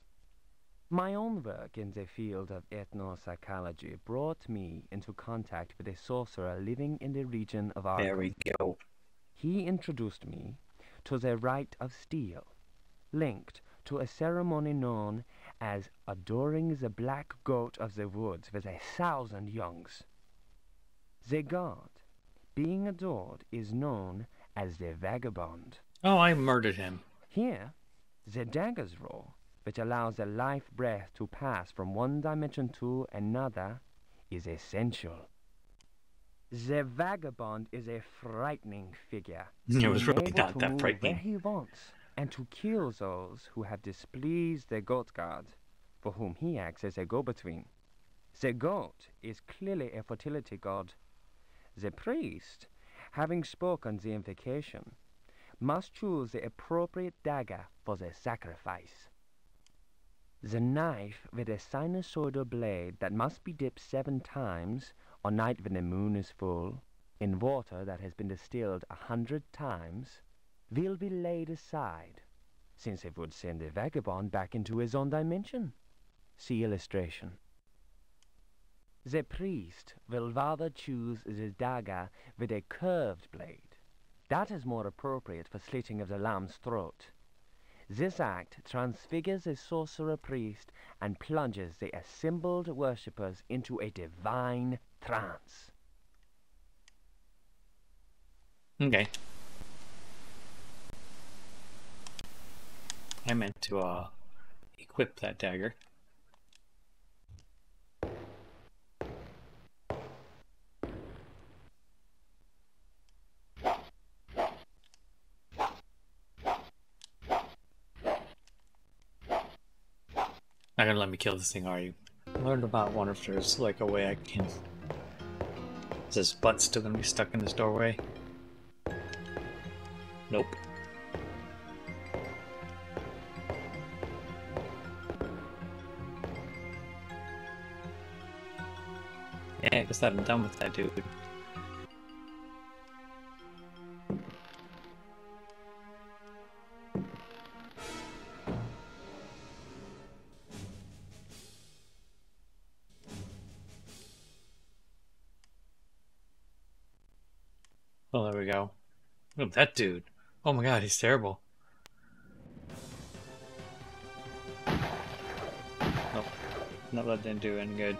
My own work in the field of ethnopsychology brought me into contact with a sorcerer living in the region of Arkham. There we go. He introduced me to the rite of steel, linked to a ceremony known as adoring the black goat of the woods with 1,000 youngs. The god being adored is known as the vagabond. Oh, I murdered him. Here, the dagger's role, which allows the life breath to pass from one dimension to another, is essential. The vagabond is a frightening figure. It was really not that frightening. Where he wants, and to kill those who have displeased the goat god, for whom he acts as a go-between. The goat is clearly a fertility god. The priest, having spoken the invocation, must choose the appropriate dagger for the sacrifice. The knife with a sinusoidal blade that must be dipped 7 times on night when the moon is full, in water that has been distilled 100 times, will be laid aside, since it would send the vagabond back into his own dimension. See illustration. The priest will rather choose the dagger with a curved blade. That is more appropriate for slitting of the lamb's throat. This act transfigures the sorcerer priest and plunges the assembled worshippers into a divine trance. Okay. I meant to equip that dagger. Not gonna let me kill this thing, are you? I learned about one if there's like a way I can... Is this butt still gonna be stuck in this doorway? Nope. Guess that I'm done with that dude. Oh, there we go. Look at that dude. Oh my god, he's terrible. Nope. No, that didn't do any good.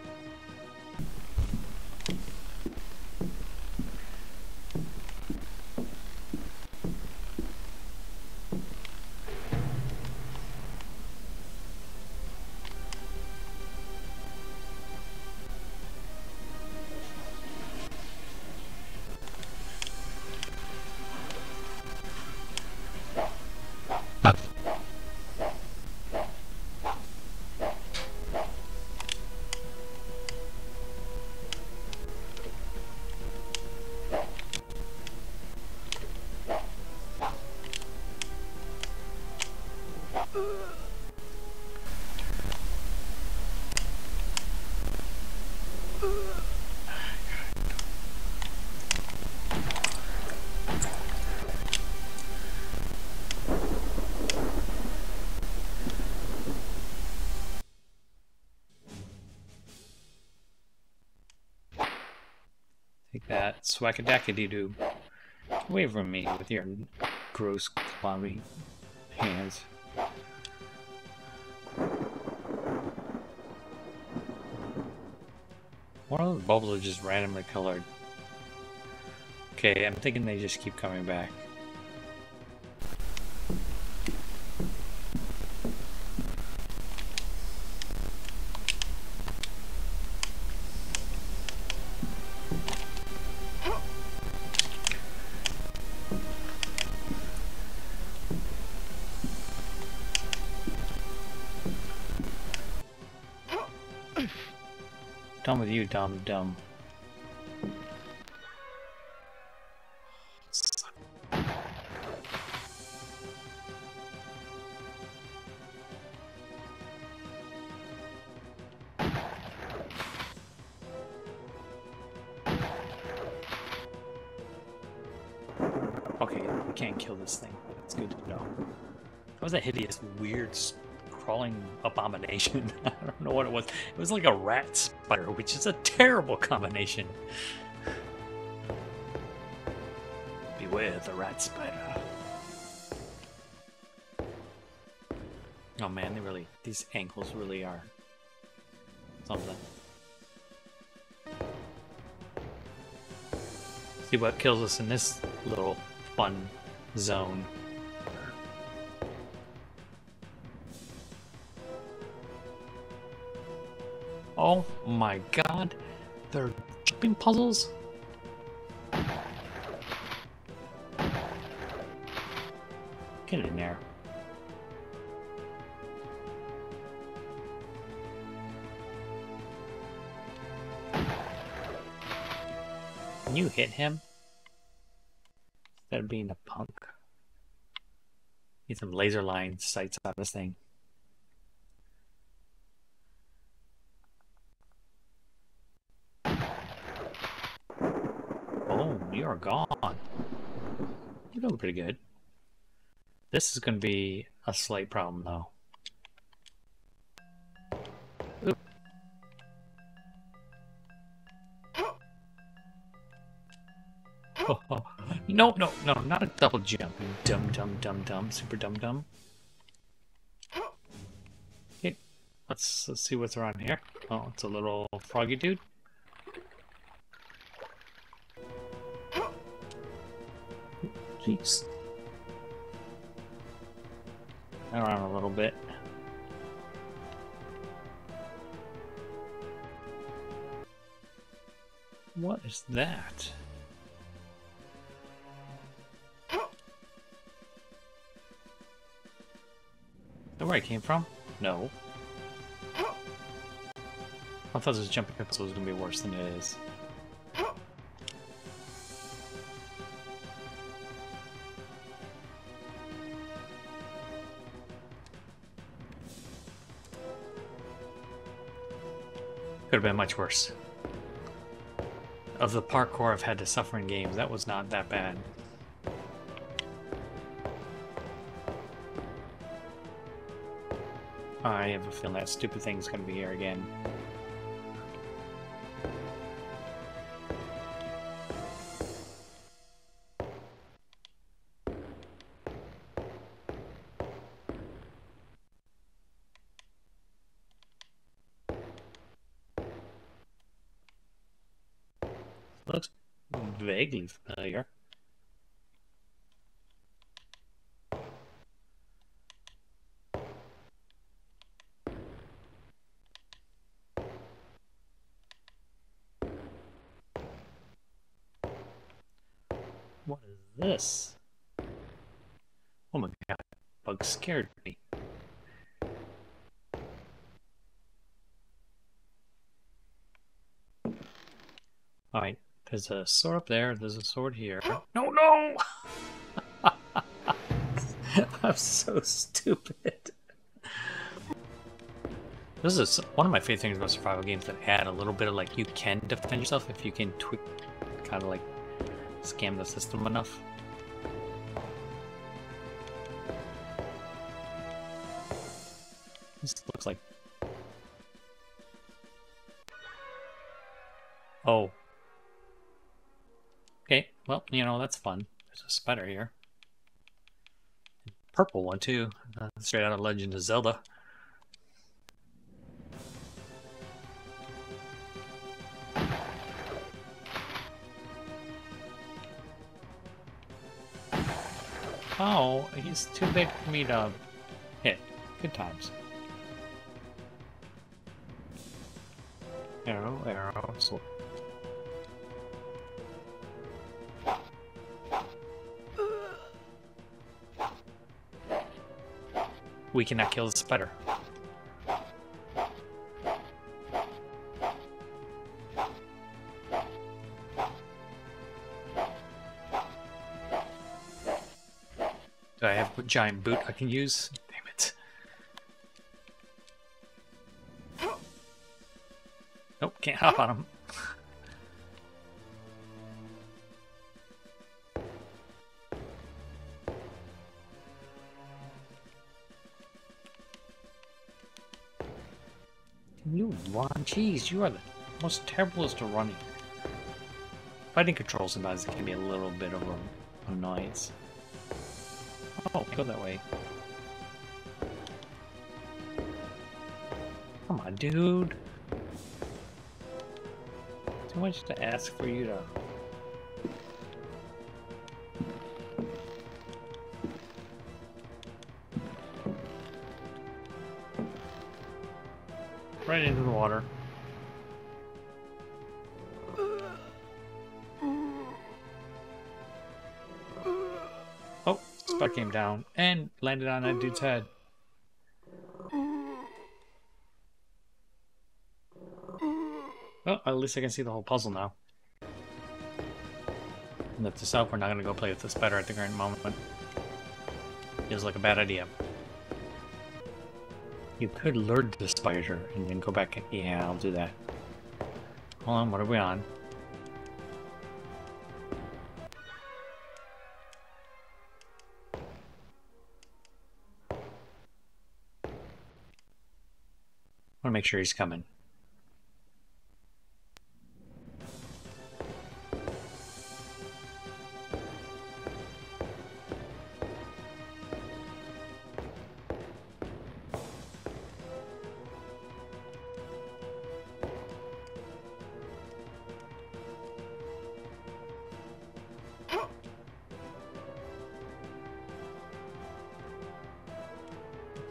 Take that, swackadackity-doo. Get away from me with your gross, cloudy hands. One of those bubbles are just randomly colored. Okay, I'm thinking they just keep coming back. Done with you, dumb. Okay, we can't kill this thing. It's good to know. That was a hideous, weird, crawling abomination. I don't know what it was. It was like a rat spider, which is a terrible combination. Beware the rat spider. Oh man, these ankles really are something. See what kills us in this little fun zone. Oh my god, they're jumping puzzles? Get in there. Can you hit him? Instead of being a punk. Need some laser line sights on this thing. Oh, you're gone. You're doing pretty good. This is going to be a slight problem, though. Oop. Oh. No, not a double jump, you dumb, super dumb. Okay, let's see what's around here. Oh, it's a little froggy dude. Jeez. Around a little bit. What is that? Is that where I came from? No. I thought this jumping pixel was going to be worse than it is. Could have been much worse. of the parkour I've had to suffer in games, that was not that bad. I have a feeling that stupid thing's gonna be here again. Looks vaguely familiar. What is this? Oh my god, bug scared me. Alright, there's a sword up there, there's a sword here. No, no! I'm so stupid. This is one of my favorite things about survival games that add a little bit of like, you can defend yourself if you can kind of like scam the system enough. This looks like... Oh. Okay, well, you know, that's fun. There's a spider here. Purple one, too. Straight out of Legend of Zelda. Oh, he's too big for me to hit. Good times. Arrow, arrow, sword. We cannot kill the spider. Do I have a giant boot I can use? Damn it. Nope, can't hop on him. You run, jeez, you are the most terriblest at running. Fighting controls sometimes can be a little bit of an annoyance. Oh, go that way. Come on, dude. Too much to ask for you to... Right into the water. Oh, spot came down and landed on that dude's head. Well, at least I can see the whole puzzle now. Lift this up, we're not gonna go play with the spider at the current moment. Feels like a bad idea. You could lure the spider and then go back and... Yeah, I'll do that. Hold on, what are we on? I want to make sure he's coming.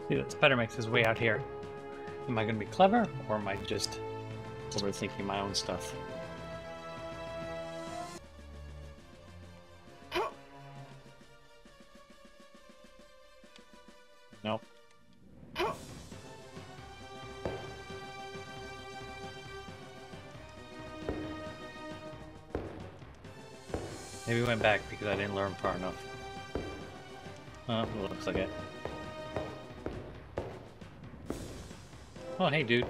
See, the spider makes his way out here. Am I going to be clever, or am I just overthinking my own stuff? Nope. Maybe we went back because I didn't learn far enough. It looks like it. Oh, hey, dude.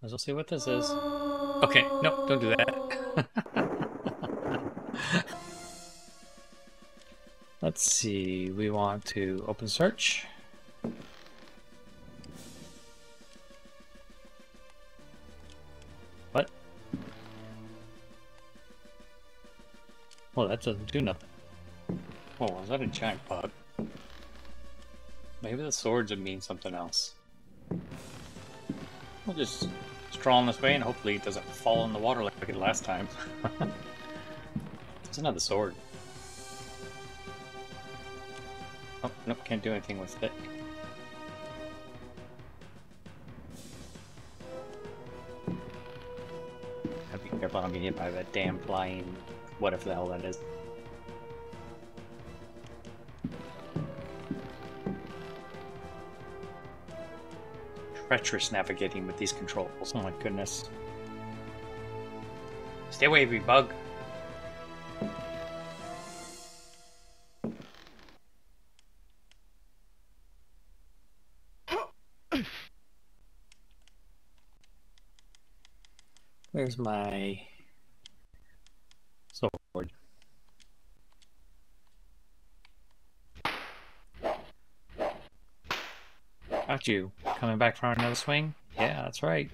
Let's see what this is. Okay, no, don't do that. Let's see, we want to open search. What? Well, that doesn't do nothing. Oh, is that a giant bug? Maybe the swords would mean something else. We'll just stroll on this way and hopefully it doesn't fall in the water like I did last time. There's another sword. Oh, nope, can't do anything with it. Gotta be careful, I'm getting hit by that damn flying whatever the hell that is. Treacherous navigating with these controls. Oh my goodness. Stay away, you bug. Where's my sword? Got you. Coming back for another swing? Yeah, that's right.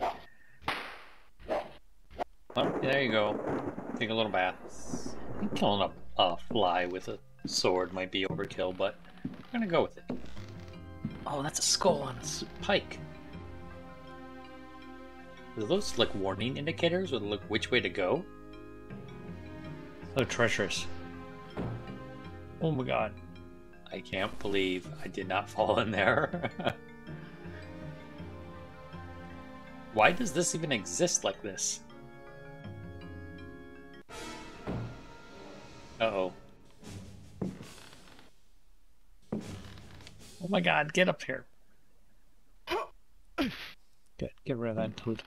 Oh, there you go. Take a little bath. I think killing a fly with a sword might be overkill, but I'm gonna go with it. Oh, that's a skull on a pike. Are those like warning indicators with look which way to go? So treacherous. Oh my god. I can't believe I did not fall in there. Why does this even exist like this? Uh-oh. Oh my god, get up here. Good, get rid of that Pluto.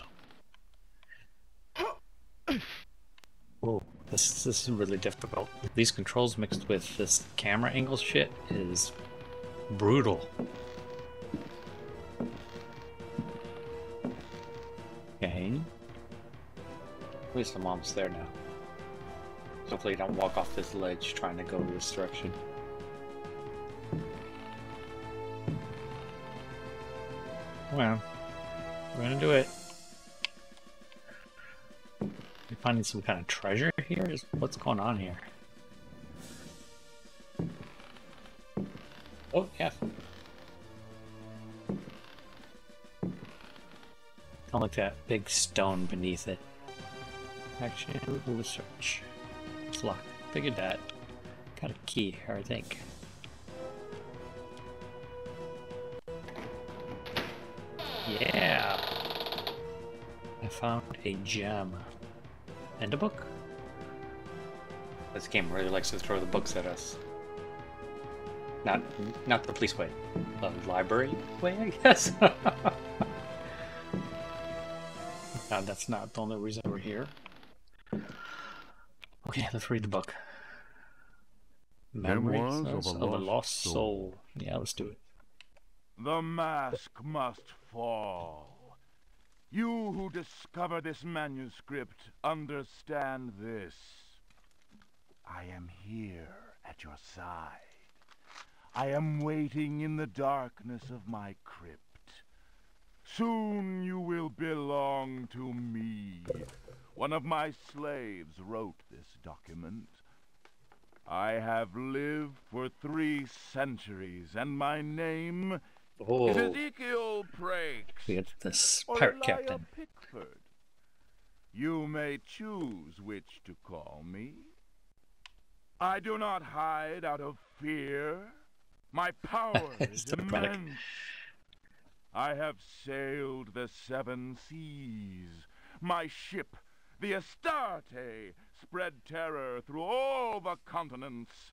Whoa, this is really difficult. These controls mixed with this camera angle shit is brutal. Okay. At least I'm almost there now. Hopefully I don't walk off this ledge trying to go this direction. Well, we're gonna do it. We're finding some kind of treasure here? What's going on here? Oh, yeah. Don't like that big stone beneath it. Actually, we'll search. It's locked. Figured that. Got a key here, I think. Yeah! I found a gem. And a book. This game really likes to throw the books at us. Not the police way. The library way, I guess. No, that's not the only reason we're here. Okay, let's read the book. Memories of a Lost Soul. Yeah, let's do it. The mask must fall. You who discover this manuscript, understand this. I am here at your side. I am waiting in the darkness of my crypt. Soon you will belong to me. One of my slaves wrote this document. I have lived for 3 centuries, and my name is Ezekiel Prakes. We have this pirate captain. Pickford. You may choose which to call me. I do not hide out of fear. My power is immense. I have sailed the 7 seas. My ship, the Astarte, spread terror through all the continents.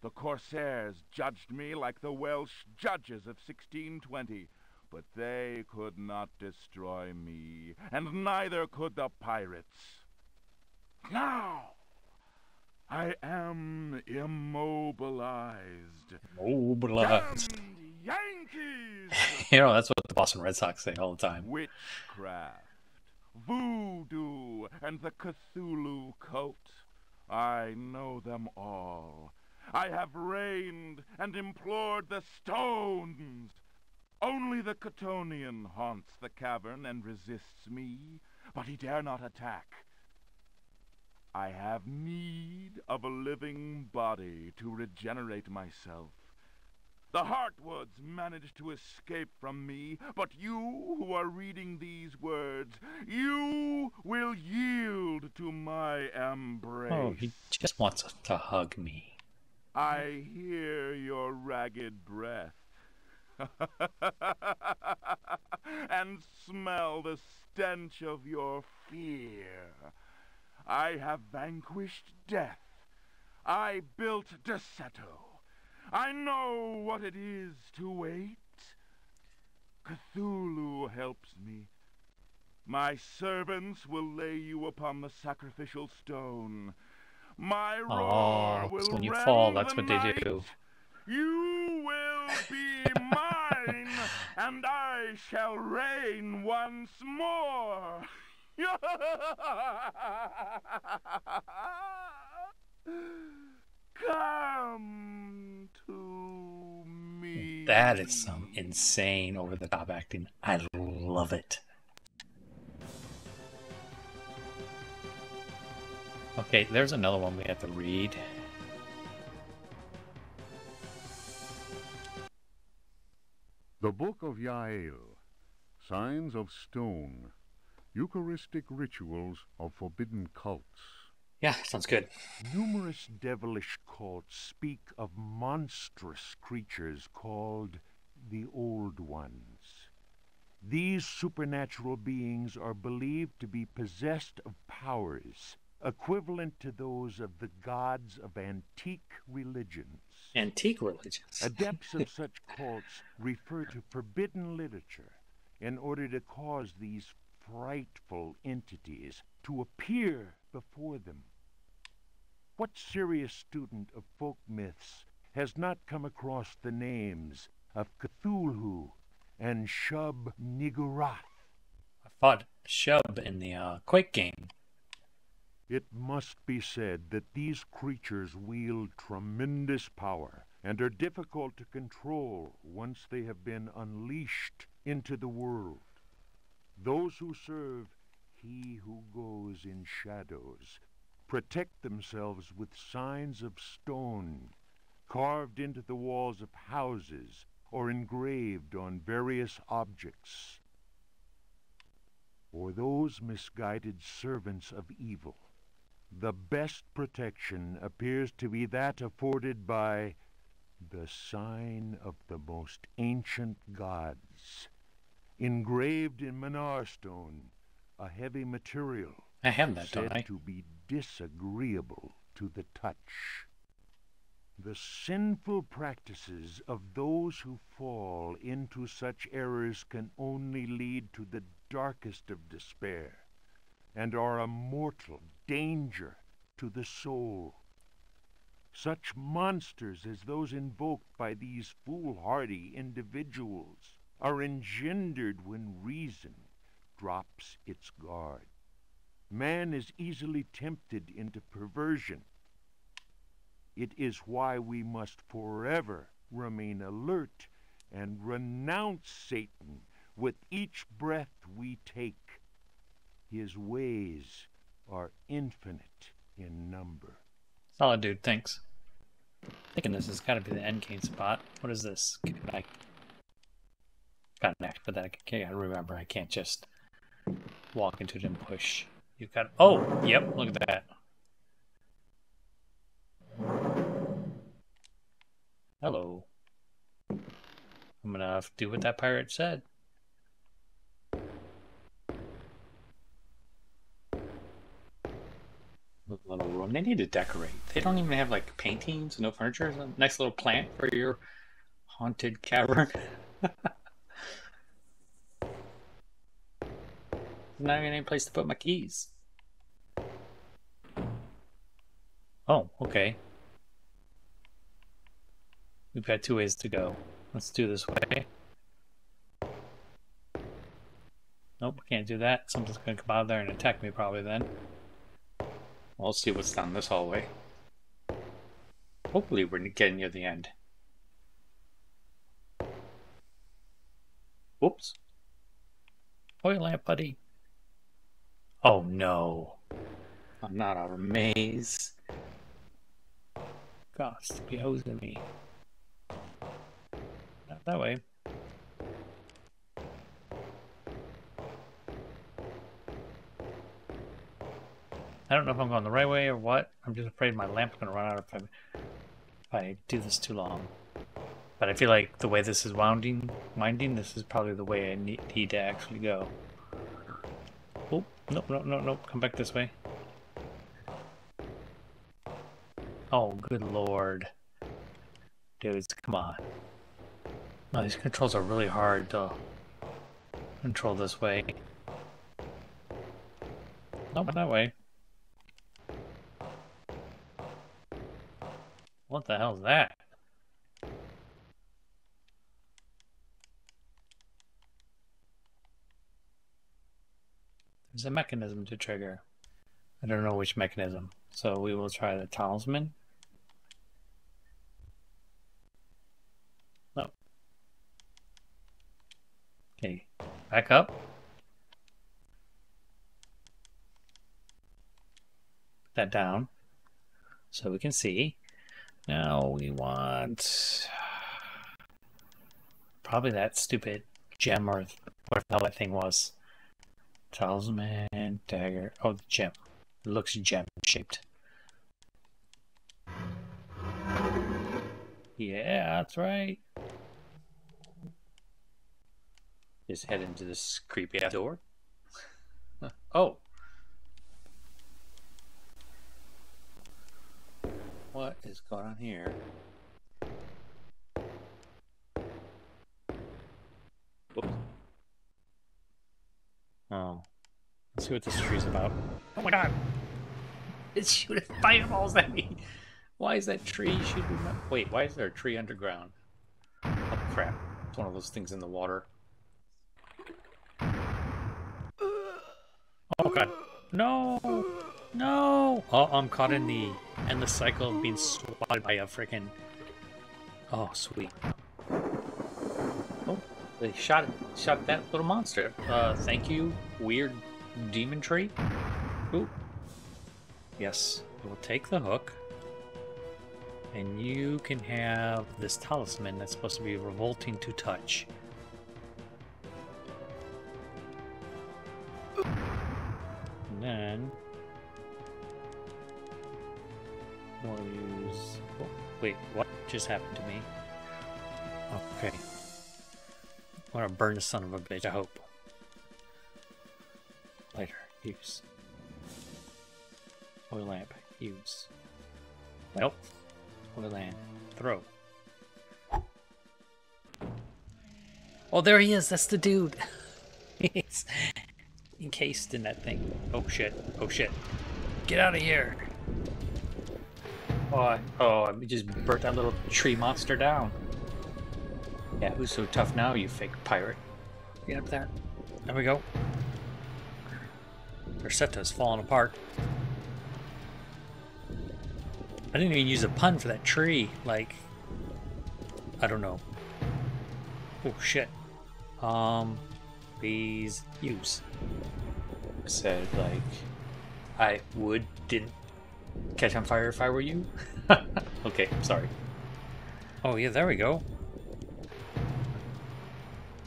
The corsairs judged me like the Welsh judges of 1620, but they could not destroy me, and neither could the pirates. Now, I am immobilized. Immobilized. Yankees! You know, that's what the Boston Red Sox say all the time. Witchcraft. voodoo, and the Cthulhu cult. I know them all. I have reigned and implored the stones. Only the Chthonian haunts the cavern and resists me, but he dare not attack. I have need of a living body to regenerate myself. The Heartwoods managed to escape from me, but you who are reading these words, you will yield to my embrace. Oh, he just wants to hug me. I hear your ragged breath and smell the stench of your fear. I have vanquished death. I built Deseto. I know what it is to wait. Cthulhu helps me. My servants will lay you upon the sacrificial stone. My roar will so when you rend fall, that's the what they night. do. You will be mine, and I shall reign once more. Come to me. That is some insane over-the-top acting. I love it. Okay, there's another one we have to read. The Book of Yael, Signs of Stone, Eucharistic Rituals of Forbidden Cults. Yeah, sounds good. Numerous devilish cults speak of monstrous creatures called the Old Ones. These supernatural beings are believed to be possessed of powers equivalent to those of the gods of antique religions. Antique religions. Adepts of such cults refer to forbidden literature in order to cause these frightful entities to appear before them. What serious student of folk myths has not come across the names of Cthulhu and Shub-Niggurath? I fought Shub in the Quake game. It must be said that these creatures wield tremendous power and are difficult to control once they have been unleashed into the world. Those who serve He Who Goes in Shadows protect themselves with signs of stone, carved into the walls of houses or engraved on various objects. For those misguided servants of evil, the best protection appears to be that afforded by the sign of the most ancient gods, engraved in Manar stone, a heavy material I have that, said don't I? to be disagreeable to the touch. The sinful practices of those who fall into such errors can only lead to the darkest of despair, and are a mortal danger to the soul. Such monsters as those invoked by these foolhardy individuals are engendered when reason drops its guard. Man is easily tempted into perversion. It is why we must forever remain alert and renounce Satan with each breath we take. His ways are infinite in number. Solid, dude. Thanks. Thinking this has got to be the end game spot. What is this? I got an act, but I can't remember. I can't just walk into it and push. You've got. Oh, yep. Look at that. Hello. I'm gonna do what that pirate said. Little room. They need to decorate. They don't even have like paintings, no furniture. A nice little plant for your haunted cavern. Not even any place to put my keys. Oh, okay. We've got 2 ways to go. Let's do this way. Nope, can't do that. Something's gonna come out of there and attack me probably then. We'll see what's down this hallway. Hopefully we're getting near the end. Whoops. Oil lamp, buddy. Oh no. I'm not out of maze. Gosh, to be hosing me. Not that way. I don't know if I'm going the right way or what. I'm just afraid my lamp's going to run out if I do this too long. But I feel like the way this is winding, this is probably the way I need to actually go. Oh, nope. Come back this way. Oh, good lord. Dudes, come on. No, these controls are really hard to control this way. Nope, that way. What the hell is that? There's a mechanism to trigger. I don't know which mechanism. So we will try the talisman. No. Okay, back up. Put that down so we can see. Now we want probably that stupid gem or whatever the hell that thing was. Talisman, dagger. Oh, the gem. It looks gem shaped. Yeah, that's right. Just head into this creepy ass door. Oh. What is going on here? Whoops. Oh. Let's see what this tree's about. Oh my god! It's shooting fireballs at me! Why is that tree shooting up? Wait, why is there a tree underground? Oh crap. It's one of those things in the water. Oh god. No! No! Oh, I'm caught in the endless cycle of being swatted by a freaking... Oh, sweet. Oh, they shot that little monster. Thank you, weird demon tree. Ooh. Yes, we'll take the hook. And you can have this talisman that's supposed to be revolting to touch. And then... we'll use... Oh, wait, what just happened to me? Okay. I'm gonna burn the son of a bitch, I hope. Lighter, use. Oil lamp, use. Nope. Oil lamp, throw. Oh, there he is! That's the dude! He's encased in that thing. Oh shit, oh shit. Get out of here! Oh, I just burnt that little tree monster down. Yeah, who's so tough now, you fake pirate? Get up there. There we go. Rossetta's falling apart. I didn't even use a pun for that tree, like... I don't know. Oh, shit. Please use. Said, like... I didn't catch on fire if I were you? Okay, sorry. Oh, yeah, there we go.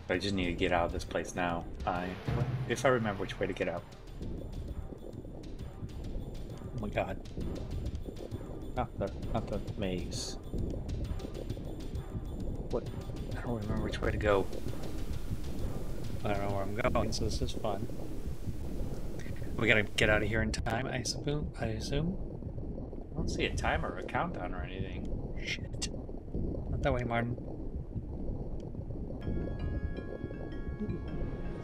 I just need to get out of this place now. If I remember which way to get out. Oh my god. Not the maze. What? I don't remember which way to go. I don't know where I'm going, so this is fun. We gotta get out of here in time, I assume? I don't see a timer or a countdown or anything. Shit. Not that way, Martin.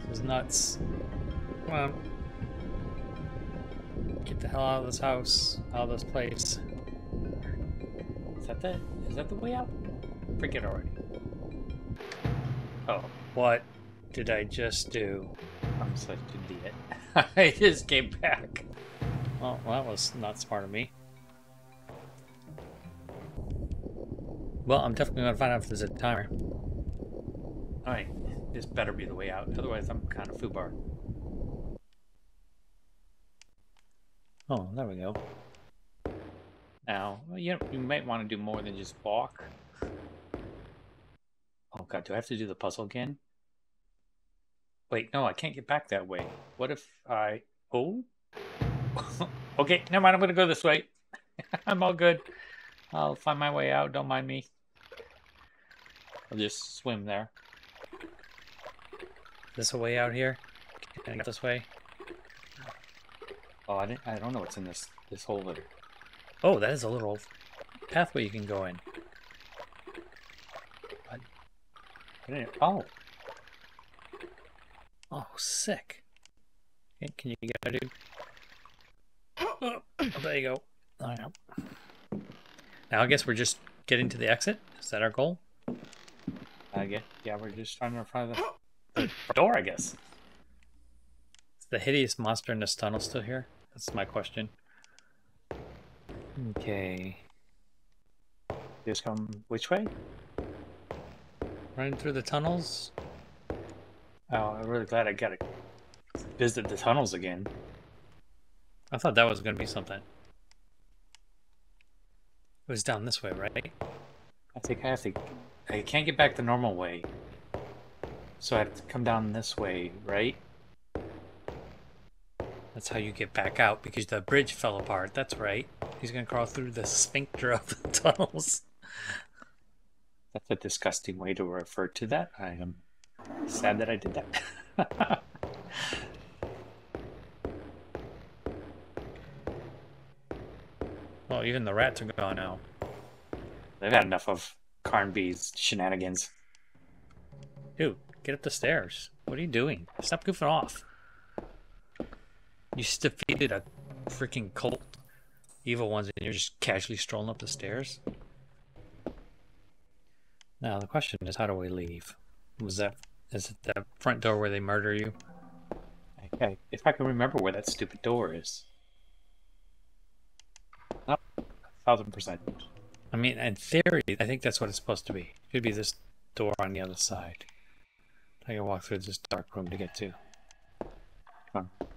This is nuts. Come on. Get the hell out of this house. Out of this place. Is that the way out? Forget already. Oh, what did I just do? Oh, I'm such an idiot. I just came back. Well, that was not smart of me. Well, I'm definitely going to find out if there's a timer. Alright, this better be the way out. Otherwise, I'm kind of foobar. Oh, there we go. Now, you might want to do more than just walk. Oh god, do I have to do the puzzle again? Wait, no, I can't get back that way. What if I... Oh? Okay, never mind, I'm gonna go this way. I'm all good. I'll find my way out, don't mind me. I'll just swim there. Is this a way out here? Can I get this way? Oh, I don't know what's in this hole there. Oh, that is a little pathway you can go in. Oh. Oh, sick. Okay, can you get it, dude? Oh, there you go. Oh, yeah. Now I guess we're just getting to the exit. Is that our goal? Yeah, we're just trying to find the door, I guess. Is the hideous monster in this tunnel still here? That's my question. Okay. Just come which way? Running through the tunnels? Oh, I'm really glad I got to visit the tunnels again. I thought that was going to be something. It was down this way, right? I think I can't get back the normal way. So I have to come down this way, right? That's how you get back out, because the bridge fell apart. That's right. He's going to crawl through the sphincter of the tunnels. That's a disgusting way to refer to that. I am sad that I did that. Well, even the rats are gone now. They've had enough of Carnby's shenanigans. Dude, get up the stairs. What are you doing? Stop goofing off. You just defeated a freaking cult. Evil ones, and you're just casually strolling up the stairs? Now, the question is, how do we leave? Is it the front door where they murder you? Okay, if I can remember where that stupid door is. Oh, 1000%. I mean, in theory, I think that's what it's supposed to be. It should be this door on the other side. I can walk through this dark room to get to. Come on.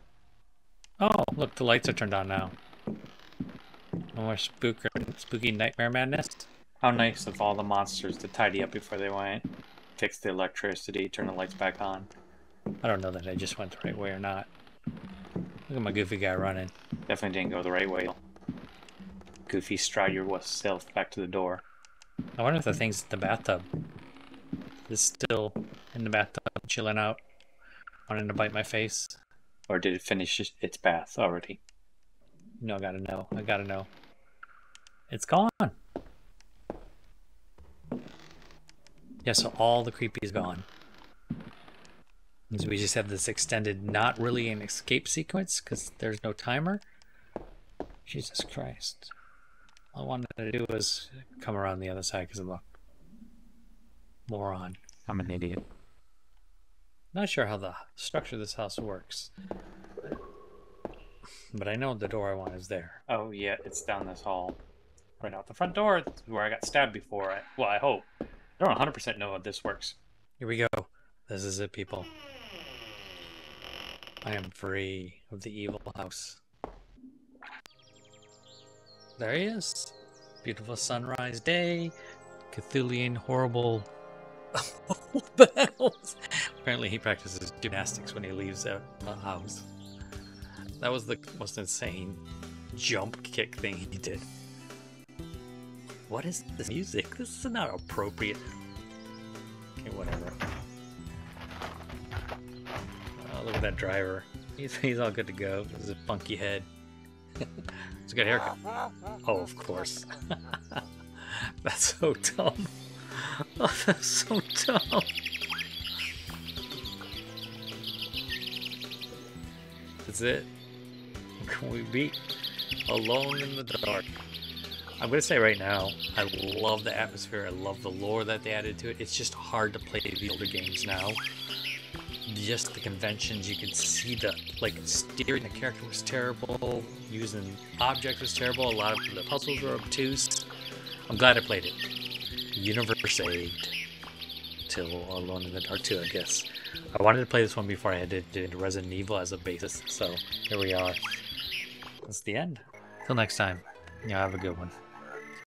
Oh, look, the lights are turned on now. No more spooky nightmare madness. How nice of all the monsters to tidy up before they went. Fix the electricity, turn the lights back on. I don't know that I just went the right way or not. Look at my goofy guy running. Definitely didn't go the right way. Goofy, stride yourself back to the door. I wonder if the thing's in the bathtub. Is still in the bathtub, chilling out, wanting to bite my face? Or did it finish its bath already? No, I gotta know. I gotta know. It's gone. Yeah, so all the creepy is gone. So we just have this extended, not really an escape sequence because there's no timer. Jesus Christ. All I wanted to do was come around the other side because of the moron. I'm an idiot. Not sure how the structure of this house works. But I know the door I want is there. Oh yeah, it's down this hall. Right out the front door, that's where I got stabbed before. Well, I hope. I don't 100% know how this works. Here we go. This is it, people. I am free of the evil house. There he is. Beautiful sunrise day. Cthulhian horrible battles. Apparently he practices gymnastics when he leaves the house. That was the most insane jump kick thing he did. What is this music? This is not appropriate. Okay, whatever. Oh, look at that driver. He's all good to go. This is a funky head. It's a good haircut. Oh, of course. That's so dumb. Oh, that's so dumb. That's it. Can we beat Alone in the Dark? I'm going to say right now, I love the atmosphere, I love the lore that they added to it. It's just hard to play the older games now. just the conventions. You could see the, like, steering the character was terrible, using objects was terrible, a lot of the puzzles were obtuse. I'm glad I played it. Universe saved. Till Alone in the Dark 2, I guess. I wanted to play this one before I headed into Resident Evil as a basis, so here we are. That's the end. Till next time, have a good one.